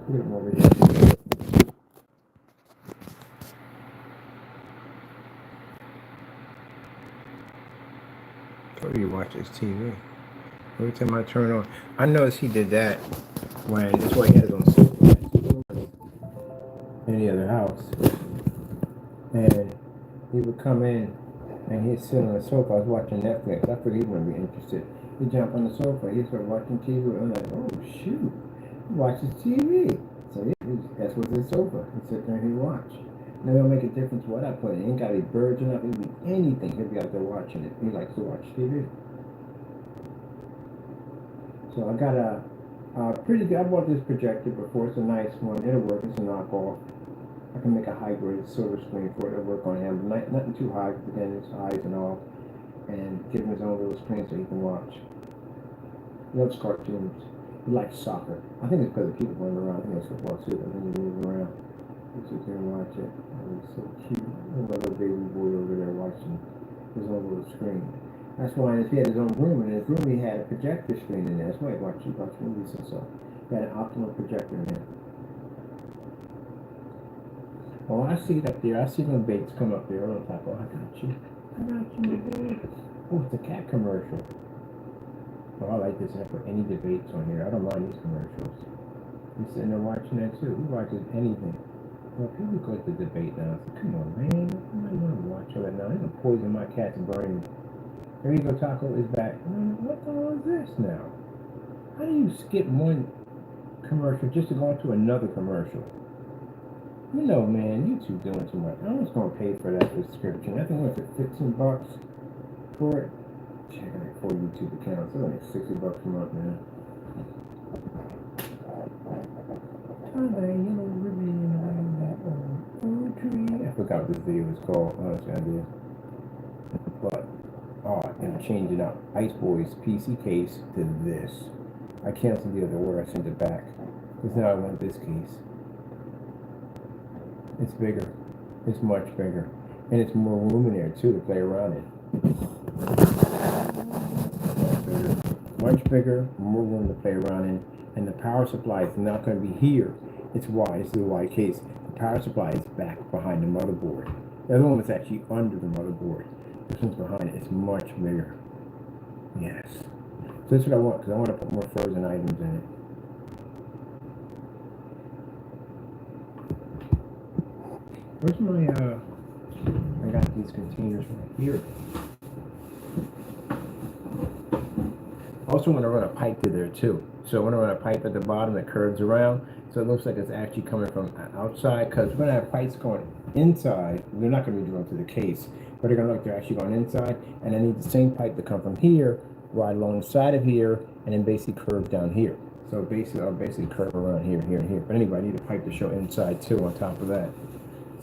Put it over here. So you watch this TV. Every time I turn on, I noticed he did that when that's why he had his own sofa in the other house. And he would come in and he'd sit on the sofa. I was watching Netflix. I figured he wouldn't be interested. He'd jump on the sofa. He'd start watching TV. I'm like, oh shoot, he watches TV. So yeah, that's what it's over. You sit there and you watch. Now it'll make a difference what I put in. It ain't gotta be birds enough, it can be anything. He'll be out there watching it. He likes to watch TV. So I got a pretty good. I bought this projector before. It's a nice one. It'll work. It's a knockoff. I can make a hybrid silver screen for it. It'll work on him. Nothing too high, but then it's eyes and all. And give him his own little screen so he can watch. He loves cartoons. He likes soccer. I think it's because the people running around. I think it's football too. But then you move around. You sit there and watch it. It's so cute. Another baby boy over there watching his own little screen. That's why if he had his own room, and in his room he had a projector screen in there. That's why he watch movies and stuff. He had an optimal projector in there. Oh, I see it up there. I see them baits come up there on top. Oh, I got you. I got you. Oh, it's a cat commercial. Oh, I like this. I put any debates on here. I don't mind these commercials. He's sitting there watching that too. He watches anything. Well, people go to debate now. I said, come on, man. I'm not going to watch all that now. They're going to poison my cat's brain. There you go, Taco is back. What the hell is this now? How do you skip one commercial just to go into another commercial? You know, man, YouTube doing too much. I'm just going to pay for that subscription. I think what's it, $15 for it? Checking it for YouTube accounts. It's only $60 a month, man. I forgot what this video was called. Honestly, I did. But and change it up. Ice Boy's PC case to this. I canceled the other order. I sent it back because now I want this case. It's bigger. It's much bigger, and it's more room in there too to play around in. Much bigger, more room to play around in, and the power supply is not going to be here. It's wide. This is a wide case. The power supply is back behind the motherboard. The other one was actually under the motherboard. This one's behind it. It's much bigger. Yes. So that's what I want, because I want to put more frozen items in it. Where's my, I got these containers right here. I also want to run a pipe through there too. So I want to run a pipe at the bottom that curves around, so it looks like it's actually coming from outside, because we're going to have pipes going inside. They're not going to be drawn to the case, but they're going to look like they're actually going inside, and I need the same pipe to come from here, right alongside of here, and then basically curve down here. So basically, I'll basically curve around here, here, and here. But anyway, I need a pipe to show inside too on top of that.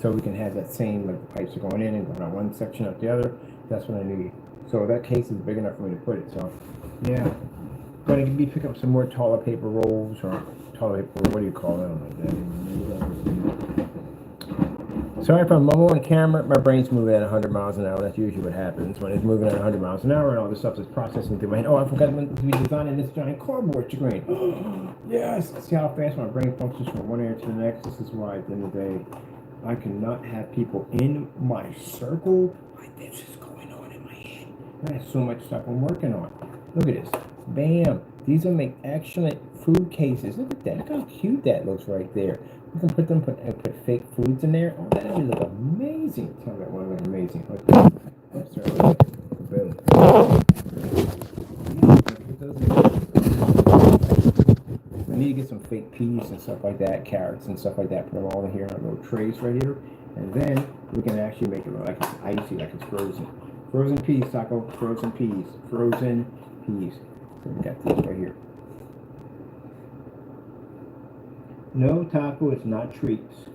So we can have that same, like the pipes are going in and going on one section up the other. That's what I need. So that case is big enough for me to put it. So yeah, going to be pick up some more toilet paper rolls, or toilet paper, what do you call it? I don't know. Sorry if I'm on camera. My brain's moving at 100 miles an hour. That's usually what happens when it's moving at 100 miles an hour, and all this stuff is processing through my head. Oh, I forgot to be designing this giant cardboard screen. Yes. See how fast my brain functions from one area to the next. This is why at the end of the day, I cannot have people in my circle. Like this is going on in my head. I have so much stuff I'm working on. Look at this. Bam. These will make excellent food cases. Look at that. Look how cute that looks right there. You can put them, put fake foods in there. Oh, that would look amazing. Tell me that one look amazing. Look. Oh, sorry. Boom. I need to get some fake peas and stuff like that, carrots and stuff like that. Put them all in here on little trays right here, and then we can actually make it look like it's icy, like it's frozen. Frozen peas, Taco. Frozen peas. Frozen peas. So we got these right here. No, Taco, it's not treats.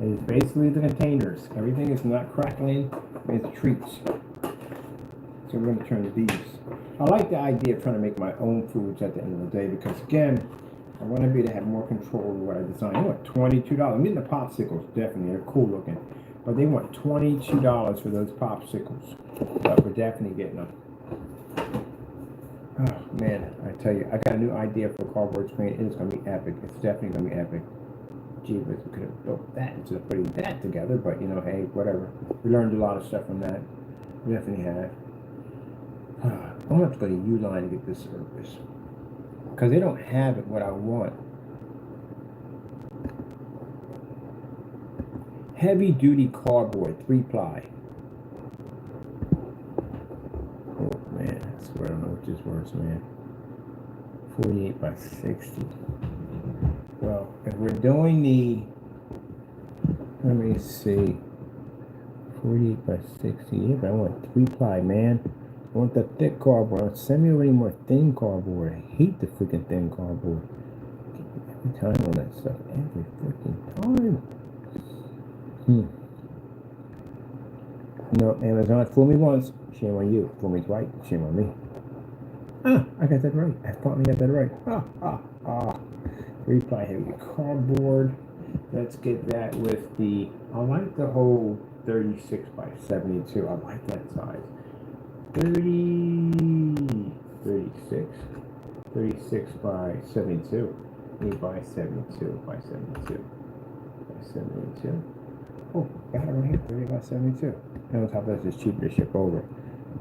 It is basically the containers. Everything is not crackling. It's treats. So we're going to turn to these. I like the idea of trying to make my own foods at the end of the day, because again, I want to be able to have more control over what I design. I want $22. I'm getting the popsicles, definitely. They're cool looking. But they want $22 for those popsicles. But we're definitely getting them. Oh, man, I tell you, I got a new idea for a cardboard screen. It is going to be epic. It's definitely going to be epic. Gee, we could have built that instead of putting that together. But, you know, hey, whatever. We learned a lot of stuff from that. We definitely have. I'm going to have to go to Uline to get this service, because they don't have it what I want. Heavy duty cardboard, 3-ply. Oh man, I swear I don't know which is worse, man. 48 by 60. Well, if we're doing the, let me see, 48 by 60, yeah, but I want 3-ply, man. I want the thick cardboard. Send me any more thin cardboard. I hate the freaking thin cardboard. Every time on that stuff. Every freaking time. No, Amazon, fool me once. Shame on you. Fool me twice. Shame on me. Ah, I got that right. I finally got that right. 3-ply heavy cardboard. Let's get that with the, I like the whole 36 by 72. I like that size. 36 by 72. 8 by 72 by 72 by 72. Oh, got it right here. 30 by 72. And on top of that, it's cheaper to ship over.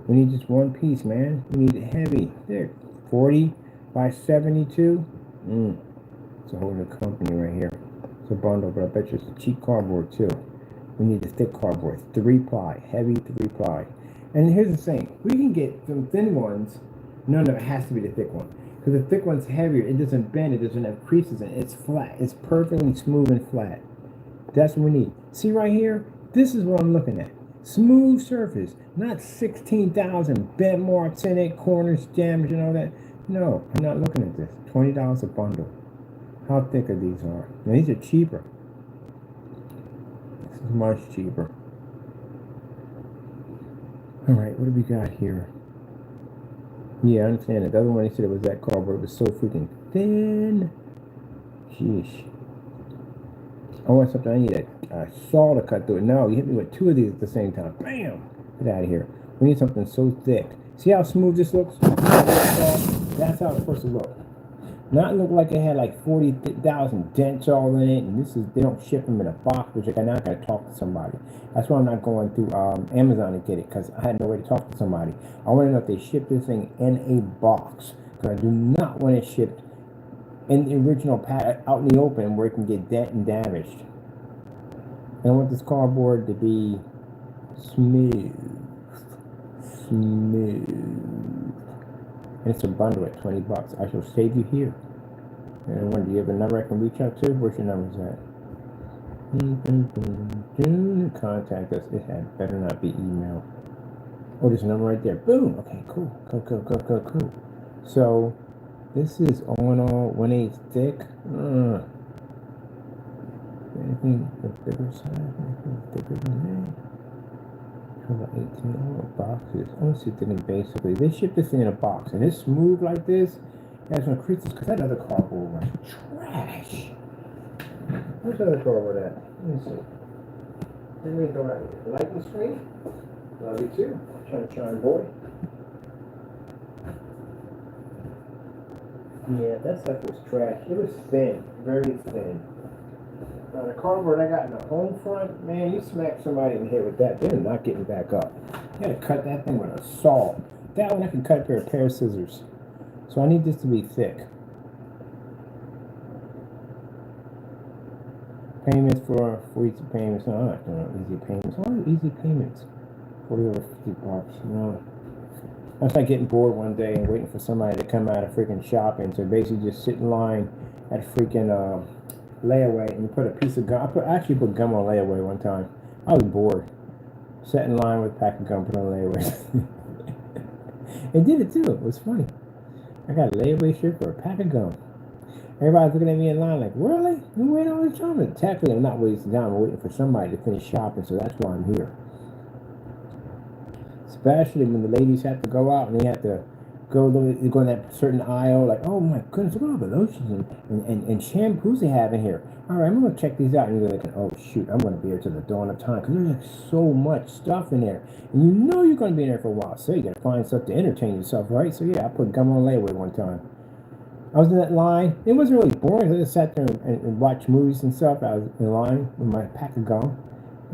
We need just one piece, man. We need it heavy. There. 40 by 72. It's a whole new company right here. It's a bundle, but I bet you it's a cheap cardboard too. We need the thick cardboard. 3-ply. Heavy 3-ply. And here's the thing. We can get some thin ones. No, it has to be the thick one. Because the thick one's heavier. It doesn't bend. It doesn't have creases in it. It's flat. It's perfectly smooth and flat. That's what we need. See right here? This is what I'm looking at. Smooth surface. Not 16,000 bent marks in it, corners damaged and all that. No, I'm not looking at this. $20 a bundle. How thick are these are? Now, these are cheaper. This is much cheaper. Alright, what do we got here? Yeah, I understand it. The other one, he said it was that cardboard. It was so freaking thin. Sheesh. I want something. I need a saw to cut through it. No, you hit me with 2 of these at the same time. Bam! Get out of here. We need something so thick. See how smooth this looks? That's how it's supposed to look. Not look like it had like 40,000 dents all in it. And this is, they don't ship them in a box, which I now gotta talk to somebody. That's why I'm not going through Amazon to get it, because I had no way to talk to somebody. I want to know if they ship this thing in a box, because I do not want it shipped in the original pack out in the open where it can get dent and damaged. And I want this cardboard to be smooth. And it's a bundle at $20. I shall save you here. And do you have a number I can reach out to? Where's your numbers at? Contact us. It had better not be email. Oh, there's a number right there. Boom. Okay, cool. Cool. So this is all in all 1/8 thick. Anything the bigger side? Anything thicker than that? 18 boxes. I want to see if they can basically, they ship this thing in a box and it's smooth like this. It has no creases, because that other cardboard was trash. Where's the other cardboard at? Let me see. Let me go out. The lighting screen? Love you too. Trying to shine, boy. Yeah, that stuff was trash. It was thin, very thin. The cardboard I got in the home front, man, you smack somebody in the head with that, they're not getting back up. You gotta cut that thing with a saw. That one I can cut with a pair of scissors. So I need this to be thick. Payments for easy payments. No, I'm not doing easy payments. What are easy payments? 40 over 50 bucks. No. I was like getting bored one day and waiting for somebody to come out of freaking shopping to basically just sit in line at freaking layaway and put a piece of gum. I actually put gum on layaway one time. I was bored. Sat in line with a pack of gum, put on layaway. It did it too. It was funny. I got a layaway shirt for a pack of gum. Everybody's looking at me in line like, really? You wait all this time? And technically, I'm not wasting time. I'm waiting for somebody to finish shopping, so that's why I'm here. Especially when the ladies have to go out and they have to go in that certain aisle, like, oh my goodness, look at all the lotions and shampoos they have in here. All right, I'm going to check these out. And you're like, oh shoot, I'm going to be here till the dawn of time, because there's like so much stuff in there. And you know you're going to be in there for a while, so you got to find stuff to entertain yourself, right? So yeah, I put gum on layaway one time. I was in that line. It wasn't really boring. I just sat there and watched movies and stuff. I was in line with my pack of gum.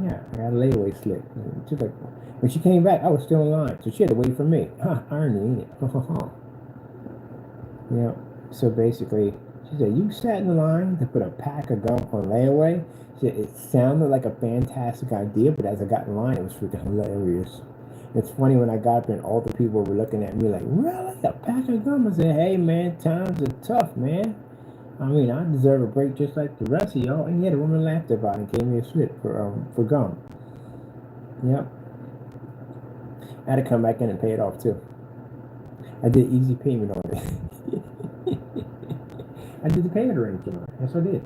Yeah, I got a layaway slip. Just like, when she came back, I was still in line, so she had to wait for me. Irony, ain't it? Yeah. So basically, she said, you sat in the line to put a pack of gum on layaway? She said, it sounded like a fantastic idea, but as I got in line, it was freaking hilarious. It's funny when I got up and all the people were looking at me like, really? A pack of gum? I said, hey man, times are tough, man. I mean, I deserve a break just like the rest of y'all. And yeah, the woman laughed about it and gave me a slip for gum. Yep. I had to come back in and pay it off too. I did easy payment on it. I did the payment arrangement on it. Yes, I did.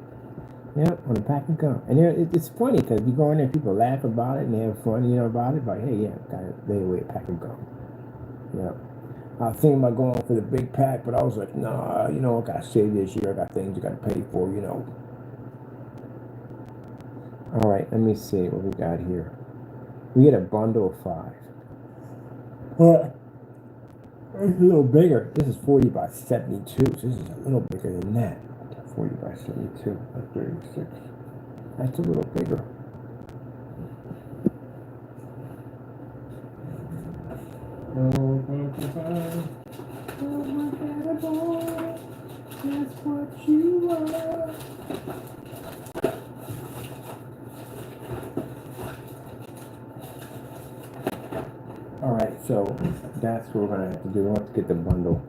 Yep, on a pack of gum. And it's funny because you go in there, people laugh about it and they have fun, about it. Like, hey, yeah, got to lay away a pack of gum. Yep. I was thinking about going for the big pack, but I was like, nah, I got to save this year. I got things I got to pay for. All right, let me see what we got here. We get a bundle of 5. Well, it's a little bigger. This is 40 by 72, so this is a little bigger than that. 40 by 72, that's 36. That's a little bigger. Oh, my God, boy, that's what you are. Alright, so that's what we're gonna have to do. We'll have to get the bundle,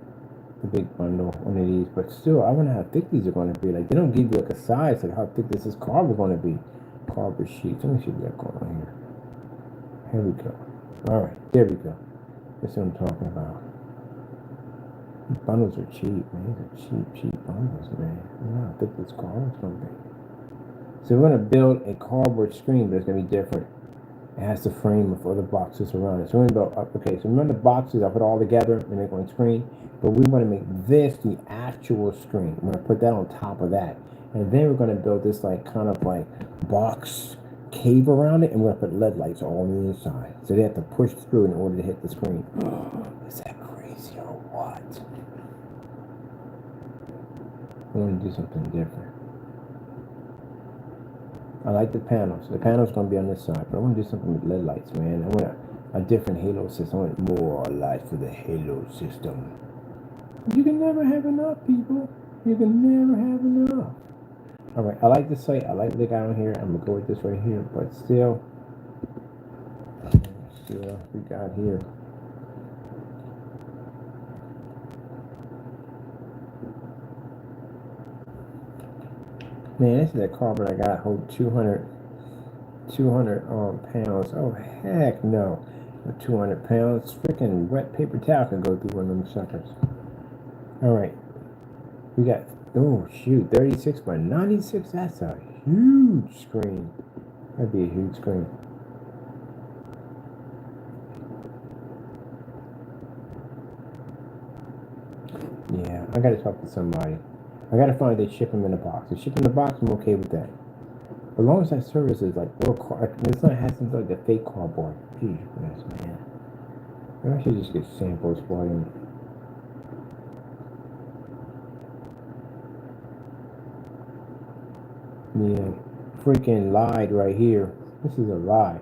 the big bundle, one of these. But still, I wonder how thick these are gonna be. Like, they don't give you like a size, like how thick this is cardboard gonna be. Cardboard sheets. Let me see what we got going on here. Here we go. Alright, there we go. That's what I'm talking about. These bundles are cheap, man. These are cheap bundles, man. I don't know how thick this cardboard's gonna be. So we're gonna build a cardboard screen, but it's gonna be different. It has the frame of other boxes around it. So we're gonna build, okay, so remember the boxes, I put all together and make one screen, but we want to make this the actual screen. We're gonna put that on top of that. And then we're gonna build this like kind of like box cave around it, and we're gonna put LED lights all on the inside. So they have to push through in order to hit the screen. Is that crazy or what? I want to do something different. I like the panels. The panel's gonna be on this side, but I want to do something with LED lights, man. I want a different halo system. I want more lights for the halo system. You can never have enough, people. You can never have enough. All right, I like this site. I like what they got on here. I'm gonna go with this right here, but still, let's see what else we got here. Man, this is a cardboard I got. Hold 200 pounds. Oh heck no, 200 pounds. Freaking wet paper towel can go through one of them suckers. All right, we got, oh shoot, 36 by 96. That's a huge screen. That'd be a huge screen. Yeah, I gotta talk to somebody. I gotta find they ship them in a box. They ship in a box, I'm okay with that. As long as that service is like real it's not has something like the fake cardboard. Jeez, man. Maybe I should just get samples for him. Yeah, freaking lied right here. This is a lie.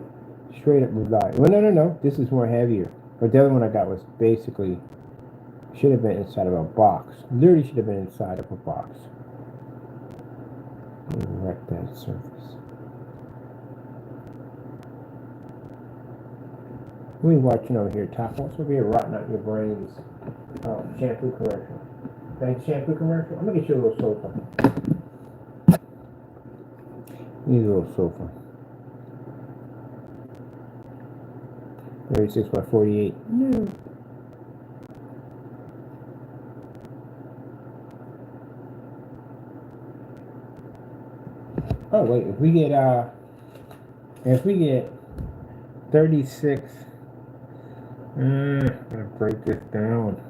Straight up lied. Well, no. This is more heavier. But the other one I got was basically should have been inside of a box. Literally should have been inside of a box. Let me wreck that surface. We watching over here, Top. What's over here rotting out your brains? Shampoo commercial. Thanks, shampoo commercial. I'm gonna get you a little sofa. Need a little sofa. 36 by 48. No. Oh wait, if we get 36, I'm gonna break this down.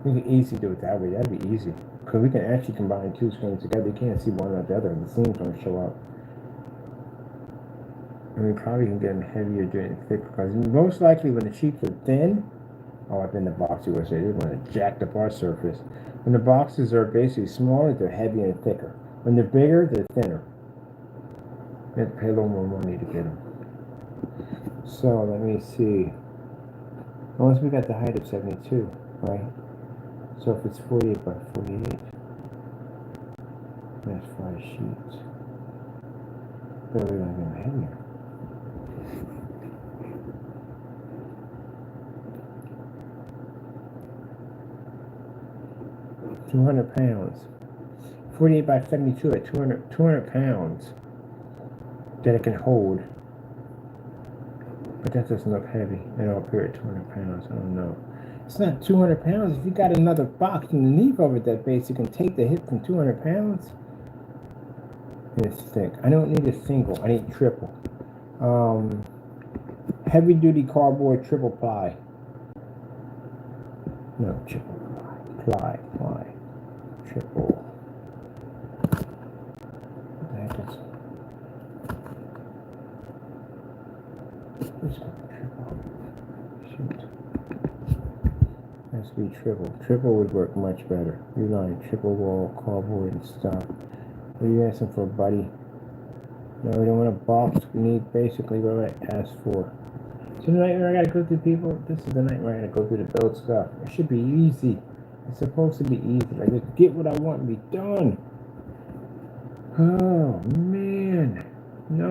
We can easily do it that way. That'd be easy. Because we can actually combine two screens together. You can't see one or the other, and the seams don't show up. And we probably can get them heavier during thick, because most likely when the sheets are thin, up in the box USA, they're going to jack up our surface. When the boxes are basically smaller, they're heavier and thicker. When they're bigger, they're thinner. You have to pay a little more money to get them. So let me see. Once we got the height of 72, right? So if it's 48 by 48, that's 5 sheets. But we're going to get them heavier. 200 pounds. 48 by 72 at 200 pounds that it can hold. But that doesn't look heavy at all period, 200 pounds. I don't know. It's not 200 pounds. If you got another box underneath of it that basically can take the hit from 200 pounds, and it's thick. I don't need a single. I need triple. Heavy duty cardboard triple ply. No, triple ply. Ply. Triple. What the heck is this one? Triple. Shoot. Has to be triple. Triple would work much better. You're lying. Triple wall cardboard and stuff. What are you asking for, buddy? No, we don't want a box. We need basically what I asked for. So the night where I gotta go through people, this is the night where I gotta go through the build stuff. It should be easy. It's supposed to be easy. Like, just get what I want and be done. Oh, man. No,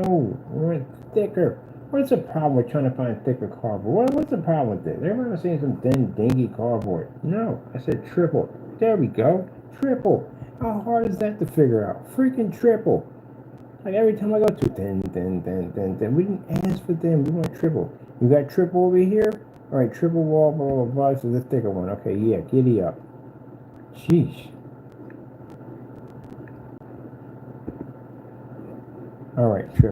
we want thicker. What's the problem with trying to find thicker cardboard? What's the problem with this? Everyone was saying some dingy cardboard. No, I said triple. There we go. Triple. How hard is that to figure out? Freaking triple. Like every time I go to then. We didn't ask for them. We want triple. You got triple over here? Alright, triple wall, blah, blah, blah. So the thicker one. Okay, yeah, giddy up. Sheesh. Alright, triple.